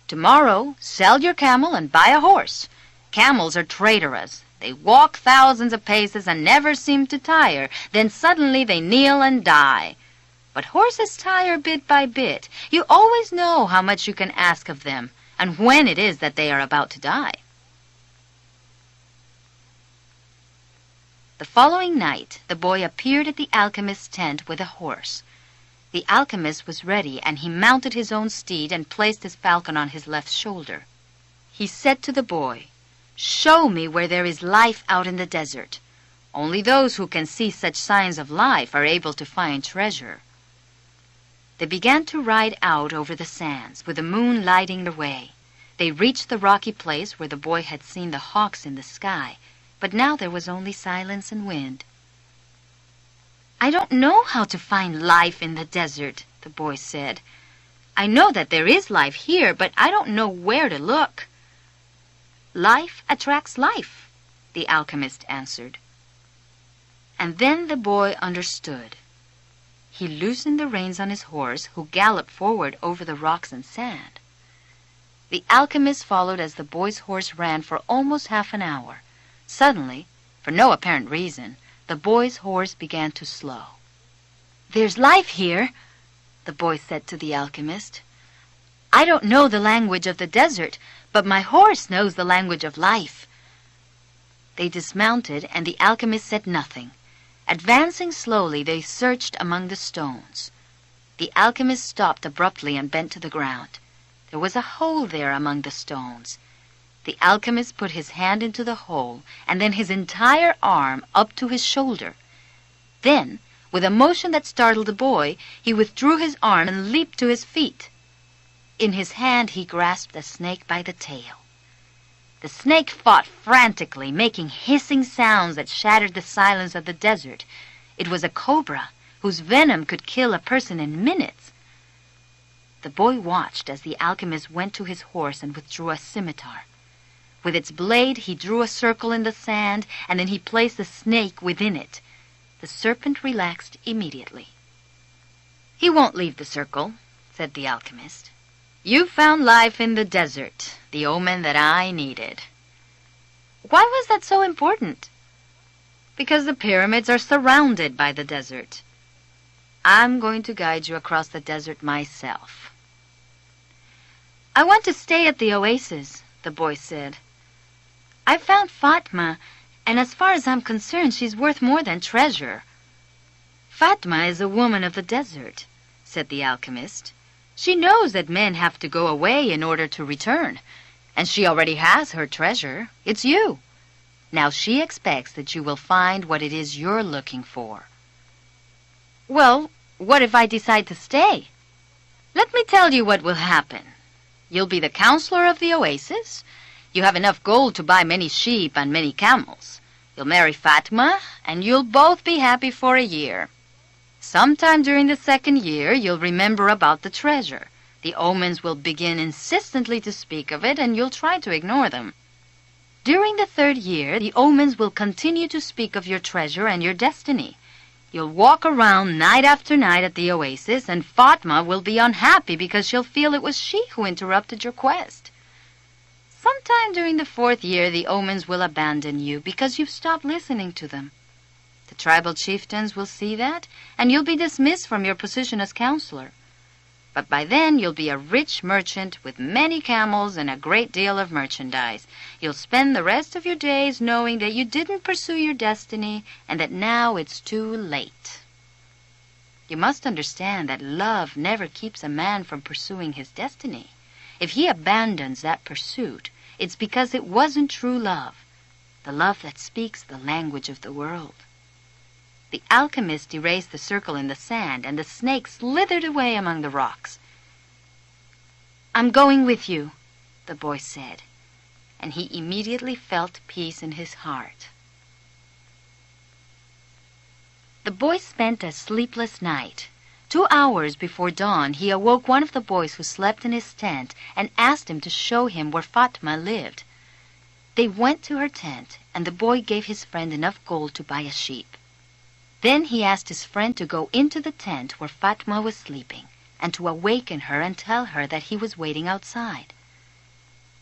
Tomorrow, sell your camel and buy a horse. Camels are traitorous. They walk thousands of paces and never seem to tire. Then suddenly they kneel and die. But horses tire bit by bit. You always know how much you can ask of them and when it is that they are about to die." The following night, the boy appeared at the alchemist's tent with a horse. The alchemist was ready, and he mounted his own steed and placed his falcon on his left shoulder. He said to the boy, "Show me where there is life out in the desert. Only those who can see such signs of life are able to find treasure." They began to ride out over the sands, with the moon lighting the way. They reached the rocky place where the boy had seen the hawks in the sky, but now there was only silence and wind. "I don't know how to find life in the desert," the boy said. "I know that there is life here, but I don't know where to look." "Life attracts life," the alchemist answered. And then the boy understood. He loosened the reins on his horse, who galloped forward over the rocks and sand. The alchemist followed as the boy's horse ran for almost half an hour. Suddenly, for no apparent reason, the boy's horse began to slow. "There's life here," the boy said to the alchemist. "I don't know the language of the desert, but my horse knows the language of life." They dismounted, and the alchemist said nothing. Advancing slowly, they searched among the stones. The alchemist stopped abruptly and bent to the ground. There was a hole there among the stones. The alchemist put his hand into the hole, and then his entire arm up to his shoulder. Then, with a motion that startled the boy, he withdrew his arm and leaped to his feet. In his hand he grasped a snake by the tail. The snake fought frantically, making hissing sounds that shattered the silence of the desert. It was a cobra, whose venom could kill a person in minutes. The boy watched as the alchemist went to his horse and withdrew a scimitar. With its blade, he drew a circle in the sand, and then he placed the snake within it. The serpent relaxed immediately. "He won't leave the circle," said the alchemist. "You found life in the desert, the omen that I needed." "Why was that so important?" "Because the pyramids are surrounded by the desert. I'm going to guide you across the desert myself." "I want to stay at the oasis," the boy said. "I found Fatma, and as far as I'm concerned, she's worth more than treasure." "Fatma is a woman of the desert," said the alchemist. "She knows that men have to go away in order to return, and she already has her treasure. It's you. Now she expects that you will find what it is you're looking for." "Well, what if I decide to stay?" "Let me tell you what will happen. You'll be the counselor of the oasis. You have enough gold to buy many sheep and many camels. You'll marry Fatma, and you'll both be happy for a year. Sometime during the second year, you'll remember about the treasure. The omens will begin insistently to speak of it, and you'll try to ignore them. During the third year, the omens will continue to speak of your treasure and your destiny. You'll walk around night after night at the oasis, and Fatma will be unhappy because she'll feel it was she who interrupted your quest. Sometime during the fourth year, the omens will abandon you because you've stopped listening to them. The tribal chieftains will see that, and you'll be dismissed from your position as counselor. But by then, you'll be a rich merchant with many camels and a great deal of merchandise. You'll spend the rest of your days knowing that you didn't pursue your destiny and that now it's too late. You must understand that love never keeps a man from pursuing his destiny. If he abandons that pursuit, it's because it wasn't true love, the love that speaks the language of the world. The alchemist erased the circle in the sand, and the snake slithered away among the rocks. "I'm going with you," the boy said, and he immediately felt peace in his heart. The boy spent a sleepless night. 2 hours before dawn, he awoke one of the boys who slept in his tent and asked him to show him where Fatma lived. They went to her tent, and the boy gave his friend enough gold to buy a sheep. Then he asked his friend to go into the tent where Fatma was sleeping and to awaken her and tell her that he was waiting outside.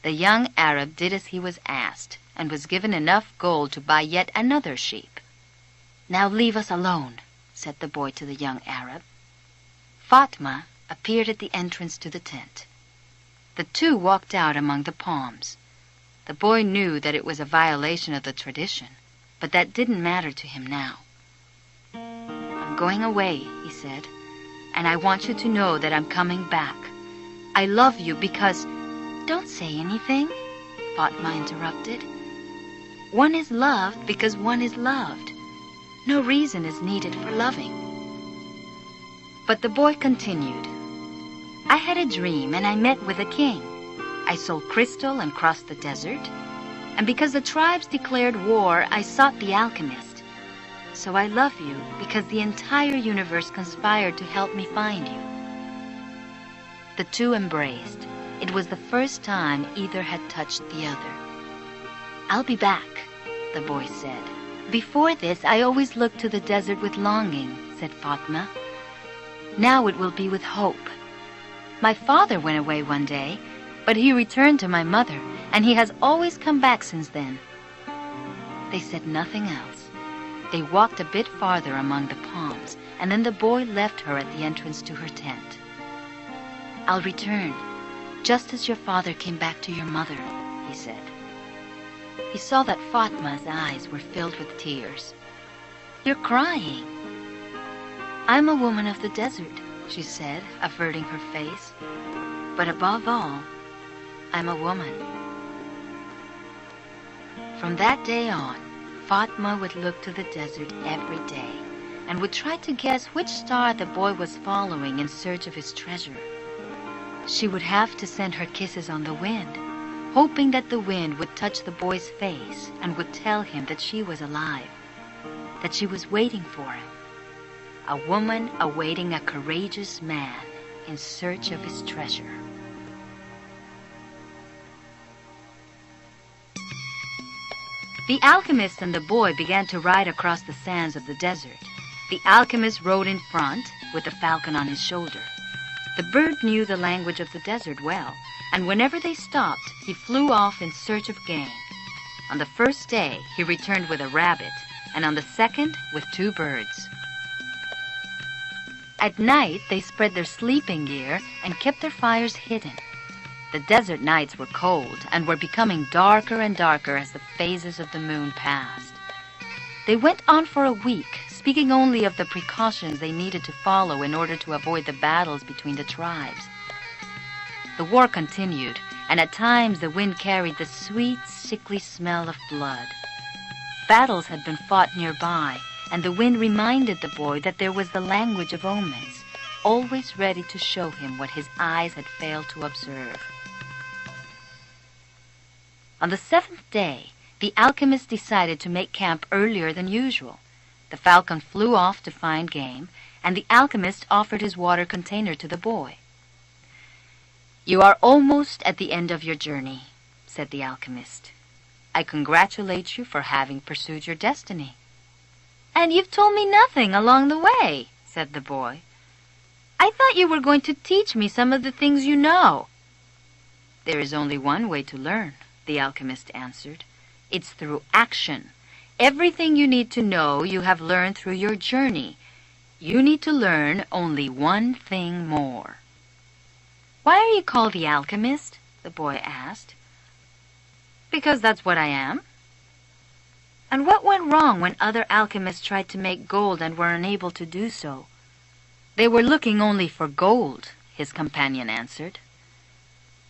The young Arab did as he was asked and was given enough gold to buy yet another sheep. "Now leave us alone," said the boy to the young Arab. Fatma appeared at the entrance to the tent. The two walked out among the palms. The boy knew that it was a violation of the tradition, but that didn't matter to him now. "I'm going away," he said, "and I want you to know that I'm coming back. I love you because—" "Don't say anything," Fatma interrupted. "One is loved because one is loved. No reason is needed for loving." But the boy continued, "I had a dream and I met with a king. I sold crystal and crossed the desert. And because the tribes declared war, I sought the alchemist. So I love you because the entire universe conspired to help me find you." The two embraced. It was the first time either had touched the other. "I'll be back," the boy said. "Before this, I always looked to the desert with longing," said Fatma. "Now it will be with hope. My father went away one day, but he returned to my mother, and he has always come back since then." They said nothing else. They walked a bit farther among the palms, and then the boy left her at the entrance to her tent. "I'll return, just as your father came back to your mother," he said. He saw that Fatma's eyes were filled with tears. "You're crying." "I'm a woman of the desert," she said, averting her face. "But above all, I'm a woman." From that day on, Fatma would look to the desert every day and would try to guess which star the boy was following in search of his treasure. She would have to send her kisses on the wind, hoping that the wind would touch the boy's face and would tell him that she was alive, that she was waiting for him. A woman awaiting a courageous man in search of his treasure. The alchemist and the boy began to ride across the sands of the desert. The alchemist rode in front with the falcon on his shoulder. The bird knew the language of the desert well, and whenever they stopped, he flew off in search of game. On the first day, he returned with a rabbit, and on the second, with 2 birds. At night, they spread their sleeping gear and kept their fires hidden. The desert nights were cold and were becoming darker and darker as the phases of the moon passed. They went on for a week, speaking only of the precautions they needed to follow in order to avoid the battles between the tribes. The war continued, and at times the wind carried the sweet, sickly smell of blood. Battles had been fought nearby, and the wind reminded the boy that there was the language of omens, always ready to show him what his eyes had failed to observe. On the 7th day, the alchemist decided to make camp earlier than usual. The falcon flew off to find game, and the alchemist offered his water container to the boy. "You are almost at the end of your journey," said the alchemist. "I congratulate you for having pursued your destiny." "And you've told me nothing along the way," said the boy. "I thought you were going to teach me some of the things you know." "There is only one way to learn," the alchemist answered. "It's through action. Everything you need to know you have learned through your journey. You need to learn only one thing more." "Why are you called the alchemist?" the boy asked. "Because that's what I am." "And what went wrong when other alchemists tried to make gold and were unable to do so?" "They were looking only for gold," his companion answered.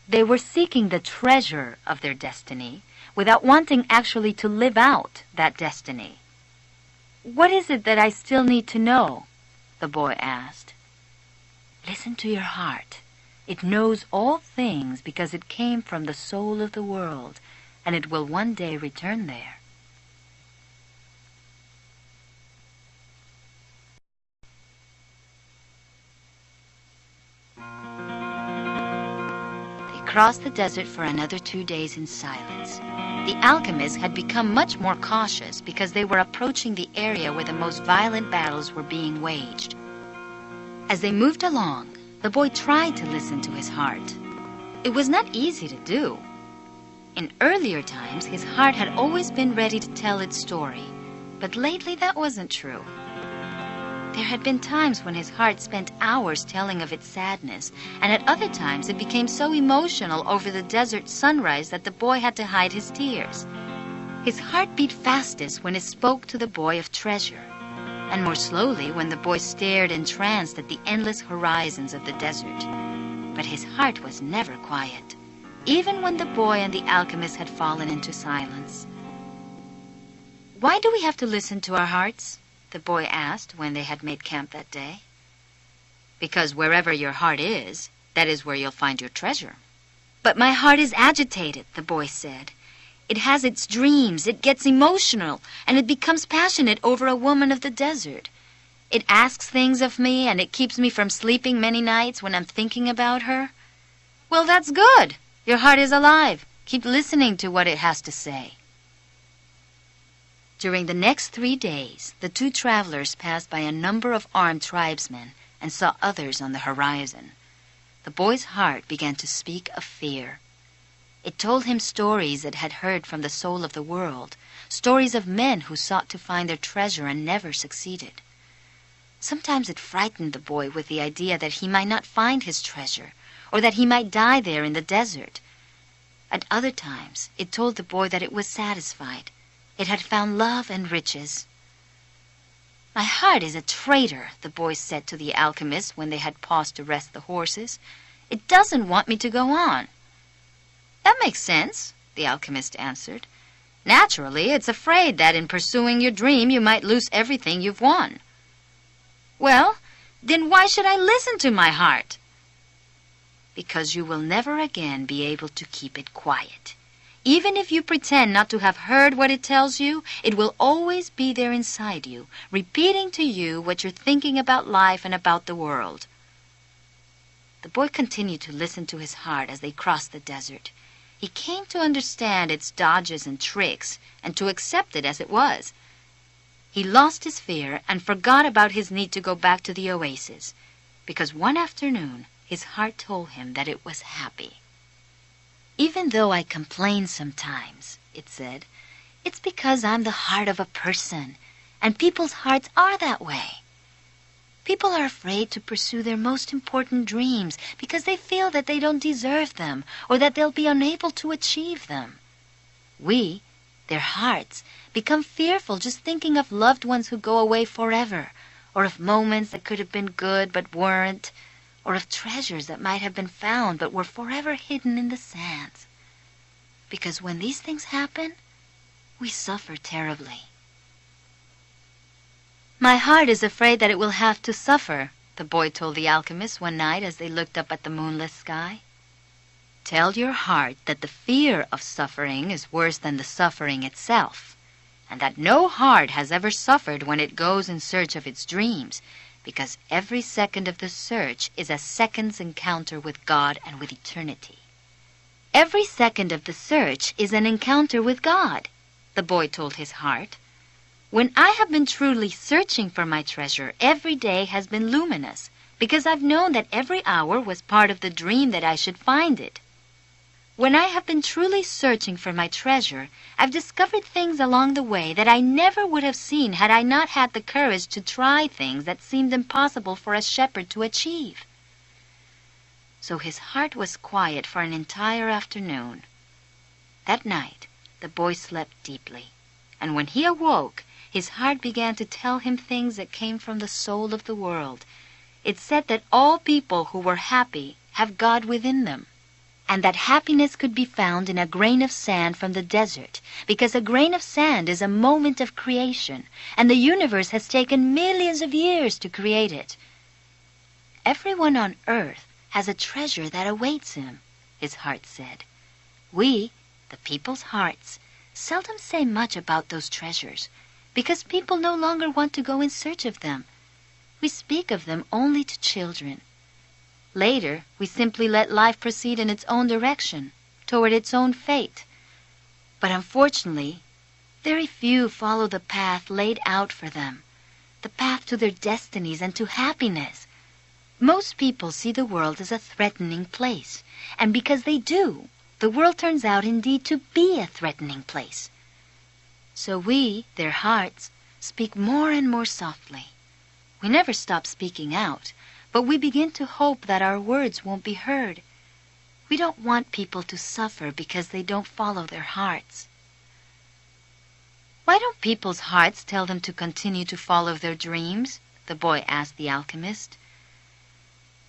"They were seeking the treasure of their destiny without wanting actually to live out that destiny." "What is it that I still need to know?" the boy asked. "Listen to your heart. It knows all things because it came from the soul of the world, and it will one day return there." Crossed the desert for another 2 days in silence. The alchemists had become much more cautious because they were approaching the area where the most violent battles were being waged. As they moved along, the boy tried to listen to his heart. It was not easy to do. In earlier times, his heart had always been ready to tell its story, but lately that wasn't true. There had been times when his heart spent hours telling of its sadness, and at other times it became so emotional over the desert sunrise that the boy had to hide his tears. His heart beat fastest when it spoke to the boy of treasure, and more slowly when the boy stared entranced at the endless horizons of the desert. But his heart was never quiet, even when the boy and the alchemist had fallen into silence. "Why do we have to listen to our hearts?" the boy asked when they had made camp that day. "Because wherever your heart is, that is where you'll find your treasure." "But my heart is agitated," the boy said. "It has its dreams, it gets emotional, and it becomes passionate over a woman of the desert. It asks things of me, and it keeps me from sleeping many nights when I'm thinking about her." "Well, that's good. Your heart is alive. Keep listening to what it has to say." During the next 3 days, the 2 travelers passed by a number of armed tribesmen and saw others on the horizon. The boy's heart began to speak of fear. It told him stories it had heard from the soul of the world, stories of men who sought to find their treasure and never succeeded. Sometimes it frightened the boy with the idea that he might not find his treasure, or that he might die there in the desert. At other times, it told the boy that it was satisfied. It had found love and riches. "My heart is a traitor," the boy said to the alchemist when they had paused to rest the horses. "It doesn't want me to go on." "That makes sense," the alchemist answered. "Naturally, it's afraid that in pursuing your dream you might lose everything you've won." "Well, then why should I listen to my heart?" "Because you will never again be able to keep it quiet. Even if you pretend not to have heard what it tells you, it will always be there inside you, repeating to you what you're thinking about life and about the world." The boy continued to listen to his heart as they crossed the desert. He came to understand its dodges and tricks and to accept it as it was. He lost his fear and forgot about his need to go back to the oasis, because one afternoon his heart told him that it was happy. "Even though I complain sometimes," it said, "it's because I'm the heart of a person, and people's hearts are that way. People are afraid to pursue their most important dreams because they feel that they don't deserve them or that they'll be unable to achieve them. We, their hearts, become fearful just thinking of loved ones who go away forever, or of moments that could have been good but weren't, or of treasures that might have been found but were forever hidden in the sands. Because when these things happen, we suffer terribly." "My heart is afraid that it will have to suffer," the boy told the alchemist one night as they looked up at the moonless sky. "Tell your heart that the fear of suffering is worse than the suffering itself, and that no heart has ever suffered when it goes in search of its dreams, because every second of the search is a second's encounter with God and with eternity." "Every second of the search is an encounter with God," the boy told his heart. "When I have been truly searching for my treasure, every day has been luminous, because I've known that every hour was part of the dream that I should find it. When I have been truly searching for my treasure, I've discovered things along the way that I never would have seen had I not had the courage to try things that seemed impossible for a shepherd to achieve." So his heart was quiet for an entire afternoon. That night, the boy slept deeply, and when he awoke, his heart began to tell him things that came from the soul of the world. It said that all people who were happy have God within them, and that happiness could be found in a grain of sand from the desert, because a grain of sand is a moment of creation, and the universe has taken millions of years to create it. "Everyone on earth has a treasure that awaits him," his heart said. "We, the people's hearts, seldom say much about those treasures, because people no longer want to go in search of them. We speak of them only to children. Later, we simply let life proceed in its own direction, toward its own fate. But unfortunately, very few follow the path laid out for them, the path to their destinies and to happiness. Most people see the world as a threatening place, and because they do, the world turns out indeed to be a threatening place. So we, their hearts, speak more and more softly. We never stop speaking out, but we begin to hope that our words won't be heard. We don't want people to suffer because they don't follow their hearts." "Why don't people's hearts tell them to continue to follow their dreams?" the boy asked the alchemist.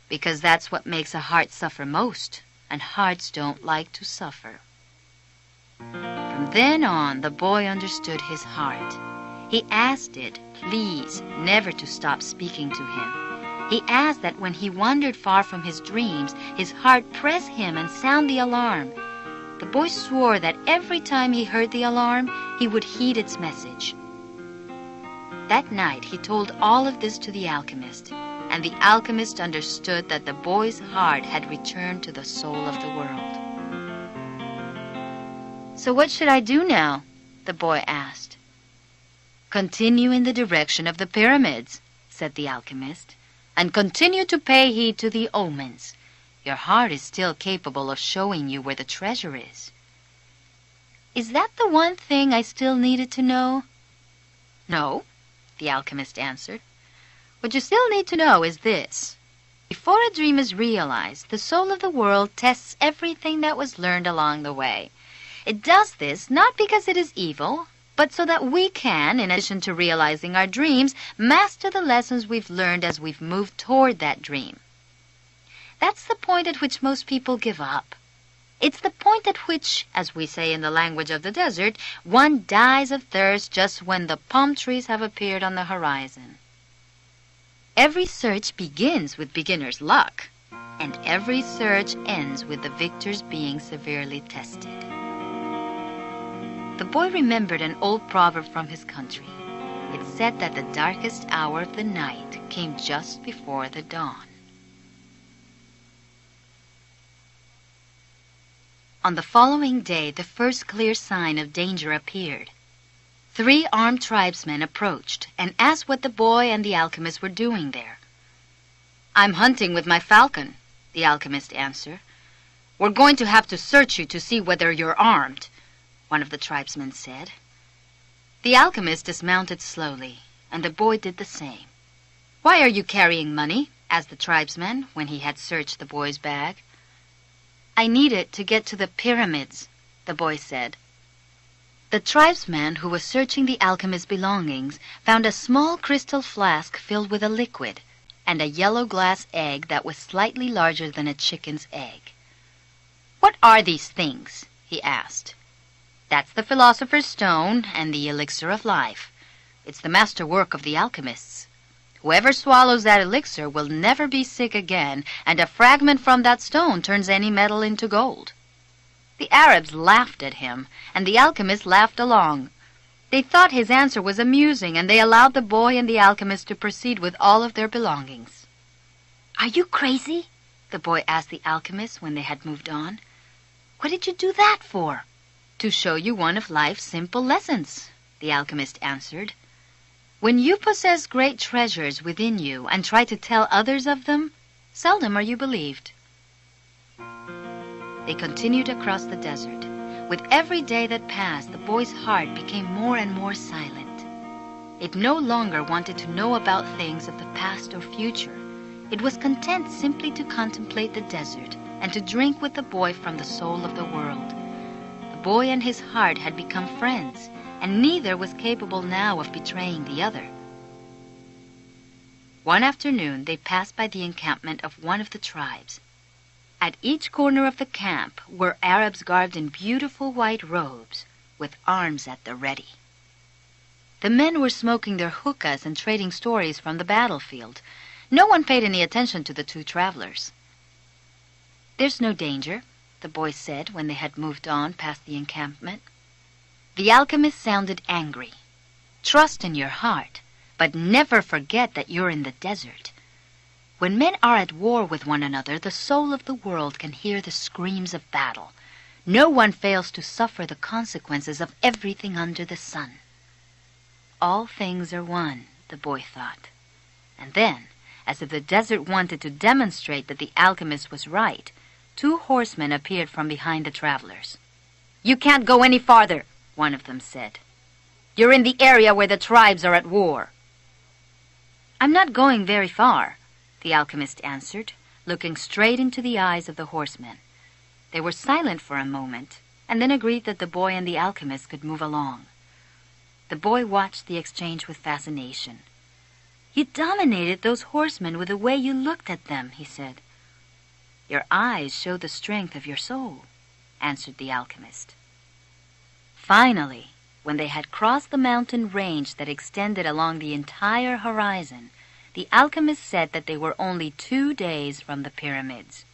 "Because that's what makes a heart suffer most, and hearts don't like to suffer." From then on, the boy understood his heart. He asked it, please, never to stop speaking to him. He asked that when he wandered far from his dreams, his heart press him and sound the alarm. The boy swore that every time he heard the alarm, he would heed its message. That night, he told all of this to the alchemist, and the alchemist understood that the boy's heart had returned to the soul of the world. "So what should I do now?" the boy asked. "Continue in the direction of the pyramids," said the alchemist, "and continue to pay heed to the omens. Your heart is still capable of showing you where the treasure is." "Is that the one thing I still needed to know?" "No," the alchemist answered. "What you still need to know is this. Before a dream is realized, the soul of the world tests everything that was learned along the way. It does this not because it is evil, but so that we can, in addition to realizing our dreams, master the lessons we've learned as we've moved toward that dream. That's the point at which most people give up. It's the point at which, as we say in the language of the desert, one dies of thirst just when the palm trees have appeared on the horizon. Every search begins with beginner's luck, and every search ends with the victors being severely tested." The boy remembered an old proverb from his country. It said that the darkest hour of the night came just before the dawn. On the following day, the first clear sign of danger appeared. 3 armed tribesmen approached and asked what the boy and the alchemist were doing there. "I'm hunting with my falcon," the alchemist answered. "We're going to have to search you to see whether you're armed," one of the tribesmen said. The alchemist dismounted slowly, and the boy did the same. "Why are you carrying money?" asked the tribesman when he had searched the boy's bag. "I need it to get to the pyramids," the boy said. The tribesman who was searching the alchemist's belongings found a small crystal flask filled with a liquid and a yellow glass egg that was slightly larger than a chicken's egg. "What are these things?" he asked. "That's the philosopher's stone and the elixir of life. It's the masterwork of the alchemists. Whoever swallows that elixir will never be sick again, and a fragment from that stone turns any metal into gold." The Arabs laughed at him, and the alchemist laughed along. They thought his answer was amusing, and they allowed the boy and the alchemist to proceed with all of their belongings. "Are you crazy?" the boy asked the alchemist when they had moved on. "What did you do that for?" "To show you one of life's simple lessons," the alchemist answered. "When you possess great treasures within you and try to tell others of them, seldom are you believed." They continued across the desert. With every day that passed, the boy's heart became more and more silent. It no longer wanted to know about things of the past or future. It was content simply to contemplate the desert and to drink with the boy from the soul of the world. The boy and his heart had become friends, and neither was capable now of betraying the other. One afternoon, they passed by the encampment of one of the tribes. At each corner of the camp were Arabs garbed in beautiful white robes, with arms at the ready. The men were smoking their hookahs and trading stories from the battlefield. No one paid any attention to the 2 travelers. "There's no danger," the boy said when they had moved on past the encampment. The alchemist sounded angry. "Trust in your heart, but never forget that you're in the desert. When men are at war with one another, the soul of the world can hear the screams of battle. No one fails to suffer the consequences of everything under the sun." All things are one, the boy thought. And then, as if the desert wanted to demonstrate that the alchemist was right, 2 horsemen appeared from behind the travelers. "You can't go any farther," one of them said. "You're in the area where the tribes are at war." "I'm not going very far," the alchemist answered, looking straight into the eyes of the horsemen. They were silent for a moment, and then agreed that the boy and the alchemist could move along. The boy watched the exchange with fascination. "You dominated those horsemen with the way you looked at them," he said. "Your eyes show the strength of your soul," answered the alchemist. Finally, when they had crossed the mountain range that extended along the entire horizon, the alchemist said that they were only 2 days from the pyramids.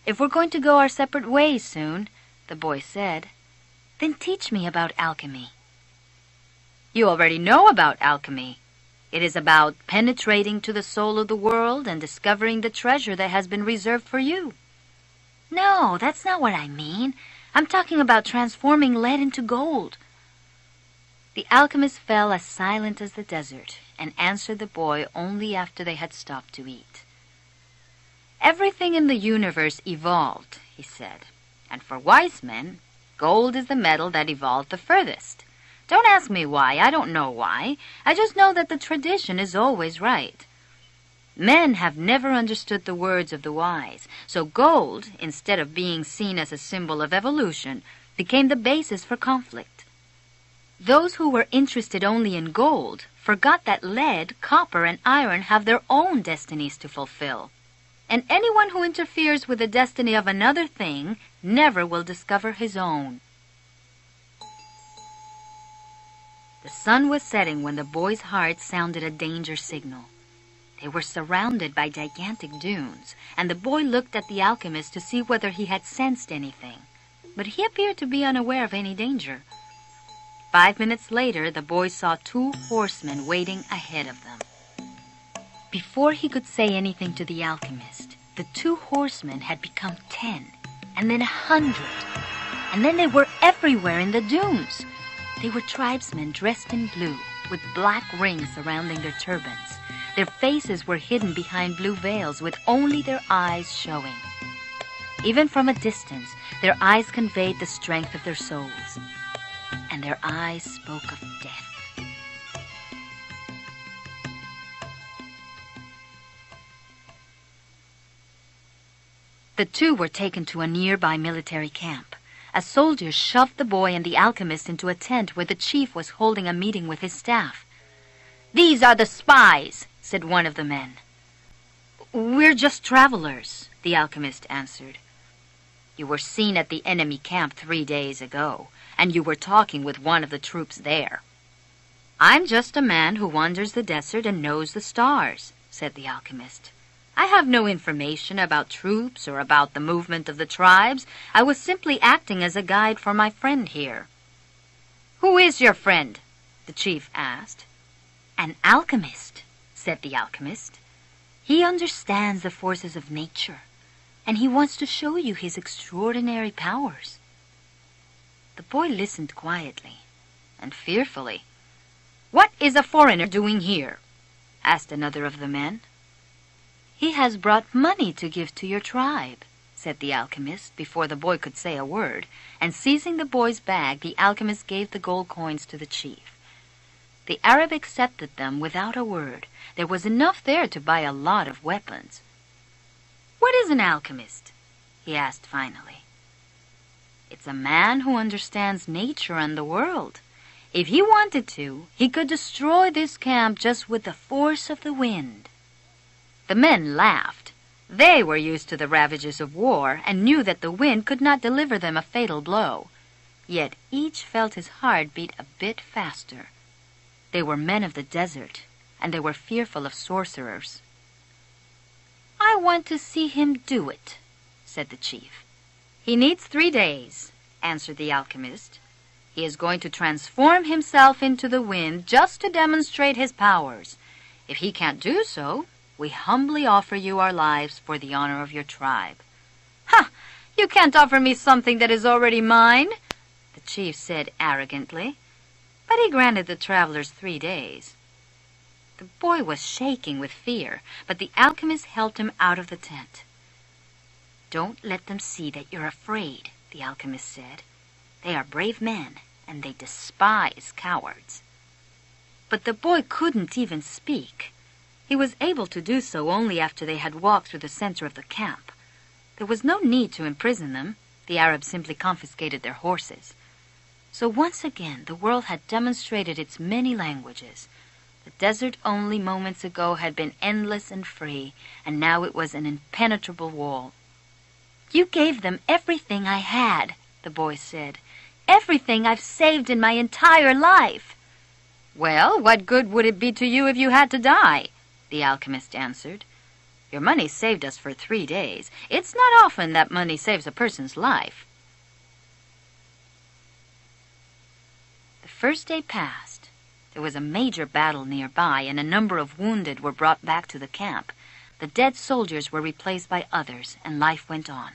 "If we're going to go our separate ways soon," the boy said, "then teach me about alchemy." "You already know about alchemy. It is about penetrating to the soul of the world and discovering the treasure that has been reserved for you." "No, that's not what I mean. I'm talking about transforming lead into gold." The alchemist fell as silent as the desert and answered the boy only after they had stopped to eat. "Everything in the universe evolved," he said, "and for wise men, gold is the metal that evolved the furthest. Don't ask me why. I don't know why. I just know that the tradition is always right. Men have never understood the words of the wise, so gold, instead of being seen as a symbol of evolution, became the basis for conflict. Those who were interested only in gold forgot that lead, copper, and iron have their own destinies to fulfill, and anyone who interferes with the destiny of another thing never will discover his own." The sun was setting when the boy's heart sounded a danger signal. They were surrounded by gigantic dunes, and the boy looked at the alchemist to see whether he had sensed anything, but he appeared to be unaware of any danger. 5 minutes later, the boy saw 2 horsemen waiting ahead of them. Before he could say anything to the alchemist, the 2 horsemen had become 10, and then 100. And then they were everywhere in the dunes. They were tribesmen dressed in blue, with black rings surrounding their turbans. Their faces were hidden behind blue veils, with only their eyes showing. Even from a distance, their eyes conveyed the strength of their souls, and their eyes spoke of death. The two were taken to a nearby military camp. A soldier shoved the boy and the alchemist into a tent where the chief was holding a meeting with his staff. "These are the spies," said one of the men. "We're just travelers," the alchemist answered. "You were seen at the enemy camp 3 days ago, and you were talking with one of the troops there." "I'm just a man who wanders the desert and knows the stars," said the alchemist. "I have no information about troops or about the movement of the tribes. I was simply acting as a guide for my friend here." "Who is your friend?" the chief asked. "An alchemist," said the alchemist. "He understands the forces of nature, and he wants to show you his extraordinary powers." The boy listened quietly and fearfully. "What is a foreigner doing here?" asked another of the men. "He has brought money to give to your tribe," said the alchemist before the boy could say a word, and seizing the boy's bag, the alchemist gave the gold coins to the chief. The Arab accepted them without a word. There was enough there to buy a lot of weapons. "What is an alchemist?" he asked finally. "It's a man who understands nature and the world. If he wanted to, he could destroy this camp just with the force of the wind." The men laughed. They were used to the ravages of war and knew that the wind could not deliver them a fatal blow. Yet each felt his heart beat a bit faster. They were men of the desert, and they were fearful of sorcerers. "I want to see him do it," said the chief. "He needs 3 days," answered the alchemist. "He is going to transform himself into the wind just to demonstrate his powers. If he can't do so, we humbly offer you our lives for the honor of your tribe." "Ha! You can't offer me something that is already mine," the chief said arrogantly. But he granted the travelers 3 days. The boy was shaking with fear, but the alchemist helped him out of the tent. "Don't let them see that you're afraid," the alchemist said. "They are brave men, and they despise cowards." But the boy couldn't even speak. He was able to do so only after they had walked through the center of the camp. There was no need to imprison them. The Arabs simply confiscated their horses. So once again, the world had demonstrated its many languages. The desert only moments ago had been endless and free, and now it was an impenetrable wall. "You gave them everything I had," the boy said. "Everything I've saved in my entire life." "Well, what good would it be to you if you had to die?" the alchemist answered. "Your money saved us for 3 days. It's not often that money saves a person's life." The first day passed. There was a major battle nearby, and a number of wounded were brought back to the camp. The dead soldiers were replaced by others, and life went on.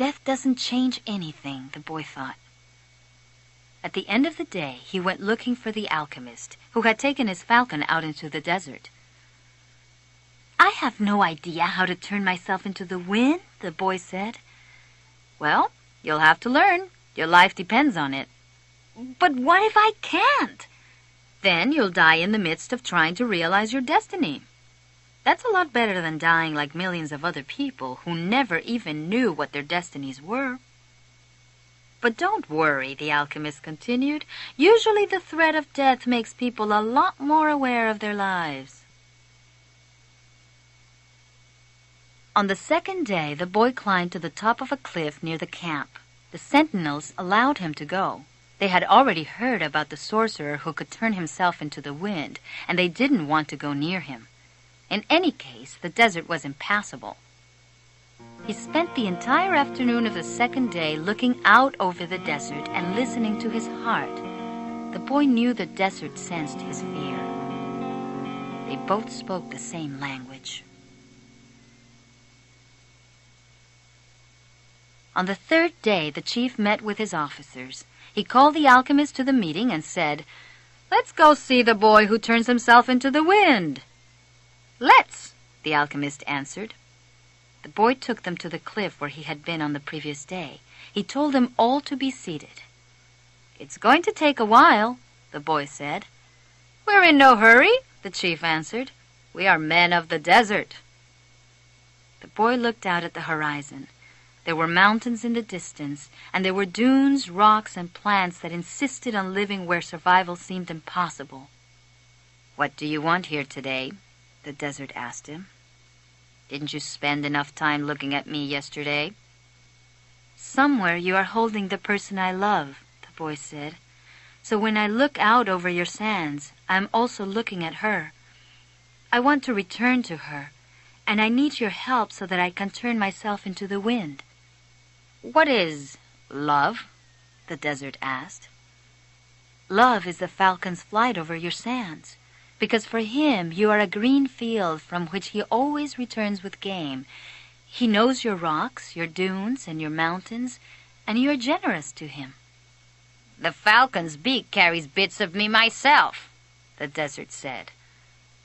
Death doesn't change anything, the boy thought. At the end of the day, he went looking for the alchemist, who had taken his falcon out into the desert. "I have no idea how to turn myself into the wind," the boy said. "Well, you'll have to learn. Your life depends on it." "But what if I can't?" "Then you'll die in the midst of trying to realize your destiny. That's a lot better than dying like millions of other people who never even knew what their destinies were." "But don't worry," the alchemist continued. "Usually the threat of death makes people a lot more aware of their lives." On the second day, the boy climbed to the top of a cliff near the camp. The sentinels allowed him to go. They had already heard about the sorcerer who could turn himself into the wind, and they didn't want to go near him. In any case, the desert was impassable. He spent the entire afternoon of the second day looking out over the desert and listening to his heart. The boy knew the desert sensed his fear. They both spoke the same language. On the third day, the chief met with his officers. He called the alchemist to the meeting and said, "Let's go see the boy who turns himself into the wind." "Let's," the alchemist answered. The boy took them to the cliff where he had been on the previous day. He told them all to be seated. "It's going to take a while," the boy said. "We're in no hurry," the chief answered. "We are men of the desert." The boy looked out at the horizon. There were mountains in the distance, and there were dunes, rocks, and plants that insisted on living where survival seemed impossible. "What do you want here today?" the desert asked him. "Didn't you spend enough time looking at me yesterday?" "Somewhere you are holding the person I love," the boy said. "So when I look out over your sands, I am also looking at her. I want to return to her, and I need your help so that I can turn myself into the wind." "What is love?" the desert asked. "Love is the falcon's flight over your sands, because for him you are a green field from which he always returns with game. He knows your rocks, your dunes, and your mountains, and you are generous to him." "The falcon's beak carries bits of me myself," the desert said.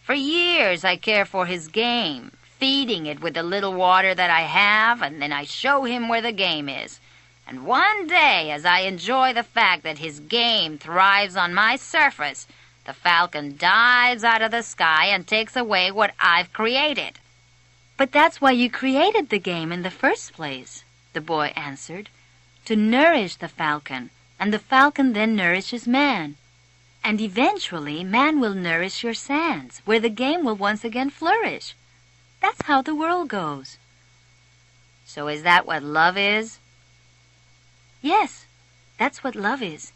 "For years I care for his game, feeding it with the little water that I have, and then I show him where the game is. And one day, as I enjoy the fact that his game thrives on my surface, the falcon dives out of the sky and takes away what I've created." "But that's why you created the game in the first place," the boy answered, "to nourish the falcon, and the falcon then nourishes man. And eventually man will nourish your sands, where the game will once again flourish. That's how the world goes." "So is that what love is?" "Yes, that's what love is.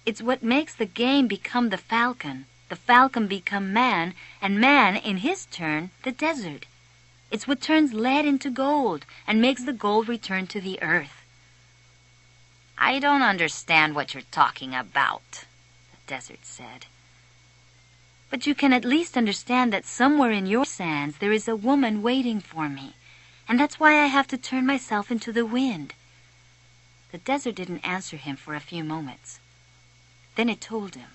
It's what makes the game become the falcon become man, and man, in his turn, the desert. It's what turns lead into gold and makes the gold return to the earth." "I don't understand what you're talking about," the desert said. "But you can at least understand that somewhere in your sands there is a woman waiting for me, and that's why I have to turn myself into the wind." The desert didn't answer him for a few moments. Then it told him,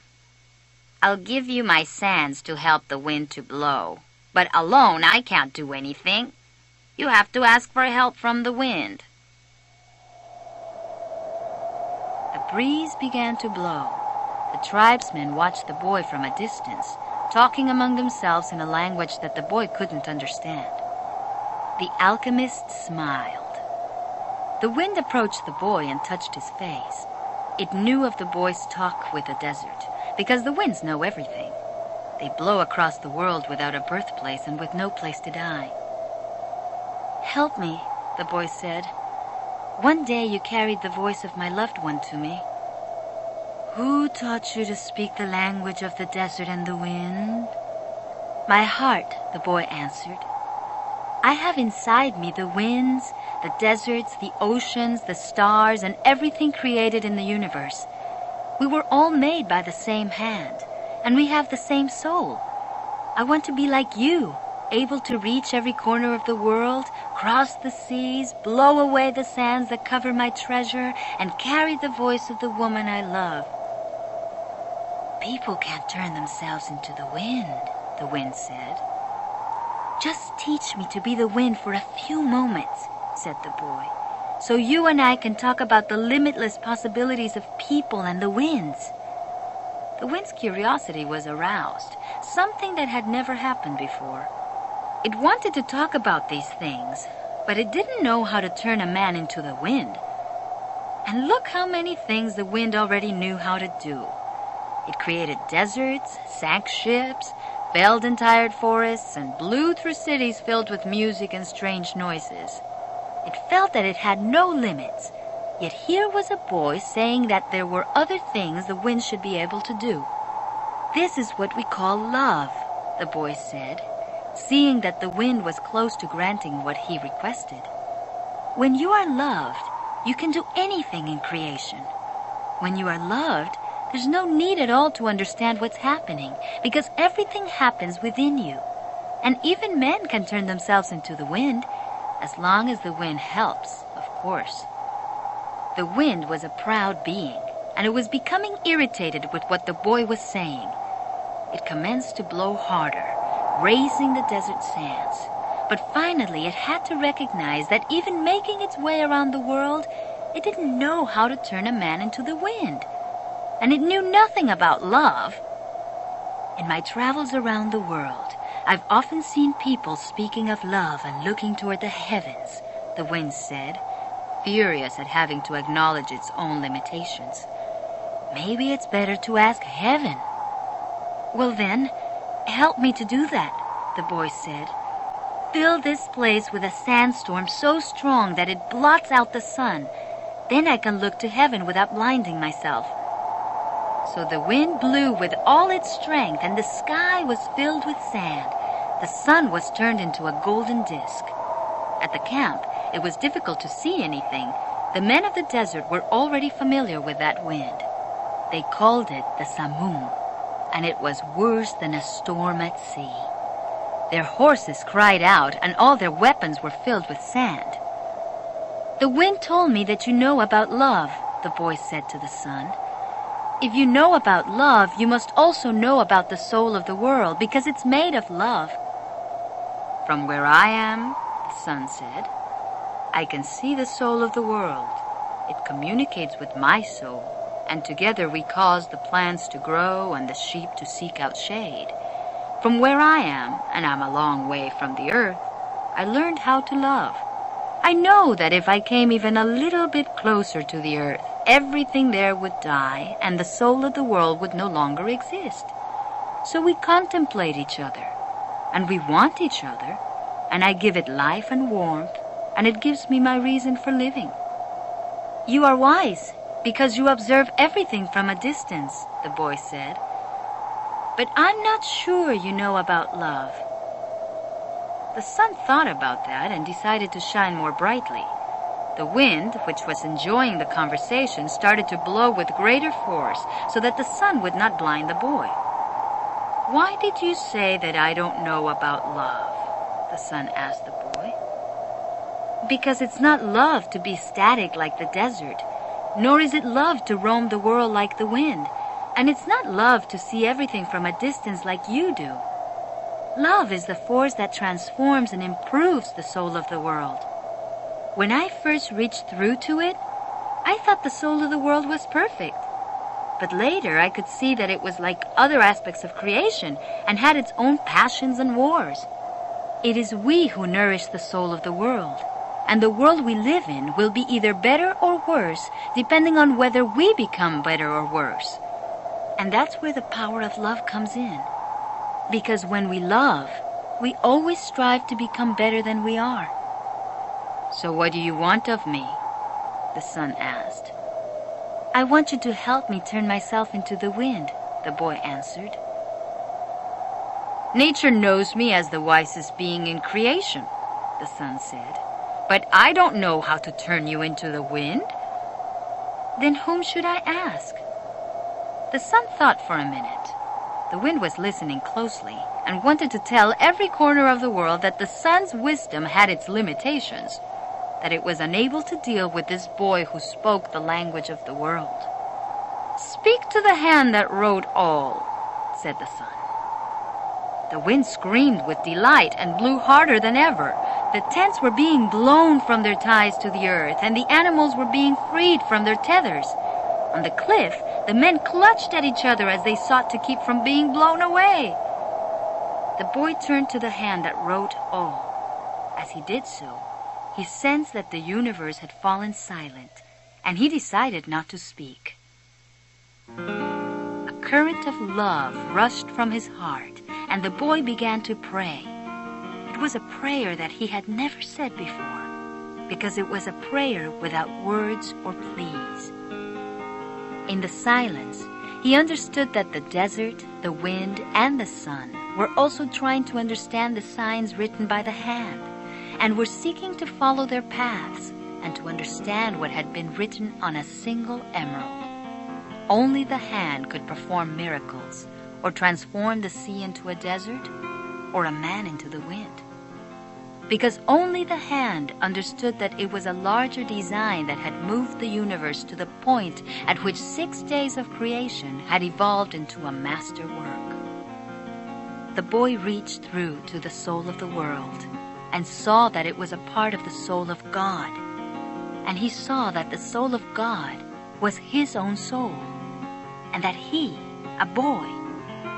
"I'll give you my sands to help the wind to blow, but alone I can't do anything. You have to ask for help from the wind." The breeze began to blow. The tribesmen watched the boy from a distance, talking among themselves in a language that the boy couldn't understand. The alchemist smiled. The wind approached the boy and touched his face. It knew of the boy's talk with the desert, because the winds know everything. They blow across the world without a birthplace and with no place to die. "Help me," the boy said. "One day you carried the voice of my loved one to me." "Who taught you to speak the language of the desert and the wind?" "My heart," the boy answered. "I have inside me the winds, the deserts, the oceans, the stars, and everything created in the universe. We were all made by the same hand, and we have the same soul. I want to be like you, able to reach every corner of the world, cross the seas, blow away the sands that cover my treasure, and carry the voice of the woman I love." "People can't turn themselves into the wind said. "Just teach me to be the wind for a few moments," said the boy, "so you and I can talk about the limitless possibilities of people and the winds." The wind's curiosity was aroused, something that had never happened before. It wanted to talk about these things, but it didn't know how to turn a man into the wind. And look how many things the wind already knew how to do. It created deserts, sank ships, felled entire forests, and blew through cities filled with music and strange noises. It felt that it had no limits, yet here was a boy saying that there were other things the wind should be able to do. "This is what we call love," the boy said, seeing that the wind was close to granting what he requested. "When you are loved, you can do anything in creation. When you are loved, there's no need at all to understand what's happening, because everything happens within you. And even men can turn themselves into the wind, as long as the wind helps, of course. The wind was a proud being, and it was becoming irritated with what the boy was saying. It commenced to blow harder, raising the desert sands. But finally it had to recognize that even making its way around the world, it didn't know how to turn a man into the wind. And it knew nothing about love. In my travels around the world, I've often seen people speaking of love and looking toward the heavens, the wind said, furious at having to acknowledge its own limitations. Maybe it's better to ask heaven. Well then, help me to do that, the boy said. Fill this place with a sandstorm so strong that it blots out the sun. Then I can look to heaven without blinding myself. So the wind blew with all its strength, and the sky was filled with sand. The sun was turned into a golden disk. At the camp, it was difficult to see anything. The men of the desert were already familiar with that wind. They called it the Samum, and it was worse than a storm at sea. Their horses cried out, and all their weapons were filled with sand. The wind told me that you know about love, the boy said to the sun. If you know about love, you must also know about the soul of the world, because it's made of love. From where I am, the sun said, I can see the soul of the world. It communicates with my soul, and together we cause the plants to grow and the sheep to seek out shade. From where I am, and I'm a long way from the earth, I learned how to love. I know that if I came even a little bit closer to the earth, everything there would die, and the soul of the world would no longer exist. So we contemplate each other, and we want each other, and I give it life and warmth, and it gives me my reason for living. You are wise, because you observe everything from a distance, the boy said. But I'm not sure you know about love. The sun thought about that and decided to shine more brightly. The wind, which was enjoying the conversation, started to blow with greater force so that the sun would not blind the boy. Why did you say that I don't know about love? The sun asked the boy. Because it's not love to be static like the desert, nor is it love to roam the world like the wind, and it's not love to see everything from a distance like you do. Love is the force that transforms and improves the soul of the world. When I first reached through to it, I thought the soul of the world was perfect. But later I could see that it was like other aspects of creation and had its own passions and wars. It is we who nourish the soul of the world, and the world we live in will be either better or worse depending on whether we become better or worse. And that's where the power of love comes in. Because when we love, we always strive to become better than we are. So what do you want of me? The sun asked. I want you to help me turn myself into the wind, the boy answered. Nature knows me as the wisest being in creation, the sun said. But I don't know how to turn you into the wind. Then whom should I ask? The sun thought for a minute. The wind was listening closely and wanted to tell every corner of the world that the sun's wisdom had its limitations, that it was unable to deal with this boy who spoke the language of the world. Speak to the hand that wrote all, said the sun. The wind screamed with delight and blew harder than ever. The tents were being blown from their ties to the earth, and the animals were being freed from their tethers. On the cliff, the men clutched at each other as they sought to keep from being blown away. The boy turned to the hand that wrote all. As he did so, he sensed that the universe had fallen silent, and he decided not to speak. A current of love rushed from his heart, and the boy began to pray. It was a prayer that he had never said before, because it was a prayer without words or pleas. In the silence, he understood that the desert, the wind, and the sun were also trying to understand the signs written by the hand, and were seeking to follow their paths and to understand what had been written on a single emerald. Only the hand could perform miracles, or transform the sea into a desert, or a man into the wind. because only the hand understood that it was a larger design that had moved the universe to the point at which 6 days of creation had evolved into a masterwork. The boy reached through to the soul of the world and saw that it was a part of the soul of God. And he saw that the soul of God was his own soul, and that he, a boy,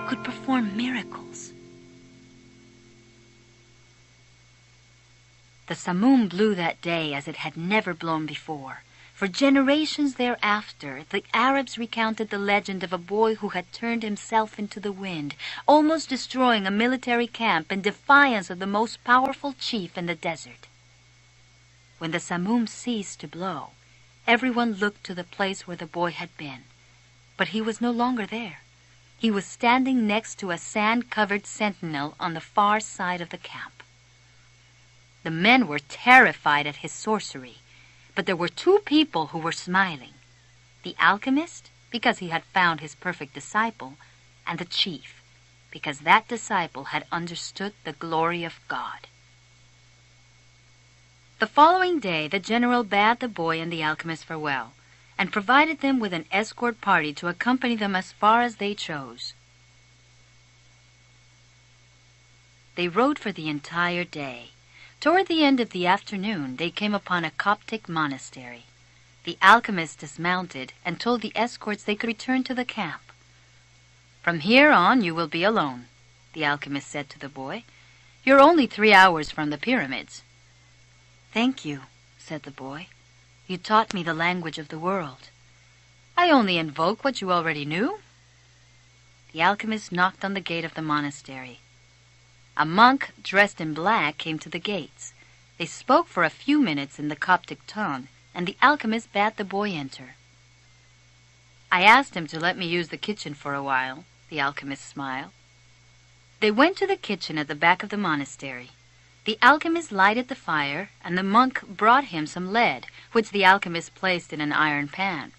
could perform miracles. The Samum blew that day as it had never blown before. For generations thereafter, the Arabs recounted the legend of a boy who had turned himself into the wind, almost destroying a military camp in defiance of the most powerful chief in the desert. When the Samum ceased to blow, everyone looked to the place where the boy had been. But he was no longer there. He was standing next to a sand-covered sentinel on the far side of the camp. The men were terrified at his sorcery, but there were 2 people who were smiling: the alchemist, because he had found his perfect disciple, and the chief, because that disciple had understood the glory of God. The following day, the general bade the boy and the alchemist farewell, and provided them with an escort party to accompany them as far as they chose. They rode for the entire day. Toward the end of the afternoon, they came upon a Coptic monastery. The alchemist dismounted and told the escorts they could return to the camp. "From here on, you will be alone," the alchemist said to the boy. "You're only 3 hours from the pyramids." "Thank you," said the boy. "You taught me the language of the world." "I only invoke what you already knew." The alchemist knocked on the gate of the monastery. A monk dressed in black came to the gates. They spoke for a few minutes in the Coptic tongue, and the alchemist bade the boy enter. "I asked him to let me use the kitchen for a while," the alchemist smiled. They went to the kitchen at the back of the monastery. The alchemist lighted the fire, and the monk brought him some lead, which the alchemist placed in an iron pan.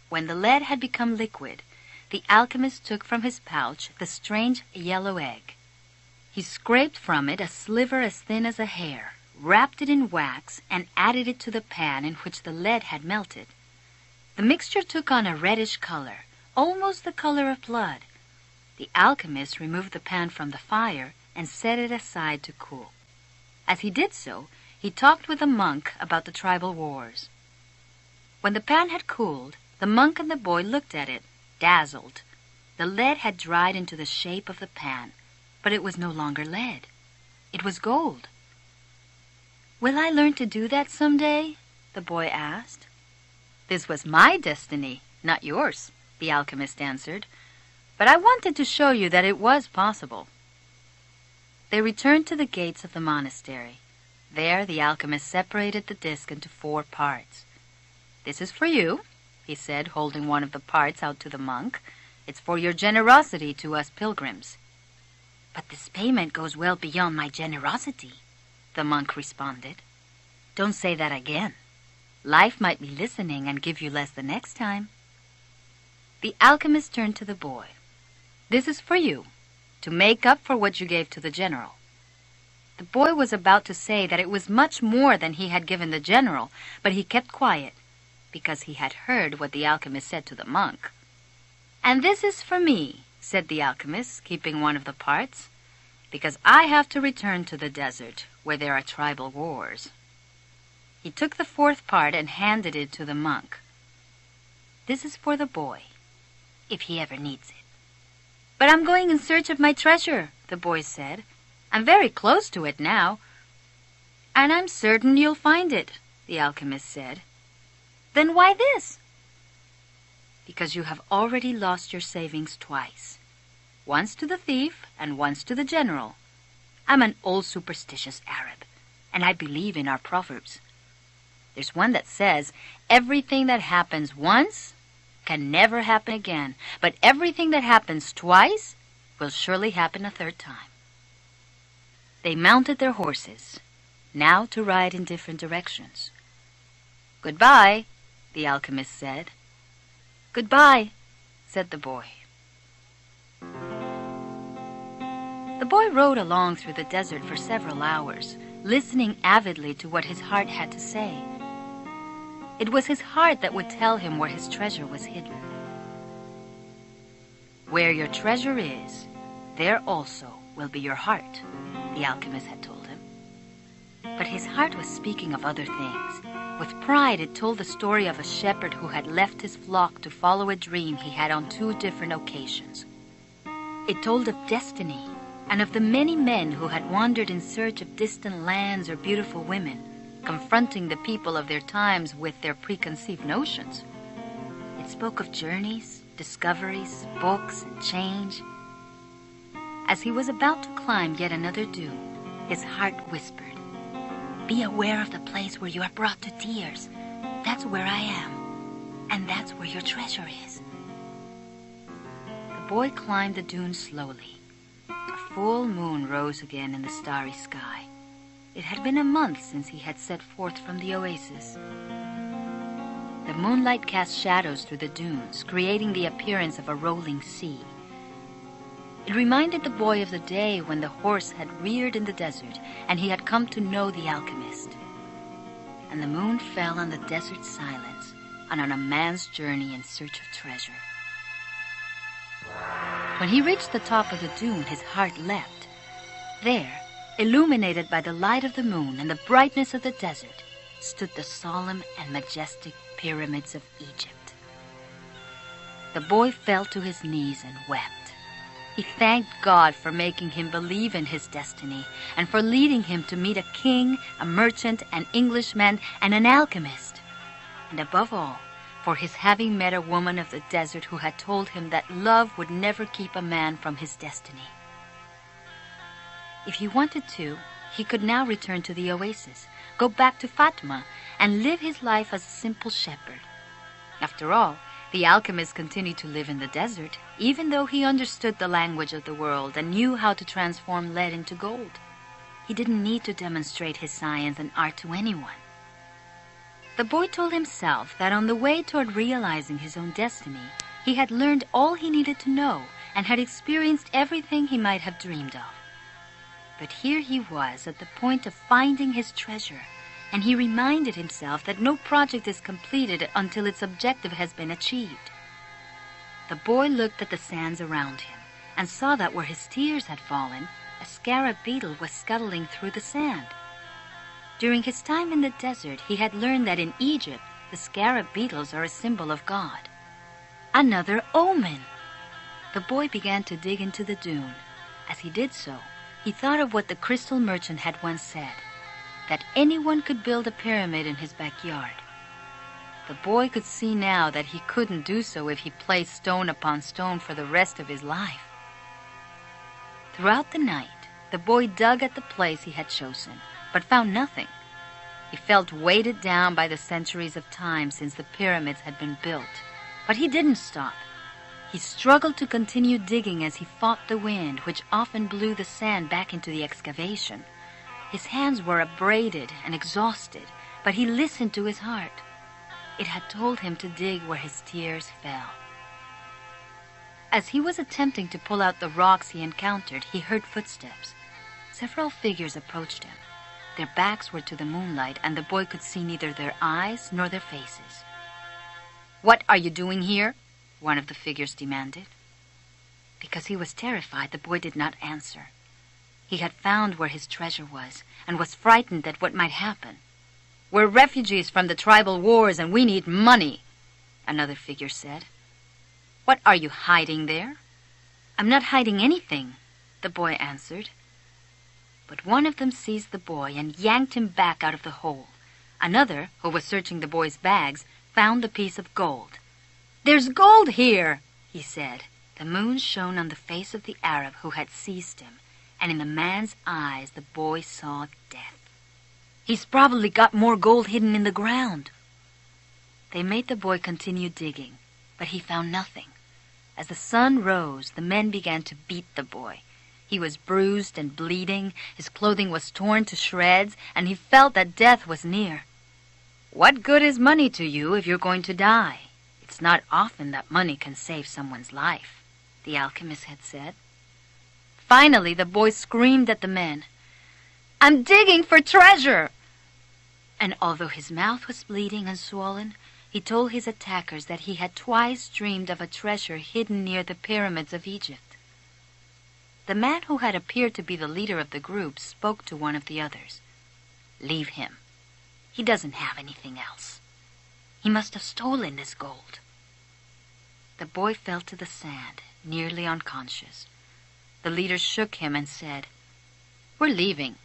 When the lead had become liquid, the alchemist took from his pouch the strange yellow egg. He scraped from it a sliver as thin as a hair, wrapped it in wax, and added it to the pan in which the lead had melted. The mixture took on a reddish color, almost the color of blood. The alchemist removed the pan from the fire and set it aside to cool. As he did so, he talked with the monk about the tribal wars. When the pan had cooled, the monk and the boy looked at it, dazzled. The lead had dried into the shape of the pan, but it was no longer lead. It was gold. "Will I learn to do that someday?" the boy asked. "This was my destiny, not yours," the alchemist answered. "But I wanted to show you that it was possible." They returned to the gates of the monastery. There the alchemist separated the disc into 4 parts. "This is for you," he said, holding one of the parts out to the monk. "It's for your generosity to us pilgrims." "But this payment goes well beyond my generosity," the monk responded. "Don't say that again. Life might be listening and give you less the next time." The alchemist turned to the boy. "This is for you, to make up for what you gave to the general." The boy was about to say that it was much more than he had given the general, but he kept quiet, because he had heard what the alchemist said to the monk. "And this is for me," said the alchemist, keeping one of the parts, "because I have to return to the desert, where there are tribal wars." He took the 4th part and handed it to the monk. "This is for the boy, if he ever needs it." "But I'm going in search of my treasure," the boy said. "I'm very close to it now." "And I'm certain you'll find it," the alchemist said. "Then why this?" "Because you have already lost your savings twice. Once to the thief and once to the general. I'm an old superstitious Arab, and I believe in our proverbs. There's one that says, everything that happens once can never happen again, but everything that happens twice will surely happen a 3rd time." They mounted their horses, now to ride in different directions. "Goodbye," the alchemist said. "Goodbye," said the boy. The boy rode along through the desert for several hours, listening avidly to what his heart had to say. It was his heart that would tell him where his treasure was hidden. Where your treasure is, there also will be your heart, the alchemist had told him. But his heart was speaking of other things. With pride, it told the story of a shepherd who had left his flock to follow a dream he had on 2 different occasions. It told of destiny and of the many men who had wandered in search of distant lands or beautiful women, confronting the people of their times with their preconceived notions. It spoke of journeys, discoveries, books, and change. As he was about to climb yet another dune, his heart whispered, "Be aware of the place where you are brought to tears. That's where I am, and that's where your treasure is." The boy climbed the dune slowly. A full moon rose again in the starry sky. It had been a month since he had set forth from the oasis. The moonlight cast shadows through the dunes, creating the appearance of a rolling sea. It reminded the boy of the day when the horse had reared in the desert and he had come to know the alchemist. And the moon fell on the desert silence and on a man's journey in search of treasure. When he reached the top of the dune, his heart leapt. There, illuminated by the light of the moon and the brightness of the desert, stood the solemn and majestic pyramids of Egypt. The boy fell to his knees and wept. He thanked God for making him believe in his destiny and for leading him to meet a king, a merchant, an Englishman, and an alchemist. And above all, for his having met a woman of the desert who had told him that love would never keep a man from his destiny. If he wanted to, he could now return to the oasis, go back to Fatima, and live his life as a simple shepherd. After all, the alchemist continued to live in the desert, even though he understood the language of the world and knew how to transform lead into gold. He didn't need to demonstrate his science and art to anyone. The boy told himself that on the way toward realizing his own destiny, he had learned all he needed to know and had experienced everything he might have dreamed of. But here he was at the point of finding his treasure, and he reminded himself that no project is completed until its objective has been achieved. The boy looked at the sands around him and saw that where his tears had fallen, a scarab beetle was scuttling through the sand. During his time in the desert, he had learned that in Egypt, the scarab beetles are a symbol of God. Another omen! The boy began to dig into the dune. As he did so, he thought of what the crystal merchant had once said, that anyone could build a pyramid in his backyard. The boy could see now that he couldn't do so if he placed stone upon stone for the rest of his life. Throughout the night, the boy dug at the place he had chosen, but found nothing. He felt weighted down by the centuries of time since the pyramids had been built, but he didn't stop. He struggled to continue digging as he fought the wind, which often blew the sand back into the excavation. His hands were abraded and exhausted, but he listened to his heart. It had told him to dig where his tears fell. As he was attempting to pull out the rocks he encountered, he heard footsteps. Several figures approached him. Their backs were to the moonlight, and the boy could see neither their eyes nor their faces. "What are you doing here?" one of the figures demanded. Because he was terrified, the boy did not answer. He had found where his treasure was, and was frightened at what might happen. "We're refugees from the tribal wars, and we need money," another figure said. "What are you hiding there?" "I'm not hiding anything," the boy answered. But one of them seized the boy and yanked him back out of the hole. Another, who was searching the boy's bags, found the piece of gold. "There's gold here," he said. The moon shone on the face of the Arab who had seized him, and in the man's eyes the boy saw death. "He's probably got more gold hidden in the ground." They made the boy continue digging, but he found nothing. As the sun rose, the men began to beat the boy. He was bruised and bleeding, his clothing was torn to shreds, and he felt that death was near. "What good is money to you if you're going to die? It's not often that money can save someone's life," the alchemist had said. Finally, the boy screamed at the men, I'm digging for treasure!" And although his mouth was bleeding and swollen, he told his attackers that he had twice dreamed of a treasure hidden near the pyramids of Egypt. The man who had appeared to be the leader of the group spoke to one of the others. "Leave him. He doesn't have anything else. He must have stolen this gold." The boy fell to the sand, nearly unconscious. The leader shook him and said, "We're leaving."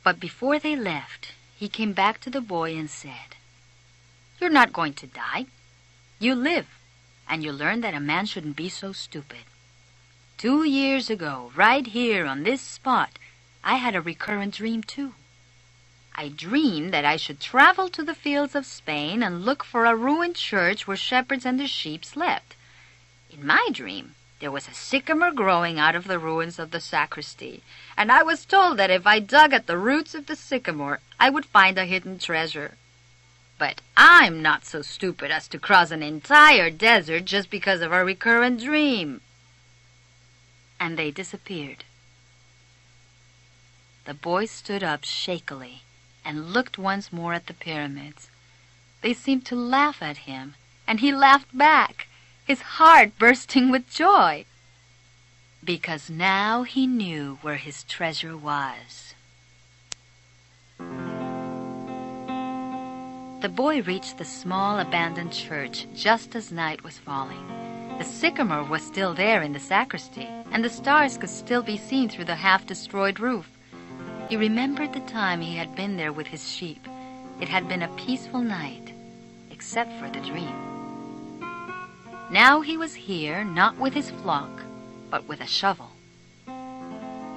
But before they left, he came back to the boy and said, "You're not going to die. You live, and you learn that a man shouldn't be so stupid. 2 years ago, right here on this spot, I had a recurrent dream too. I dreamed that I should travel to the fields of Spain and look for a ruined church where shepherds and their sheep slept. In my dream, there was a sycamore growing out of the ruins of the sacristy, and I was told that if I dug at the roots of the sycamore, I would find a hidden treasure. But I'm not so stupid as to cross an entire desert just because of a recurrent dream." And they disappeared. The boy stood up shakily and looked once more at the pyramids. They seemed to laugh at him, and he laughed back, his heart bursting with joy, because now he knew where his treasure was. The boy reached the small abandoned church just as night was falling. The sycamore was still there in the sacristy, and the stars could still be seen through the half-destroyed roof. He remembered the time he had been there with his sheep. It had been a peaceful night, except for the dream. Now he was here, not with his flock, but with a shovel.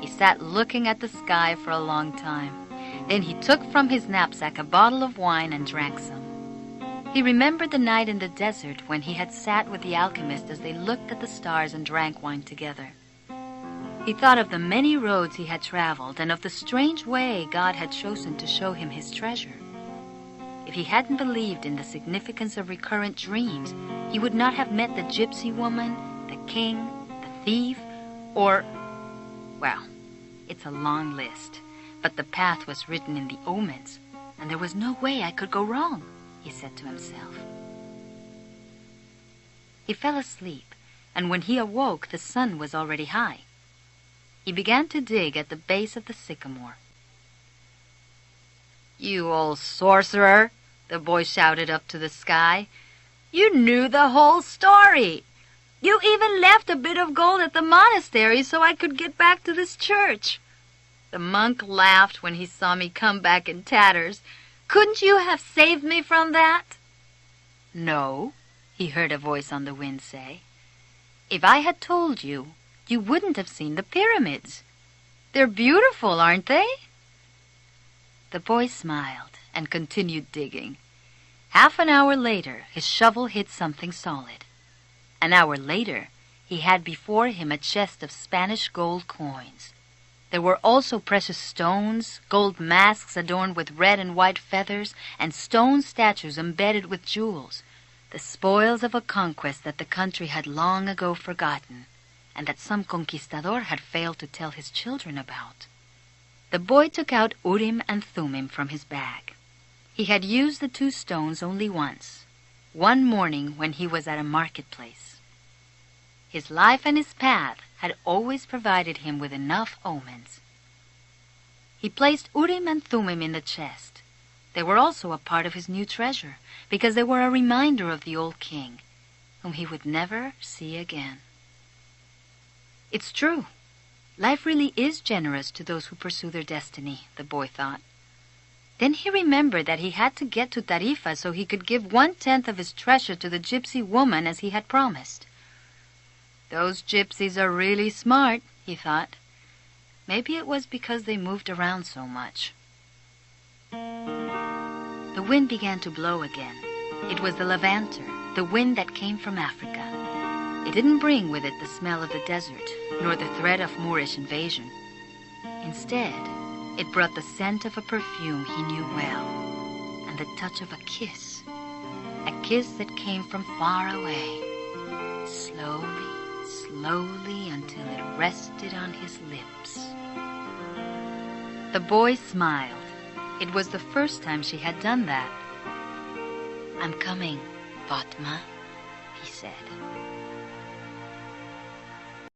He sat looking at the sky for a long time. Then he took from his knapsack a bottle of wine and drank some. He remembered the night in the desert when he had sat with the alchemist as they looked at the stars and drank wine together. He thought of the many roads he had traveled and of the strange way God had chosen to show him his treasure. If he hadn't believed in the significance of recurrent dreams, he would not have met the gypsy woman, the king, the thief, or... well, it's a long list, but the path was written in the omens, and there was no way I could go wrong, he said to himself. He fell asleep, and when he awoke, the sun was already high. He began to dig at the base of the sycamore. "You old sorcerer," the boy shouted up to the sky. "You knew the whole story. You even left a bit of gold at the monastery so I could get back to this church." The monk laughed when he saw me come back in tatters. "Couldn't you have saved me from that?" "No," he heard a voice on the wind say. "If I had told you, you wouldn't have seen the pyramids. They're beautiful, aren't they?" The boy smiled and continued digging. Half an hour later, his shovel hit something solid. An hour later, he had before him a chest of Spanish gold coins. There were also precious stones, gold masks adorned with red and white feathers, and stone statues embedded with jewels, the spoils of a conquest that the country had long ago forgotten, and that some conquistador had failed to tell his children about. The boy took out Urim and Thummim from his bag. He had used the 2 stones only once, one morning when he was at a marketplace. His life and his path had always provided him with enough omens. He placed Urim and Thummim in the chest. They were also a part of his new treasure, because they were a reminder of the old king, whom he would never see again. It's true. Life really is generous to those who pursue their destiny, the boy thought. Then he remembered that he had to get to Tarifa so he could give 1/10 of his treasure to the gypsy woman as he had promised. Those gypsies are really smart, he thought. Maybe it was because they moved around so much. The wind began to blow again. It was the levanter, the wind that came from Africa. It didn't bring with it the smell of the desert, nor the threat of Moorish invasion. Instead, it brought the scent of a perfume he knew well, and the touch of a kiss that came from far away, slowly until it rested on his lips. The boy smiled. It was the first time she had done that. "I'm coming, Fatma," he said.